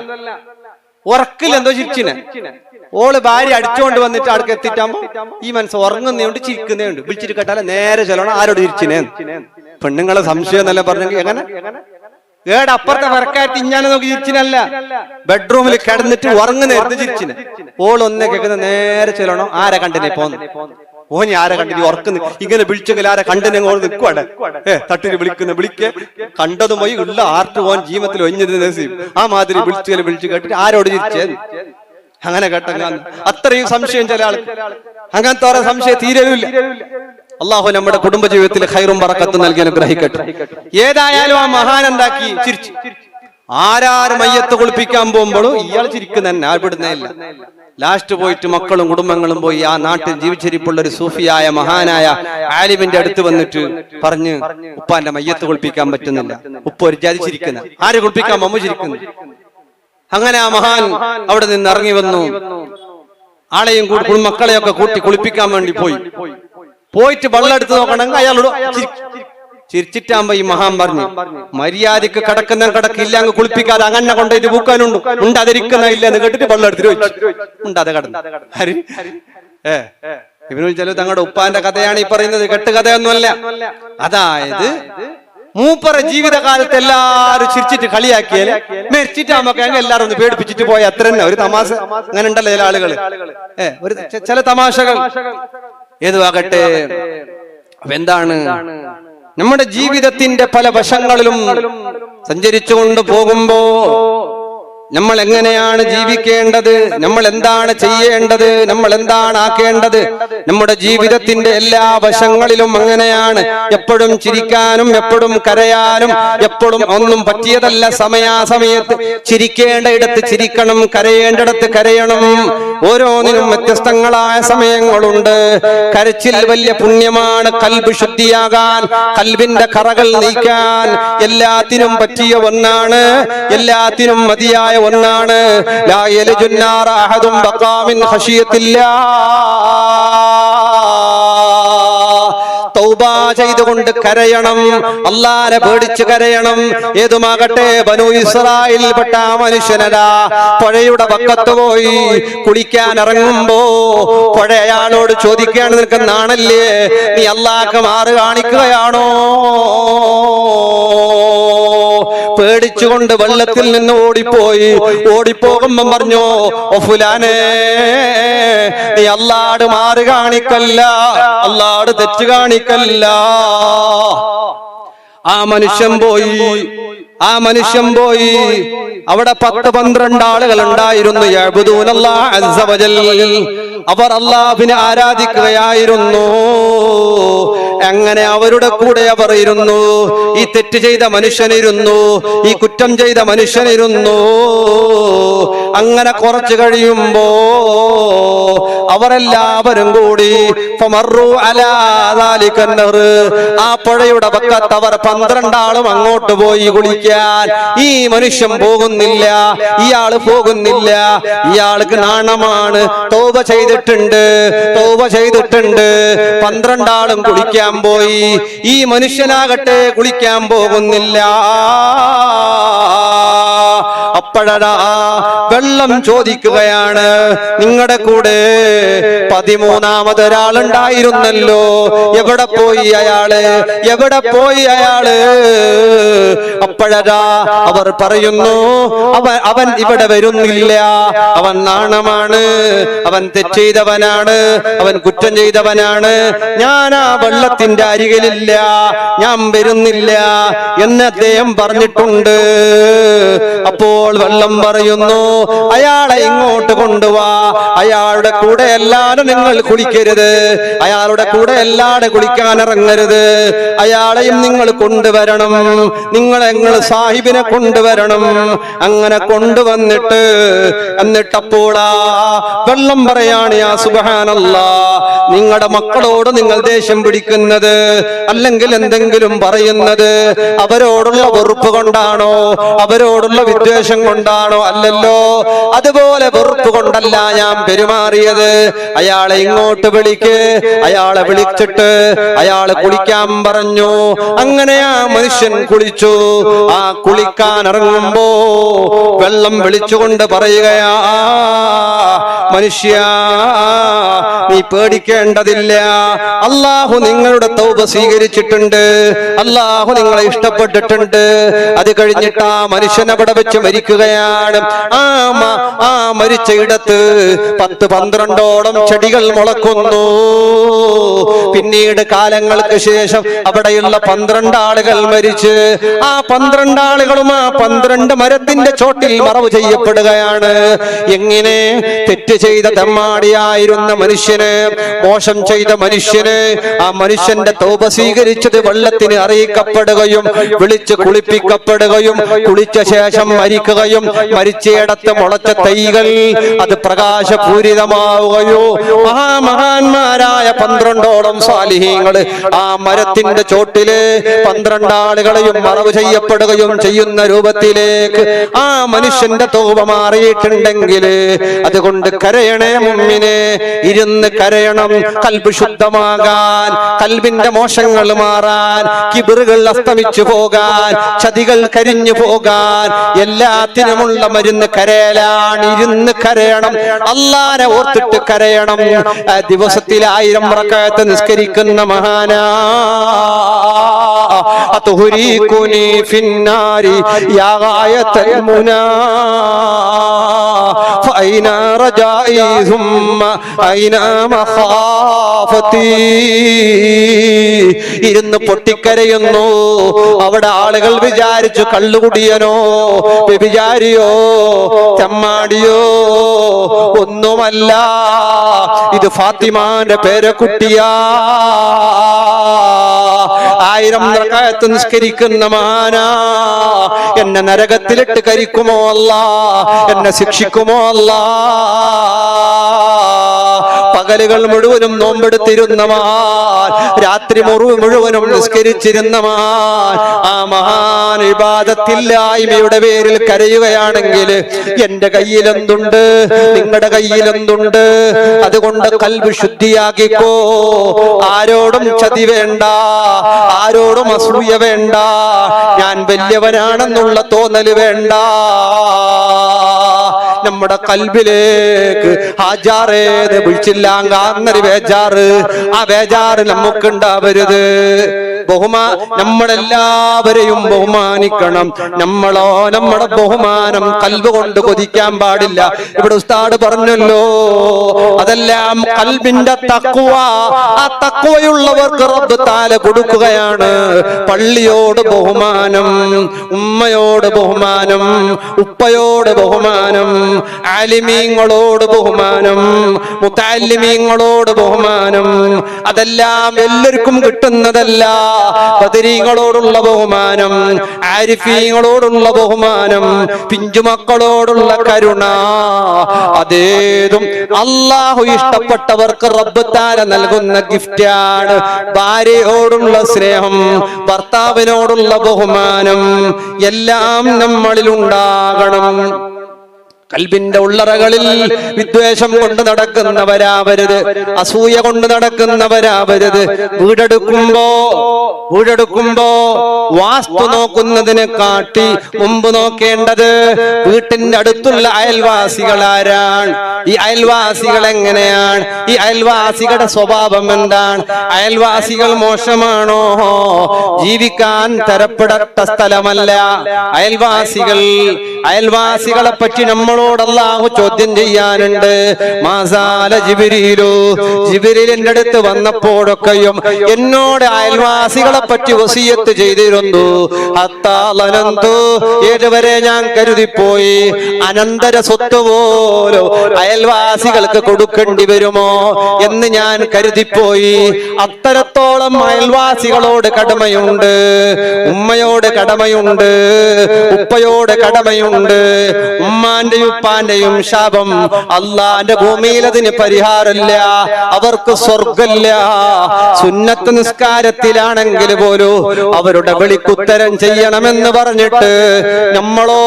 ഉറക്കില്ലെന്തോ ചിരിച്ചിനെ. ഓള് ഭാര്യ അടിച്ചോണ്ട് വന്നിട്ട് അടുക്ക് എത്തിട്ടാകുമ്പോ ഈ മനസ്സ് ഉറങ്ങുന്നതുകൊണ്ട് ചിരിക്കുന്നതുണ്ട്. വിളിച്ചിട്ട് കേട്ടാലേ നേരെ ചൊല്ലണം ആരോട് ചിരിച്ചിനെ. പെണ്ണുങ്ങളെ സംശയം എന്നല്ല പറഞ്ഞെങ്കിൽ എങ്ങനെ അപ്പുറത്തെ വറക്കായിട്ട് ഇഞ്ഞാനെ നോക്കി ചിരിച്ചിനല്ല, ബെഡ്റൂമിൽ കിടന്നിട്ട് ഉറങ്ങുന്ന നേരത്തെ ചിരിച്ചിന്. ഓളൊന്നെ കേൾക്കുന്ന നേരെ ചെല്ലണോ ആരെ കണ്ടിനെ പോന്ന്. ഓനി ആരെ കണ്ടിട്ട് ഉറക്കുന്നു ഇങ്ങനെ വിളിച്ചെങ്കിൽ ആരെ കണ്ടിനെങ്ങോട്ട് നിൽക്കുവാടെ തട്ടിന് വിളിക്ക് കണ്ടതുമായി ഉള്ള ആർട്ട് ഓൻ ജീവിതത്തിൽ ഒഞ്ഞിരുന്ന ആ മാതിരി വിളിച്ചു കേട്ടിട്ട് ആരോട് ചിരിച്ചേ അങ്ങനെ കേട്ട അത്രയും സംശയം ചില ആൾ അങ്ങനത്തെ ഓരോ സംശയം തീരവില്ല. അള്ളാഹു നമ്മുടെ കുടുംബ ജീവിതത്തിൽ ഖൈറും ബറക്കത്തും നൽകി അനുഗ്രഹിക്കട്ടെ. ഏതായാലും ആ മഹാൻ എന്താക്കി ചിരിച്ചു. ആരാര് മയ്യത്ത് കുളിപ്പിക്കാൻ പോകുമ്പോഴും ഇയാൾ ചിരിക്കുന്ന തന്നെ ആർപ്പെടുന്നേയില്ല. ലാസ്റ്റ് പോയിട്ട് മക്കളും കുടുംബങ്ങളും പോയി ആ നാട്ടിൽ ജീവിച്ചിരിപ്പുള്ള ഒരു സൂഫിയായ മഹാനായ ആലിമിന്റെ അടുത്ത് വന്നിട്ട് പറഞ്ഞ് ഉപ്പാന്റെ മയ്യത്ത് കുളിപ്പിക്കാൻ പറ്റുന്നില്ല. ഉപ്പ ഒരു ജാതി ചിരിക്കുന്ന ആര് കുളിപ്പിക്കാൻ മമ്മ ചിരിക്കുന്നു. അങ്ങനെ ആ മഹാൻ അവിടെ നിന്ന് ഇറങ്ങി വന്നു. ആളെയും മക്കളെയൊക്കെ കൂട്ടി കുളിപ്പിക്കാൻ വേണ്ടി പോയിട്ട് വെള്ളം എടുത്ത് നോക്കണമെങ്കിൽ അയാളോട് ചിരിച്ചിട്ടാകുമ്പോ ഈ മഹാൻ പറഞ്ഞു മര്യാദക്ക് കിടക്കുന്ന കിടക്കില്ല അങ്ങ് കുളിപ്പിക്കാതെ അങ്ങനെ കൊണ്ടുപോയിട്ട് പൂക്കാനുണ്ട് ഉണ്ടാതിരിക്കുന്ന ഇല്ല എന്ന് കേട്ടിട്ട് വെള്ളം എടുത്തിട്ട് ഉണ്ടാതെ കടന്നു. ഇവന് ചില തങ്ങളുടെ ഉപ്പാന്റെ കഥയാണ് ഈ പറയുന്നത്, കെട്ടുകഥയൊന്നുമല്ല. അതായത് മൂപ്പറ ജീവിതകാലത്ത് എല്ലാരും ചിരിച്ചിട്ട് കളിയാക്കിയാല് മരിച്ചിട്ടാകുമ്പോ എല്ലാരും ഒന്ന് പേടിപ്പിച്ചിട്ട് പോയ അത്ര തന്നെ ഒരു തമാശ. അങ്ങനെ ഉണ്ടല്ലോ ചില ആളുകള് ഒരു ചില തമാശകൾ. ഏതുവാകട്ടെ എന്താണ് നമ്മുടെ ജീവിതത്തിന്റെ പല വശങ്ങളിലും സഞ്ചരിച്ചുകൊണ്ട് പോകുമ്പോ നമ്മൾ എങ്ങനെയാണ് ജീവിക്കേണ്ടത്, നമ്മൾ എന്താണ് ചെയ്യേണ്ടത്, നമ്മൾ എന്താണ് ആക്കേണ്ടത്, നമ്മുടെ ജീവിതത്തിന്റെ എല്ലാ വശങ്ങളിലും അങ്ങനെയാണ്. എപ്പോഴും ചിരിക്കാനും എപ്പോഴും കരയാനും എപ്പോഴും ഒന്നും പറ്റിയതല്ല. സമയാസമയത്ത് ചിരിക്കേണ്ട ഇടത്ത് ചിരിക്കണം, കരയേണ്ടിടത്ത് കരയണം. ഓരോന്നിനും വ്യത്യസ്തങ്ങളായ സമയങ്ങളുണ്ട്. കരച്ചിൽ വലിയ പുണ്യമാണ്. കൽബ് ശുദ്ധിയാകാൻ, കൽബിന്റെ കറകൾ നീക്കാൻ എല്ലാത്തിനും പറ്റിയ ഒന്നാണ്, എല്ലാത്തിനും മതിയായ ഒന്നാണ്. ലാ യൽജുന്നാറ അഹദും ബഖാ മിൻ ഖശിയത്തില്ലാ. തൗബ ചെയ്തുകൊണ്ട് കരയണം, അല്ലാഹനെ പേടിച്ച് കരയണം. ഏതുമാകട്ടെ ബനൂ ഇസ്രായേലിൽപ്പെട്ട ആ മനുഷ്യനടാ പുഴയുടെ പക്കത്ത് പോയി കുളിക്കാൻ ഇറങ്ങുമ്പോ പുഴ അയാളോട് ചോദിക്കുകയാണ്, നിനക്ക് നാണല്ലേ, നീ അല്ലാഹ്ക്ക് മാറ് കാണിക്കുകയാണോ? പേടിച്ചുകൊണ്ട് വെള്ളത്തിൽ നിന്ന് ഓടിപ്പോകുമ്പം പറഞ്ഞു, ഓ ഫുലാനെ, നീ അല്ലാഹ് മാറ് കാണിക്കല്ല, അല്ലാഹ് തെറ്റ് കാണിക്കല്ല. ആ മനുഷ്യൻ പോയി അവിടെ 10-12 ആളുകൾ ഉണ്ടായിരുന്നു. യഅ്ബുദൂനല്ലാഹ അസ്സ വജൽ. അവർ അല്ലാഹുവിനെ ആരാധിക്കുകയായിരുന്നു. അങ്ങനെ അവരുടെ കൂടെ അവർ ഇരുന്നു. ഈ തെറ്റ് ചെയ്ത മനുഷ്യനിരുന്നു, ഈ കുറ്റം ചെയ്ത മനുഷ്യനിരുന്നു. അങ്ങനെ കുറച്ചു കഴിയുമ്പോ അവരെല്ലാവരും കൂടി ആ പുഴയുടെ പക്കത്ത് അവർ 12 ആളും അങ്ങോട്ട് പോയി കുളിക്കാൻ. ഈ മനുഷ്യൻ പോകുന്നില്ല, ഇയാള് പോകുന്നില്ല. ഇയാൾക്ക് നാണമാണ്. തൗബ ചെയ്തിട്ടുണ്ട്. 12 ആളും കുളിക്കാൻ പോയി. ഈ മനുഷ്യനാകട്ടെ കുളിക്കാൻ പോകുന്നില്ല. അപ്പോഴാ വെള്ളം ചോദിക്കുകയാണ്. നിങ്ങളുടെ കൂടെ 13-ാമതൊരാളുണ്ടായിരുന്നല്ലോ, എവിടെ പോയി അയാള്? അപ്പോഴാ അവർ പറയുന്നു, അവൻ ഇവിടെ വരുന്നില്ല, അവൻ നാണമാണ്, അവൻ തെറ്റ് ചെയ്തവനാണ്, അവൻ കുറ്റം ചെയ്തവനാണ്. ഞാൻ ആ വെള്ളത്തിന്റെ അരികിലില്ല, ഞാൻ വരുന്നില്ല എന്ന് അദ്ദേഹം പറഞ്ഞിട്ടുണ്ട്. അപ്പോൾ വെള്ളം പറയുന്നു, അയാളെ ഇങ്ങോട്ട് കൊണ്ടുവാ. അയാളുടെ കൂടെ അല്ലാതെ നിങ്ങൾ കുളിക്കരുത്, അയാളുടെ കൂടെ അല്ലാതെ കുളിക്കാൻ ഇറങ്ങരുത്. അയാളെയും നിങ്ങൾ കൊണ്ടുവരണം, നിങ്ങൾ സാഹിബിനെ കൊണ്ടുവരണം. അങ്ങനെ കൊണ്ടുവന്നിട്ട് എന്നിട്ടപ്പോൾ വെള്ളം പറയാണ്, യാ സുബ്ഹാനല്ലാഹ്, നിങ്ങളുടെ മക്കളോട് നിങ്ങൾ ദേഷ്യം പിടിക്കുന്നത് അല്ലെങ്കിൽ എന്തെങ്കിലും പറയുന്നത് അവരോടുള്ള വെറുപ്പ് കൊണ്ടാണോ, അവരോടുള്ള വിദ്വേഷം കൊണ്ടാണോ? അല്ലല്ലോ. അതുപോലെ വെറുപ്പ് കൊണ്ടല്ല ഞാൻ പെരുമാറിയത്. അയാളെ ഇങ്ങോട്ട് അയാളെ വിളിച്ചിട്ട് അയാളെ കുളിക്കാൻ പറഞ്ഞു. അങ്ങനെ ആ മനുഷ്യൻ കുളിച്ചു. ആ കുളിക്കാൻ ഇറങ്ങുമ്പോ വെള്ളം വിളിച്ചുകൊണ്ട് പറയുകയാ, മനുഷ്യ, നീ പേടിക്കേണ്ടതില്ല, അല്ലാഹു നിങ്ങളുടെ തൗബ സ്വീകരിച്ചിട്ടുണ്ട്, അല്ലാഹു നിങ്ങളെ ഇഷ്ടപ്പെട്ടിട്ടുണ്ട്. അത് കഴിഞ്ഞിട്ട് ആ മനുഷ്യൻ അവിടെ വെച്ച് മരിക്കുകയാണ്. ആ മരിച്ച ഇടത്ത് 10-12ഓളം ചെടികൾ മുളക്കുന്നു. പിന്നീട് കാലങ്ങൾക്ക് ശേഷം അവിടെയുള്ള 12 ആളുകൾ മരിച്ച് ആ 12 ആളുകളും ആ 12 മരത്തിന്റെ ചോട്ടിൽ മറവ് ചെയ്യപ്പെടുകയാണ്. എങ്ങനെ? തെറ്റ് ചെയ്ത തെമ്മാടിയായിരുന്ന മനുഷ്യന്, മോശം ചെയ്ത മനുഷ്യന്, ആ മനുഷ്യന്റെ തൗബ സ്വീകരിച്ചത് വെള്ളത്തിന് അറിയിക്കപ്പെടുകയും വിളിച്ച് കുളിപ്പിക്കപ്പെടുകയും കുളിച്ച ശേഷം മരിക്കുകയും മരിച്ചയിടത്ത് മുളച്ച തൈകൾ അത് പ്രകാശപൂരിതമാവുകയോ മഹാന്മാരായ 12ഓളം സാലിഹീങ്ങൾ ആ മരത്തിന്റെ ചോട്ടില് 12 ആളുകളെയും മറവ് ചെയ്യപ്പെടുകയും ചെയ്യുന്ന രൂപത്തിലേക്ക് ആ മനുഷ്യന്റെ തൗബ മാറിയിട്ടുണ്ടെങ്കിൽ അതുകൊണ്ട് കരയണേ മുഅ്മിനേ, ഇരുന്ന് കരയണം. ഖൽബ് ശുദ്ധമാകാൻ, ഖൽബിന്റെ മോശങ്ങൾ മാറാൻ, കിബ്റുകൾ അസ്തമിച്ചു പോകാൻ, ചതികൾ കരിഞ്ഞു പോകാൻ എല്ലാത്തിനുമുള്ള മരുന്ന് കരയലാണ്. ഇരുന്ന് കരയണം, അല്ലാഹനെ ഓർത്തിട്ട് കരയണം. ദിവസത്തിൽ 1000 റക്അത്ത് നിസ്കരിക്കുന്ന മഹാനാ അതുഹരീകുനി ഫിന്നാരി യാ ഗായതൽ മുനാ ഫൈന റജാഇ സുമ്മ ഐന മഖാഫതി. ഇരുന്ന് പൊട്ടിക്കരയുന്നു. അവിടെ ആളുകൾ വിചാരിച്ചു കള്ളുകുടിയനോ വ്യഭിചാരിയോ തെമ്മാടിയോ ഒന്നുമല്ല, ഇത് ഫാത്തിമാന്റെ പേരക്കുട്ടിയാ. 1000 റക്അത്ത് നിസ്കരിക്കുന്ന മഹാനാ. എന്നെ നരകത്തിലിട്ട് കരിക്കുമോ അല്ലാ, എന്നെ ശിക്ഷിക്കുമോ അല്ലാ. പകലുകൾ മുഴുവനും നോമ്പെടുത്തിരുന്ന മഹാൻ, രാത്രി മുഴുവനും നിസ്കരിച്ചിരുന്ന മഹാൻ, ആ മഹാൻ ഇബാദത്തില്ലായ്മയുടെ പേരിൽ കരയുകയാണെങ്കിൽ എന്റെ കയ്യിലെന്തുണ്ട്, നിങ്ങളുടെ കയ്യിലെന്തുണ്ട്? അതുകൊണ്ട് ഖൽബ് ശുദ്ധിയാക്കിക്കോ. ആരോടും ചതി വേണ്ട, ആരോടും അസൂയ വേണ്ട, ഞാൻ വലിയവനാണെന്നുള്ള തോന്നല് വേണ്ട. നമ്മുടെ കൽബിലേക്ക് ഹാജാറേത് വിളിച്ചില്ലാങ്ങാന്നൊരു ബേജാറ്, ആ ബേജാറ് നമുക്കുണ്ടാവരുത്. നമ്മളെല്ലാവരെയും ബഹുമാനിക്കണം. നമ്മളോ നമ്മുടെ ബഹുമാനം കൽബ് കൊണ്ട് കൊതിക്കാൻ പാടില്ല. ഇവിടെ ഉസ്താദ് പറഞ്ഞല്ലോ, അതെല്ലാം കൽബിന്റെ തഖ്വ. ആ തഖ്വയുള്ളവർക്ക് റബ്ബ് തആല കൊടുക്കുകയാണ്. പള്ളിയോട് ബഹുമാനം, ഉമ്മയോട് ബഹുമാനം, ഉപ്പയോട് ബഹുമാനം, ആലിമീങ്ങളോട് ബഹുമാനം, മുതഅല്ലിമീങ്ങളോട് ബഹുമാനം. അതെല്ലാം എല്ലാവർക്കും കിട്ടുന്നതല്ല. ബദരീങ്ങളോടുള്ള ബഹുമാനം, ആരിഫീങ്ങളോടുള്ള ബഹുമാനം, പിഞ്ചുമക്കളോടുള്ള കരുണ, അതേതും അല്ലാഹു ഇഷ്ടപ്പെട്ടവർക്ക് റബ്ബ് തആല നൽകുന്ന ഗിഫ്റ്റാണ്. ഭാര്യയോടുള്ള സ്നേഹം, ഭർത്താവിനോടുള്ള ബഹുമാനം എല്ലാം നമ്മളിൽ ഉണ്ടാകണം. കൽബിന്റെ ഉള്ളറകളിൽ വിദ്വേഷം കൊണ്ട് നടക്കുന്നവരാവരുത്, അസൂയ കൊണ്ട് നടക്കുന്നവരാവരുത്. വീടെടുക്കുമ്പോ വാസ്തു നോക്കുന്നതിനെ കാട്ടി മുമ്പ് നോക്കേണ്ടത് വീട്ടിന്റെ അടുത്തുള്ള അയൽവാസികൾ ആരാണ്, ഈ അയൽവാസികൾ എങ്ങനെയാണ്, ഈ അയൽവാസികളുടെ സ്വഭാവം എന്താണ്, അയൽവാസികൾ മോശമാണോ? ജീവിക്കാൻ തരപ്പെടട്ട സ്ഥലമല്ല അയൽവാസികളെ പറ്റി നമ്മളോട് അല്ലാഹു ചോദ്യം ചെയ്യാനുണ്ട്. മാസാല ജിബ്രീൽ എന്റെ അടുത്ത് വന്നപ്പോഴൊക്കെയും എന്നോട് അയൽവാസികളെ പറ്റി വസിയത്ത് ചെയ്തിരുന്നു. ഏതുവരെ ഞാൻ കരുതിപ്പോയി അനന്തര സ്വത്ത് പോലും അയൽവാസികൾക്ക് കൊടുക്കേണ്ടി വരുമോ എന്ന് ഞാൻ കരുതിപ്പോയി. അത്തരത്തോളം അയൽവാസികളോട് കടമയുണ്ട്. ഉമ്മയോട് കടമയുണ്ട്, ഉപ്പയോട് കടമയുണ്ട്. ഉമ്മാന്റെയും ഉപ്പാന്റെയും ശാപം അള്ളാന്റെ ഭൂമിയിൽ അതിന് പരിഹാരമില്ല, അവർക്ക് സ്വർഗമില്ല. സുന്നത്ത് നിസ്കാരത്തിലാണെങ്കിൽ പോലും അവരുടെ വിളിക്കുത്തരം ചെയ്യണമെന്ന് പറഞ്ഞിട്ട് നമ്മളോ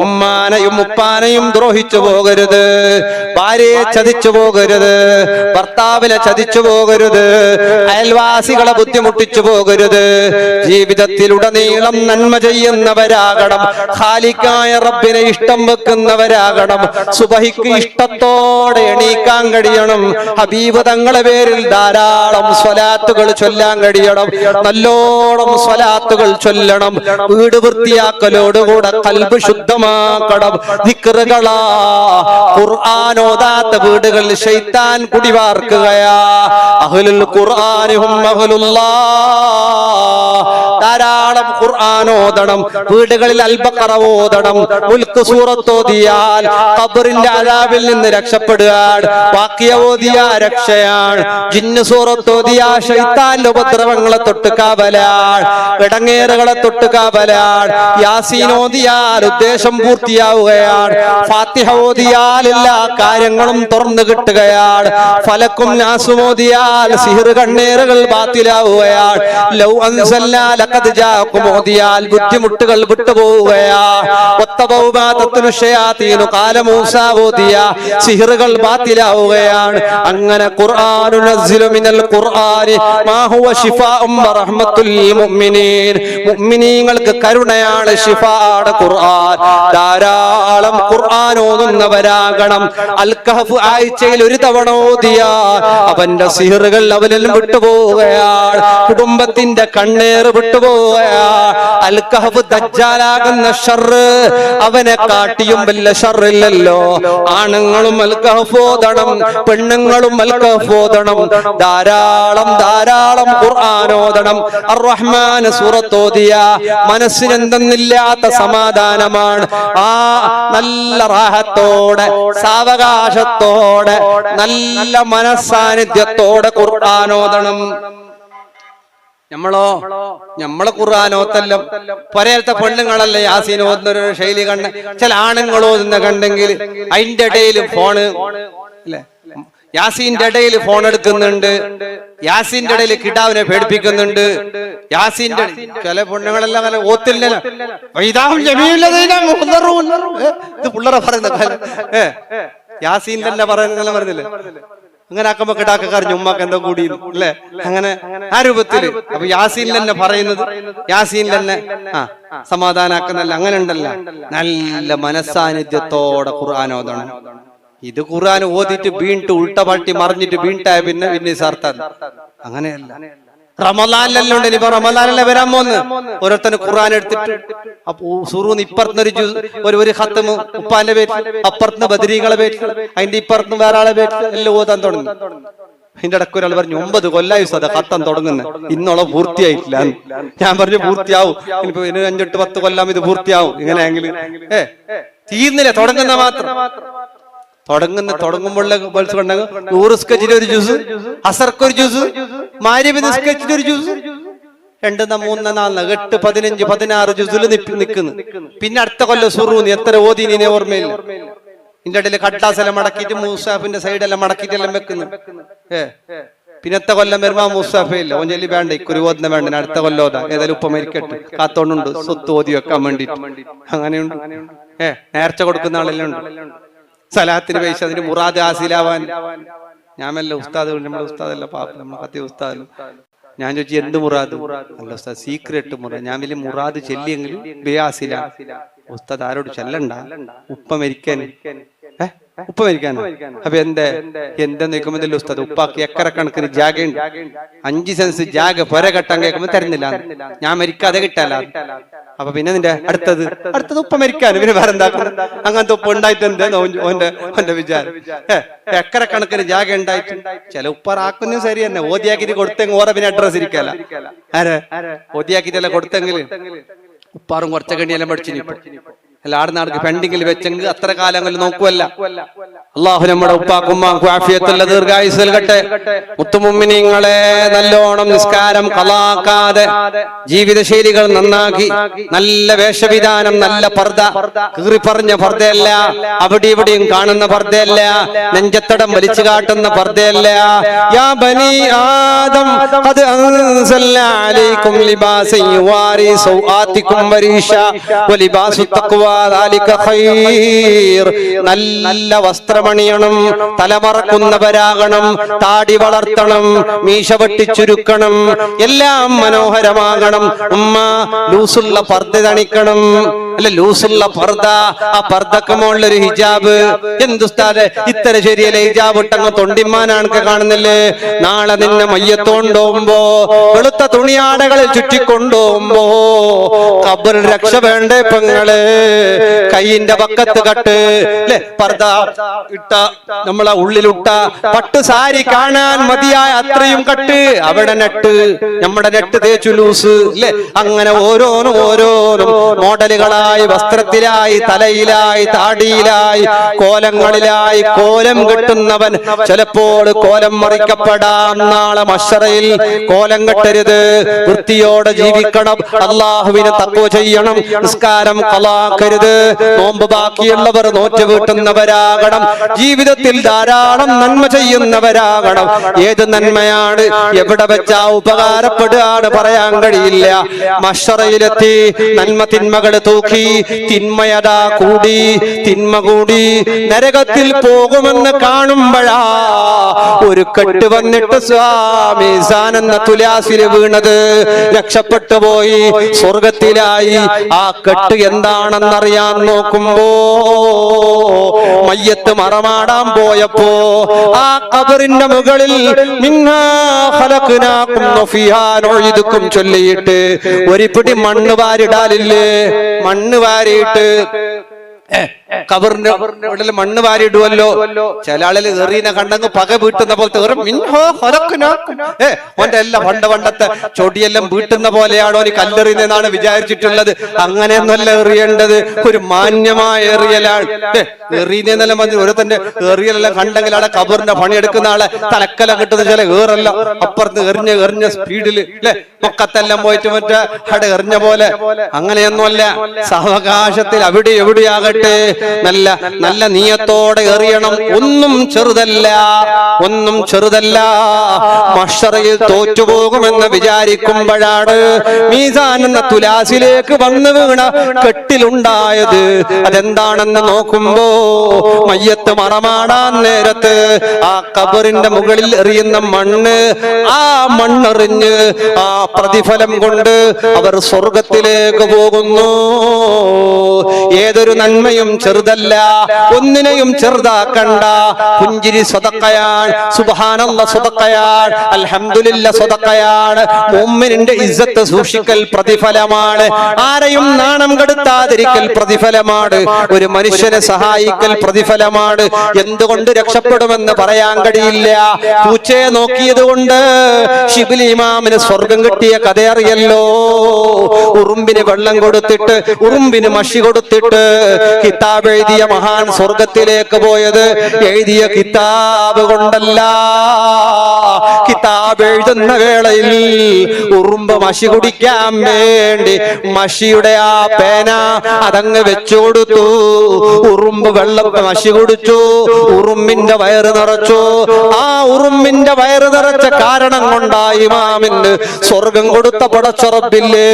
ഉമ്മാനെയും ഉപ്പാനെയും ദ്രോഹിച്ചു പോകരുത്, ഭാര്യയെ ചതിച്ചു പോകരുത്, ഭർത്താവിനെ ചതിച്ചു പോകരുത്, അയൽവാസികളെ ബുദ്ധിമുട്ടിച്ചു പോകരുത്. ജീവിതത്തിലുടനീളം നന്മ ചെയ്യുന്നവരാകണം. ഖാലിഖായ റബ്ബ് റബ്ബിനെ ഇഷ്ടം വെക്കുന്നവരാകണം. സുബഹിക്ക് ഇഷ്ടത്തോടെ എണീക്കാൻ കഴിയണം. ഹബീബ് തങ്ങളെ പേരിൽ ധാരാളം സ്വലാത്തുകൾ ചൊല്ലാൻ കഴിയണം. നല്ലോണം സ്വലാത്തുകൾ ചൊല്ലണം. വീട് വൃത്തിയാക്കലോടുകൂടെ ഖൽബ് ശുദ്ധമാക്കണം. ദിക്റുകളാ, ഖുർആനോദാത്ത വീടുകളിൽ ശൈത്താൻ കുടിവാർക്കുകയാ. അഹ്ലുൽ ഖുർആനിഹും അഹ്ലുല്ലാഹ്. ധാരാളം ഖുർആൻ ഓതണം. വീടുകളിൽ അൽബഖറ ഓതണം. മുൽക്ക് സൂറത്ത് ഓതിയാൽ ഖബറിന്റെ അദാബിൽ നിന്ന് രക്ഷപ്പെടുകയാണ്. വാഖിയ ഓതിയ രക്ഷയാണ്. ജിന്ന് സൂറത്ത് ഓതിയ ശൈത്താന്റെ ഉപദ്രവങ്ങളെ തൊട്ട് കാവലാണ്. ഇടങ്ങേറുകളെ തൊട്ട് കാവലാണ്. യാസീൻ ഓതിയാൽ ഉദ്ദേശം പൂർത്തിയാവുകയാണ്. ഫാത്തിഹ ഓതിയാൽ എല്ലാ കാര്യങ്ങളും തുറന്നു കിട്ടുകയാണ്. ഫലക്കും നാസും ഓതിയാൽ സിഹ്ർ കണ്ണേറുകൾ ബാത്തിലാവുകയാണ്. ലൗ അൻസൽനാ ലഖദ് ജാഅകും ഓതിയാൽ ബുദ്ധിമുട്ടുകൾ വിട്ടുപോവുകയാണ്. കാല മൂസ ഓതിയ സിഹ്റുകൾ ബാത്തിലാവുകയാണ്. അങ്ങനെ ഖുർആനു നസ്സലു മിനൽ ഖുർആനി മാ ഹുവ ശിഫാഉം വറഹ്മത്തുൽ ലിൽ മുഅ്മിനീൻ. മുഅ്മിനീങ്ങൾക്ക് കരുണയാണ്, ശിഫാണ് ഖുർആൻ. ധാരാളം ഖുർആൻ ഓതുന്നവരാകണം. അൽ കഹഫ് ആഴ്ചയിൽ ഒരു തവണ ഓതിയാൽ അവന്റെ സിഹ്റുകൾ അവനിൽ വിട്ടുപോവുകയാണ്. കുടുംബത്തിന്റെ കണ്ണേറ് വിട്ടുപോവുകയാണ്. അൽ കഹഫ് ദജ്ജാലാകുന്ന ഷർറ് അവനെ കാട്ടിയും വല്ല ഷർറില്ലല്ലോ. ആണുങ്ങളും അൽ കഹഫ് ഓതണം, പെണ്ണുങ്ങളും അൽ കഹഫ് ഓതണം. ധാരാളം ധാരാളം ഖുർആൻ ഓതണം. അർ-റഹ്മാൻ സൂറത്ത് ഓതിയ മനസ്സിന് എന്തെന്നില്ലാത്ത സമാധാനമാണ്. ആ നല്ല റാഹത്തോടെ സാവകാശത്തോടെ നല്ല മനസ്സാന്നിധ്യത്തോടെ ഖുർആൻ ഓതണം. നമ്മളെ ഖുർആനോത്തെല്ലാം പരേലത്തെ പെണ്ണുങ്ങളല്ലേ യാസീൻ ഓതുന്നൊരു ശൈലി കണ്ട്. ചില ആണുങ്ങൾ ഓതുന്ന കണ്ടെങ്കിൽ അതിന്റെ ഇടയിൽ ഫോണ് അല്ലെ, യാസീന്റെ ഇടയിൽ ഫോൺ എടുക്കുന്നുണ്ട്. യാസീന്റെ ഇടയിൽ കിടാവിനെ പേടിപ്പിക്കുന്നുണ്ട്. യാസീന്റെ ചില പെണ്ണുങ്ങളെല്ലാം അങ്ങനെ ഓത്തില്ല. ഇത് പിള്ളേരെ പറയുന്ന യാസീൻ തന്നെ പറഞ്ഞില്ലേ. അങ്ങനെ ആക്കുമ്പോ കിടാക്കാരഞ്ഞു ഉമ്മക്ക് എന്തോ കൂടി അല്ലെ, അങ്ങനെ ആ രൂപത്തില്. അപ്പൊ യാസീൻ തന്നെ പറയുന്നത്, യാസീൻ തന്നെ സമാധാനാക്കുന്നല്ല. അങ്ങനെ ഉണ്ടല്ല, നല്ല മനസ്സാന്നിധ്യത്തോടെ ഖുർആൻ ഓതണം. ഇത് ഖുർആൻ ഓതിട്ട് വീണിട്ട് ഉൾട്ടപാട്ടി മറിഞ്ഞിട്ട് വീണിട്ടായ പിന്നെ സാർത്ഥാൻ അങ്ങനെയല്ല. റമദാനിലെല്ലാം ഉണ്ട്. ഇനിയിപ്പോ റമദാനല്ലേ വരാൻ പോന്ന്. ഓരോരുത്തന് ഖുർആൻ എടുത്തിട്ട് അപ്പൊ സുറൂന്ന് ഇപ്പുറത്തുനിന്ന് ഒരു ഹത്തമ് ഉപ്പാന്റെ പേരിൽ, അപ്പുറത്തുനിന്ന് ബദരീകളെ പേരിൽ, അതിന്റെ ഇപ്പുറത്തുനിന്ന് വേറെ ആളെ പേരിൽ എല്ലാം ഓതാൻ തുടങ്ങി. അതിന്റെ ഇടയ്ക്ക് ഒരാൾ പറഞ്ഞു 9 കൊല്ലായി സദ ഖത്തം തുടങ്ങുന്നത്, ഇന്നോളം പൂർത്തിയായിട്ടില്ല. ഞാൻ പറഞ്ഞു പൂർത്തിയാവും, ഇനിയിപ്പോ 5-8-10 കൊല്ലം ഇത് പൂർത്തിയാവും. ഇങ്ങനെയെങ്കിൽ തീർന്നില്ല, തുടങ്ങുന്ന മാത്രം. തുടങ്ങുമ്പോഴുള്ള കണ്ടെങ്കിൽ 100 സ്കെച്ചിന് ഒരു ജ്യൂസ്, അസർക്കൊരു ജ്യൂസ്, മാരിബ് സ്കെച്ചിന് ഒരു ജ്യൂസ്, 2, 3, 4, 8, 15, 16 ജ്യൂസിൽ നിൽക്കുന്നു. പിന്നെ അടുത്ത കൊല്ലം സുറൂന്ന് എത്ര ഓതിനെ ഓർമ്മയില്ല. ഇതിന്റെ ഇടയിൽ കട്ടാസെല്ലാം മടക്കിയിട്ട് മൂസാഫിന്റെ സൈഡെല്ലാം മടക്കിയിട്ടെല്ലാം വെക്കുന്നു. പിന്നത്തെ കൊല്ലം വരുമ്പോ മൂസാഫേ ഇല്ല, ഓഞ്ചലി വേണ്ട, ഇക്കുറി ഓതുന്ന വേണ്ട, അടുത്ത കൊല്ലം ഓതാ, ഏതായാലും ഉപ്പ മരിക്കട്ടെ, കാത്തോണ്ടുണ്ട് സ്വത്ത് ഓതി വെക്കാൻ വേണ്ടിട്ട്. അങ്ങനെയുണ്ട്. നേർച്ച കൊടുക്കുന്ന ആളെല്ലാം ഉണ്ട്. സലാത്തിന് പൈസ, അതിന് മുറാദ് ഹാസിലാവാൻ. ഞാനല്ല ഉസ്താദ്, നമ്മുടെ ഉസ്താദല്ല പാപ്പ, നമ്മളെ കത്തി ഉസ്താദ്. ഞാൻ ചോദിച്ചു എന്ത് മുറാദ്? അല്ല ഉസ്താദ്, സീക്രട്ട് മുറാദ്. ഞാൻ വലിയ മുറാദ് ചെല്ലിയെങ്കിലും ബേഹാസില. ഉസ്താദ് ആരോട് ചെല്ലണ്ട, ഉപ്പ മരിക്കാൻ. ഉപ്പ മരിക്കാനോ? അപ്പൊ എന്തെന്ന് ചോദിക്കുമ്പോ ഉസ്താദ് ഉപ്പാക്ക് ഏക്കറ കണക്കിന് ജാഗയുണ്ട്, 5 സെൻസ് ജാഗ പൊര കെട്ടാൻ കേൾക്കുമ്പോ തരുന്നില്ല. ഞാൻ മരിക്കാതെ കിട്ടാല. അപ്പൊ പിന്നെ നിന്റെ അടുത്തത് ഉപ്പ മരിക്കാനും പിന്നെ വേറെ എന്താക്കുന്നു? അങ്ങനത്തെ ഉപ്പ ഉണ്ടായിട്ട് എന്താ ഓന്റെ വിചാരം? ഏക്കറ കണക്കിന് ജാഗ ഉണ്ടായിട്ട് ചില ഉപ്പറാക്കുന്നു ശരി തന്നെ. ഓതിയാക്കിട്ട് കൊടുത്തെങ്കിൽ ഓരോ പിന്നെ അഡ്രസ് ഇരിക്കല. ഓതിയാക്കിട്ടല്ല കൊടുത്തെങ്കിൽ ഉപ്പാറും കുറച്ച കണ്ണിയെല്ലാം പഠിച്ചിനി. അല്ല ആടുന്നാൾക്ക് പെൻഡിങ്ങിൽ വെച്ചെങ്കിൽ അത്ര കാലങ്ങളിൽ നോക്കുവല്ല. അള്ളാഹു നമ്മുടെ ഉപ്പാക്കും ഉമ്മാക്കും ആഫിയത്തുള്ള ദീർഘായുസ്സ് നൽകട്ടെ. മുത്തുമുമ്മിനീങ്ങളെ നല്ലോണം നിസ്കാരം കളാക്കാതെ ജീവിതശൈലികൾ നന്നാക്കി, നല്ല വേഷവിധാനം, നല്ല പർദ്ദ, കീറി പറഞ്ഞ പർദ്ദയല്ല, അവിടെ ഇവിടെയും കാണുന്ന പർദ്ദയല്ല, നെഞ്ചത്തടം വലിച്ചു കാട്ടുന്ന പർദ്ദയല്ല. യാ ബനി ആദം ഖദ് അൻസൽനാ അലൈക്കും ലിബാസൻ യുവാരി സൗആതികും വരീഷാ വലിബാസു തഖ്വ ദാലിക ഖൈർ. നല്ല വസ്ത്രമണിയണം, തലമറക്കുന്നവരാകണം, താടി വളർത്തണം, മീശ വെട്ടിച്ചുരുക്കണം, എല്ലാം മനോഹരമാകണം. ഉമ്മ ലൂസുള്ള പർദ്ദ തണിക്കണം. അല്ല ലൂസുള്ള പർദ്ദ, ആ പർദ്ദക്ക് മുകളിലൊരു ഹിജാബ്. എന്തുസ്താദെ ഇത്തര ശരിയല്ലേ? ഹിജാബ് ഇട്ടങ്ങ് തൊണ്ടിമാനാണ് കാണുന്നില്ലേ? നാളെ നിന്നെ മയ്യത്തോണ്ടുപോകുമ്പോ വെളുത്ത തുണിയാടകളിൽ ചുറ്റിക്കൊണ്ടുപോകുമ്പോ ഖബറിൽ രക്ഷ വേണ്ടേ പെങ്ങള്? കൈയിന്റെ പക്കത്ത് കട്ട് അല്ലെ പർദ്ദ ഇട്ട നമ്മളെ ഉള്ളിലിട്ട പട്ട് സാരി കാണാൻ മതിയായ അത്രയും കട്ട്, അവിടെ നെട്ട്, നമ്മുടെ നെട്ട് തേച്ചു ലൂസ് അല്ലെ. അങ്ങനെ ഓരോന്നും മോഡലുകളായി, വസ്ത്രത്തിലായി, തലയിലായി, താടിയിലായി, കോലങ്ങളിലായി കോലം കെട്ടുന്നവൻ ചിലപ്പോൾ കോലം മറിക്കപ്പെടാം. നാളെ മഹ്ശറയിൽ കോലം കെട്ടരുത്, വൃത്തിയോടെ ജീവിക്കണം, അള്ളാഹുവിനെ തഖ്വ ചെയ്യണം, നിസ്കാരം ഖളാക്കരുത്, നോമ്പ് ബാക്കിയുള്ളവർ നോറ്റ് വീട്ടുന്നവരാകണം, ജീവിതത്തിൽ ധാരാളം നന്മ ചെയ്യുന്നവരാകണം. ഏത് നന്മയാണ് എവിടെ വെച്ചാ ഉപകാരപ്പെടുകയാണ് പറയാൻ കഴിയില്ല. മഹ്ശറയിലെത്തി നന്മ തിന്മകൾ തൂക്കി, തിന്മയതാ കൂടി, തിന്മ കൂടി, നരകത്തിൽ പോകുമെന്ന് കാണുമ്പോഴാ ഒരു കെട്ട് വന്നിട്ട് മീസാൻ എന്ന തുലാസിൽ വീണത് രക്ഷപ്പെട്ടു പോയി, സ്വർഗത്തിലായി. ആ കെട്ട് എന്താണെന്നറിയാൻ നോക്കുമ്പോ മയ്യത്ത് മറമാടാൻ പോയപ്പോ ആ ഖബറിന്റെ മുകളിൽ മിന്നാ ഖലഖനാകും വഫീഹാ നുഈദുകും ചൊല്ലിയിട്ട് ഒരു പിടി മണ്ണ് വാരിടാലില്ലേ? മണ്ണ് വാരിയിട്ട് ഖബറിന്റെ ഉള്ളിൽ മണ്ണ് വാരിയിടുവല്ലോ. ചില ആളിൽ എറിയുന്ന കണ്ടങ്ങ് പക വീട്ടുന്ന പോലത്തെ ഓന്റെ എല്ലാം പണ്ടത്തെ ചൊടിയെല്ലാം വീട്ടുന്ന പോലെയാണോ ഈ കല്ലെറിയുന്നതെന്നാണ് വിചാരിച്ചിട്ടുള്ളത്. അങ്ങനെയൊന്നുമല്ല എറിയേണ്ടത്, ഒരു മാന്യമായ എറിയലാണ്. എറിയുന്നെല്ലാം മതി. ഓരോത്തന്റെ എറിയലെല്ലാം കണ്ടെങ്കിൽ ആളെ ഖബറിന്റെ പണിയെടുക്കുന്ന ആളെ തലക്കല കിട്ടുന്ന ചില ഏറല്ല അപ്പുറത്ത് എറിഞ്ഞ സ്പീഡില് അല്ലെ മൊക്കത്തെല്ലാം പോയിട്ട് മറ്റേ അവിടെ എറിഞ്ഞ പോലെ. അങ്ങനെയൊന്നുമല്ല, സാവകാശത്തിൽ അവിടെ എവിടെയാകട്ടെ നല്ല നല്ല നീയത്തോടെ എറിയണം. ഒന്നും ചെറുതല്ല, ഒന്നും ചെറുതല്ല. മഹ്ശറയിൽ തോറ്റുപോകുമെന്ന് വിചാരിക്കുമ്പോഴാണ് മീസാൻ എന്ന തുലാസിലേക്ക് വന്നു വീണ കെട്ടിലുണ്ടായത്. അതെന്താണെന്ന് നോക്കുമ്പോ മയ്യത്ത് മറമാടാൻ നേരത്ത് ആ ഖബറിന്റെ മുകളിൽ എറിയുന്ന മണ്ണ്, ആ മണ്ണെറിഞ്ഞ് ആ പ്രതിഫലം കൊണ്ട് അവർ സ്വർഗത്തിലേക്ക് പോകുന്നു. ഏതൊരു നന്മയും ചെറുതല്ല, ഒന്നിനെയും ചെറുതാക്കണ്ട. പുഞ്ചിരി സ്വതക്കയാണ്, സുബ്ഹാനല്ലാഹ് സ്വതക്കയാണ്, അൽഹംദുലില്ലാഹ് സ്വതക്കയാണ്. മുഅ്മിനിന്റെ ഇസ്സത്ത് സൂക്ഷിക്കൽ പ്രതിഫലമാണ്, ആരെയും നാണം കെടുത്താതിരിക്കൽ പ്രതിഫലമാണ്, ഒരു മനുഷ്യനെ സഹായിക്കൽ പ്രതിഫലമാണ്. എന്തുകൊണ്ട് രക്ഷപ്പെടുമെന്ന് പറയാൻ കഴിയില്ല. പൂച്ചയെ നോക്കിയത് കൊണ്ട് ശിബിലി ഇമാമിന് സ്വർഗം കിട്ടിയ കഥയറിയല്ലോ. ഉറുമ്പിന് വെള്ളം കൊടുത്തിട്ട്, ഉറുമ്പിന് മഷി കൊടുത്തിട്ട് കിതാബ് എഴുതിയ മഹാൻ സ്വർഗത്തിലേക്ക് പോയത് എഴുതിയ കിതാബ് കൊണ്ടല്ല. കിതാബ് എഴുതുന്ന വേളയിൽ ഉറുമ്പ് മഷി കുടിക്കാൻ വേണ്ടി മഷിയുടെ ആ പേന അതങ്ങ് വെച്ചു കൊടുത്തു. ഉറുമ്പ് വെള്ളം മഷി കുടിച്ചു, ഉറുമ്പിന്റെ വയറ് നിറച്ചു. ആ ഉറുമ്പിന്റെ വയറ് നിറച്ച കാരണം കൊണ്ടായി ഇമാമിന് സ്വർഗം കൊടുത്ത പടച്ചറബില്ലേ.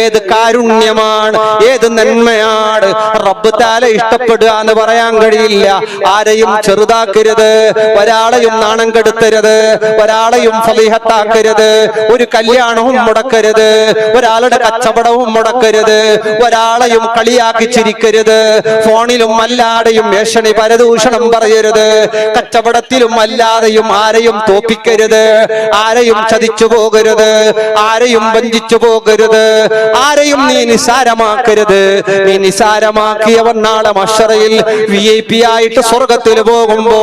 ഏത് കാരുണ്യമാണ്, ഏത് നന്മയാണ്. റബ്ബ് തആല ഇഷ്ടപ്പെടുക എന്ന് പറയാൻ കഴിയില്ല. ആരെയും ചെറുതാക്കരുത്, ഒരാളെയും നാണം കെടുത്തരുത്, ഒരാളെയും ഫളീഹത്താക്കരുത്, ഒരു കല്യാണവും മുടക്കരുത്, ഒരാളുടെ കച്ചവടവും മുടക്കരുത്, ഒരാളെയും കളിയാക്കി ചിരിക്കരുത്, ഫോണിലും അല്ലാതെയും ഏഷണി പരദൂഷണം പറയരുത്, കച്ചവടത്തിലും അല്ലാതെയും ആരെയും തോപ്പിക്കരുത്, ആരെയും ചതിച്ചു പോകരുത്, ആരെയും വഞ്ചിച്ചു പോകരുത്, ആരെയും നീ നിസാരമാക്കരുത്. നീ നിസാരമാക്കിയവൻ നാളെ മഹ്ശറയിൽ VIP ആയിട്ട് സ്വർഗത്തിൽ പോകുമ്പോ,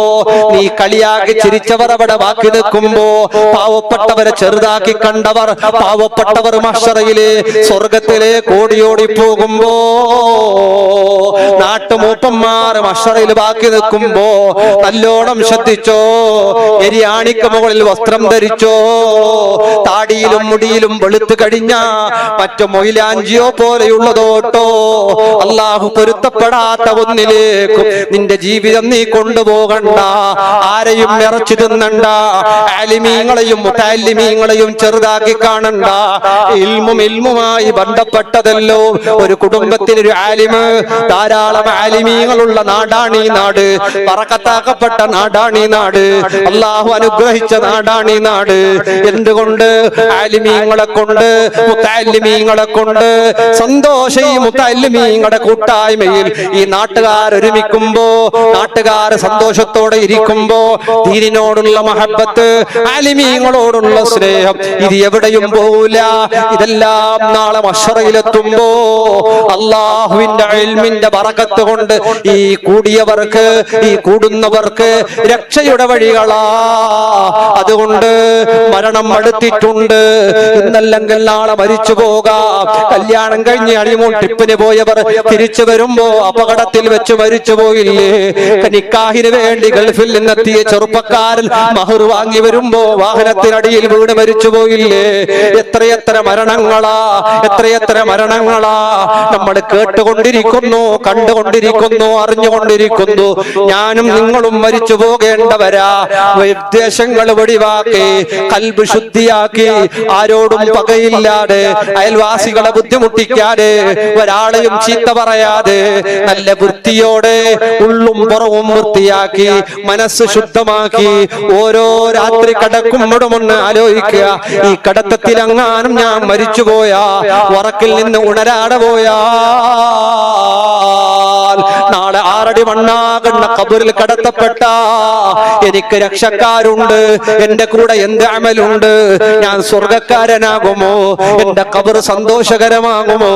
നീ കളിയാക്കി ചിരിച്ചവർ അവിടെ ബാക്കി നിൽക്കുമ്പോ, പാവപ്പെട്ടവരെ ചെറുതാക്കി കണ്ടവർ, പാവപ്പെട്ടവർ മഹ്ശറയിലെ സ്വർഗത്തിലെ കോടിയോടി പോകുമ്പോ, നാട്ടുമൂപ്പന്മാർ മഹ്ശറയിൽ ബാക്കി നിൽക്കുമ്പോ നല്ലോണം ശ്രദ്ധിച്ചോ. എരിയാണിക്ക് മുകളിൽ വസ്ത്രം ധരിച്ചോ, താടിയിലും മുടിയിലും വെളുത്തു കഴിഞ്ഞ മറ്റു മൊയിലാഞ്ചിയോ പോലെയുള്ളതോട്ടോ അള്ളാഹു പൊരുത്തപ്പെടാത്ത ഒന്നിലേക്കും നിന്റെ ജീവിതം നീ കൊണ്ടുപോകണ്ട. ആരെയും ഇറച്ചു തിന്നണ്ട, ആലിമീങ്ങളെയും മുതഅല്ലിമീങ്ങളെയും ചെറുതാക്കി കാണണ്ട. ഇൽമുമായി ബന്ധപ്പെട്ടതല്ലോ. ഒരു കുടുംബത്തിൽ ഒരു ആലിമ്, ധാരാളം ആലിമീങ്ങളുള്ള നാടാണ് ഈ നാട്. ബറക്കത്താക്കപ്പെട്ട നാടാണ് ഈ നാട്. അള്ളാഹു അനുഗ്രഹിച്ച നാടാണ് ഈ നാട്. എന്തുകൊണ്ട്? ആലിമീങ്ങളെ കൊണ്ട്, മുതഅല്ലിമീങ്ങളെ കൊണ്ട് സന്തോഷം. ഈ മുതഅല്ലിമീങ്ങളുടെ കൂട്ടായ്മയിൽ ഈ നാട്ടുകാർ ഒരുമിക്കുമ്പോ, നാട്ടുകാർ സന്തോഷത്തോടെ ഇരിക്കുമ്പോ ദീനിനോടുള്ള മഹബത്ത്, ആലിമീങ്ങളോടുള്ള സ്നേഹം ഇത് എവിടെയും പോവില്ല. ഇതെല്ലാം നാളെ മഹ്ശറയിലെത്തുമ്പോ അള്ളാഹുവിന്റെ ഇൽമിന്റെ ബറക്കത്ത് കൊണ്ട് ഈ കൂടിയവർക്ക്, ഈ കൂടുന്നവർക്ക് രക്ഷയുടെ വഴികളാ. അതുകൊണ്ട് മരണം അടുത്തിട്ടുണ്ട്. ഇന്നല്ലെങ്കിൽ നാളെ മരിച്ചു പോകാം. കല്യാണം കഴിഞ്ഞ് ഹണിമൂൺ ട്രിപ്പിന് പോയവർ തിരിച്ചു വരുമ്പോ അപകടത്തിൽ വെച്ച് മരിച്ചു പോയില്ലേ? നിക്കാഹിന് വേണ്ടി ഗൾഫിൽ നിന്നെത്തിയ ചെറുപ്പക്കാരൻ മഹർ വാങ്ങി വരുമ്പോ വാഹനത്തിനടിയിൽ വീട് മരിച്ചു പോയില്ലേ? എത്രയെത്ര മരണങ്ങളാ, എത്രയെത്ര മരണങ്ങളാ നമ്മൾ കേട്ടുകൊണ്ടിരിക്കുന്നു, കണ്ടുകൊണ്ടിരിക്കുന്നു, അറിഞ്ഞുകൊണ്ടിരിക്കുന്നു. ഞാനും നിങ്ങളും മരിച്ചു പോകേണ്ടവരാ. വിദ്വേഷങ്ങൾ വെടിവാക്കി, കൽബ് ശുദ്ധിയാക്കി, ആരോടും പകയില്ലാതെ, അയൽവാസികളെ ബുദ്ധിമുട്ടിക്കാതെ, ഒരാളെയും ചീത്ത പറയാതെ, നല്ല വൃത്തിയോടെ ഉള്ളും പുറവും വൃത്തിയാക്കി, മനസ്സ് ശുദ്ധമാക്കി ഓരോ രാത്രി കടക്കുമ്പോഴുമൊന്ന് ആലോചിക്കുക. ഈ കടത്തത്തിലെങ്ങാനും ഞാൻ മരിച്ചുപോയാ, ഉറക്കിൽ നിന്ന് ഉണരാതെ പോയാ, നാളെ 6 അടി മണ്ണാകുന്ന ഖബറിൽ കടത്തപ്പെട്ട എനിക്ക് രക്ഷക്കാരുണ്ട്. എന്റെ കൂടെ എന്ത് അമലുണ്ട്? ഞാൻ സ്വർഗക്കാരനാകുമോ? എന്റെ ഖബർ സന്തോഷകരമാകുമോ?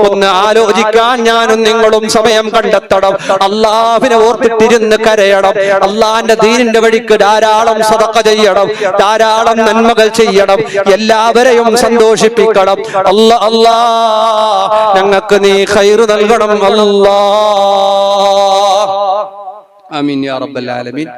ഒന്ന് ആലോചിക്കാൻ ഞാനും നിങ്ങളും സമയം കണ്ടെത്തണം. അള്ളാഹുവിനെ ഓർത്തിട്ടിരുന്ന് കരയണം. അള്ളാഹിന്റെ ദീനിന്റെ വഴിക്ക് ധാരാളം സദഖ ചെയ്യണം, ധാരാളം നന്മകൾ ചെയ്യണം, എല്ലാവരെയും സന്തോഷിപ്പിക്കണം. അല്ലാ ഞങ്ങൾക്ക് നീ ഖൈർ നൽകണം. അല്ലാ ആമീൻ യാ റബ്ബൽ ആലമീൻ.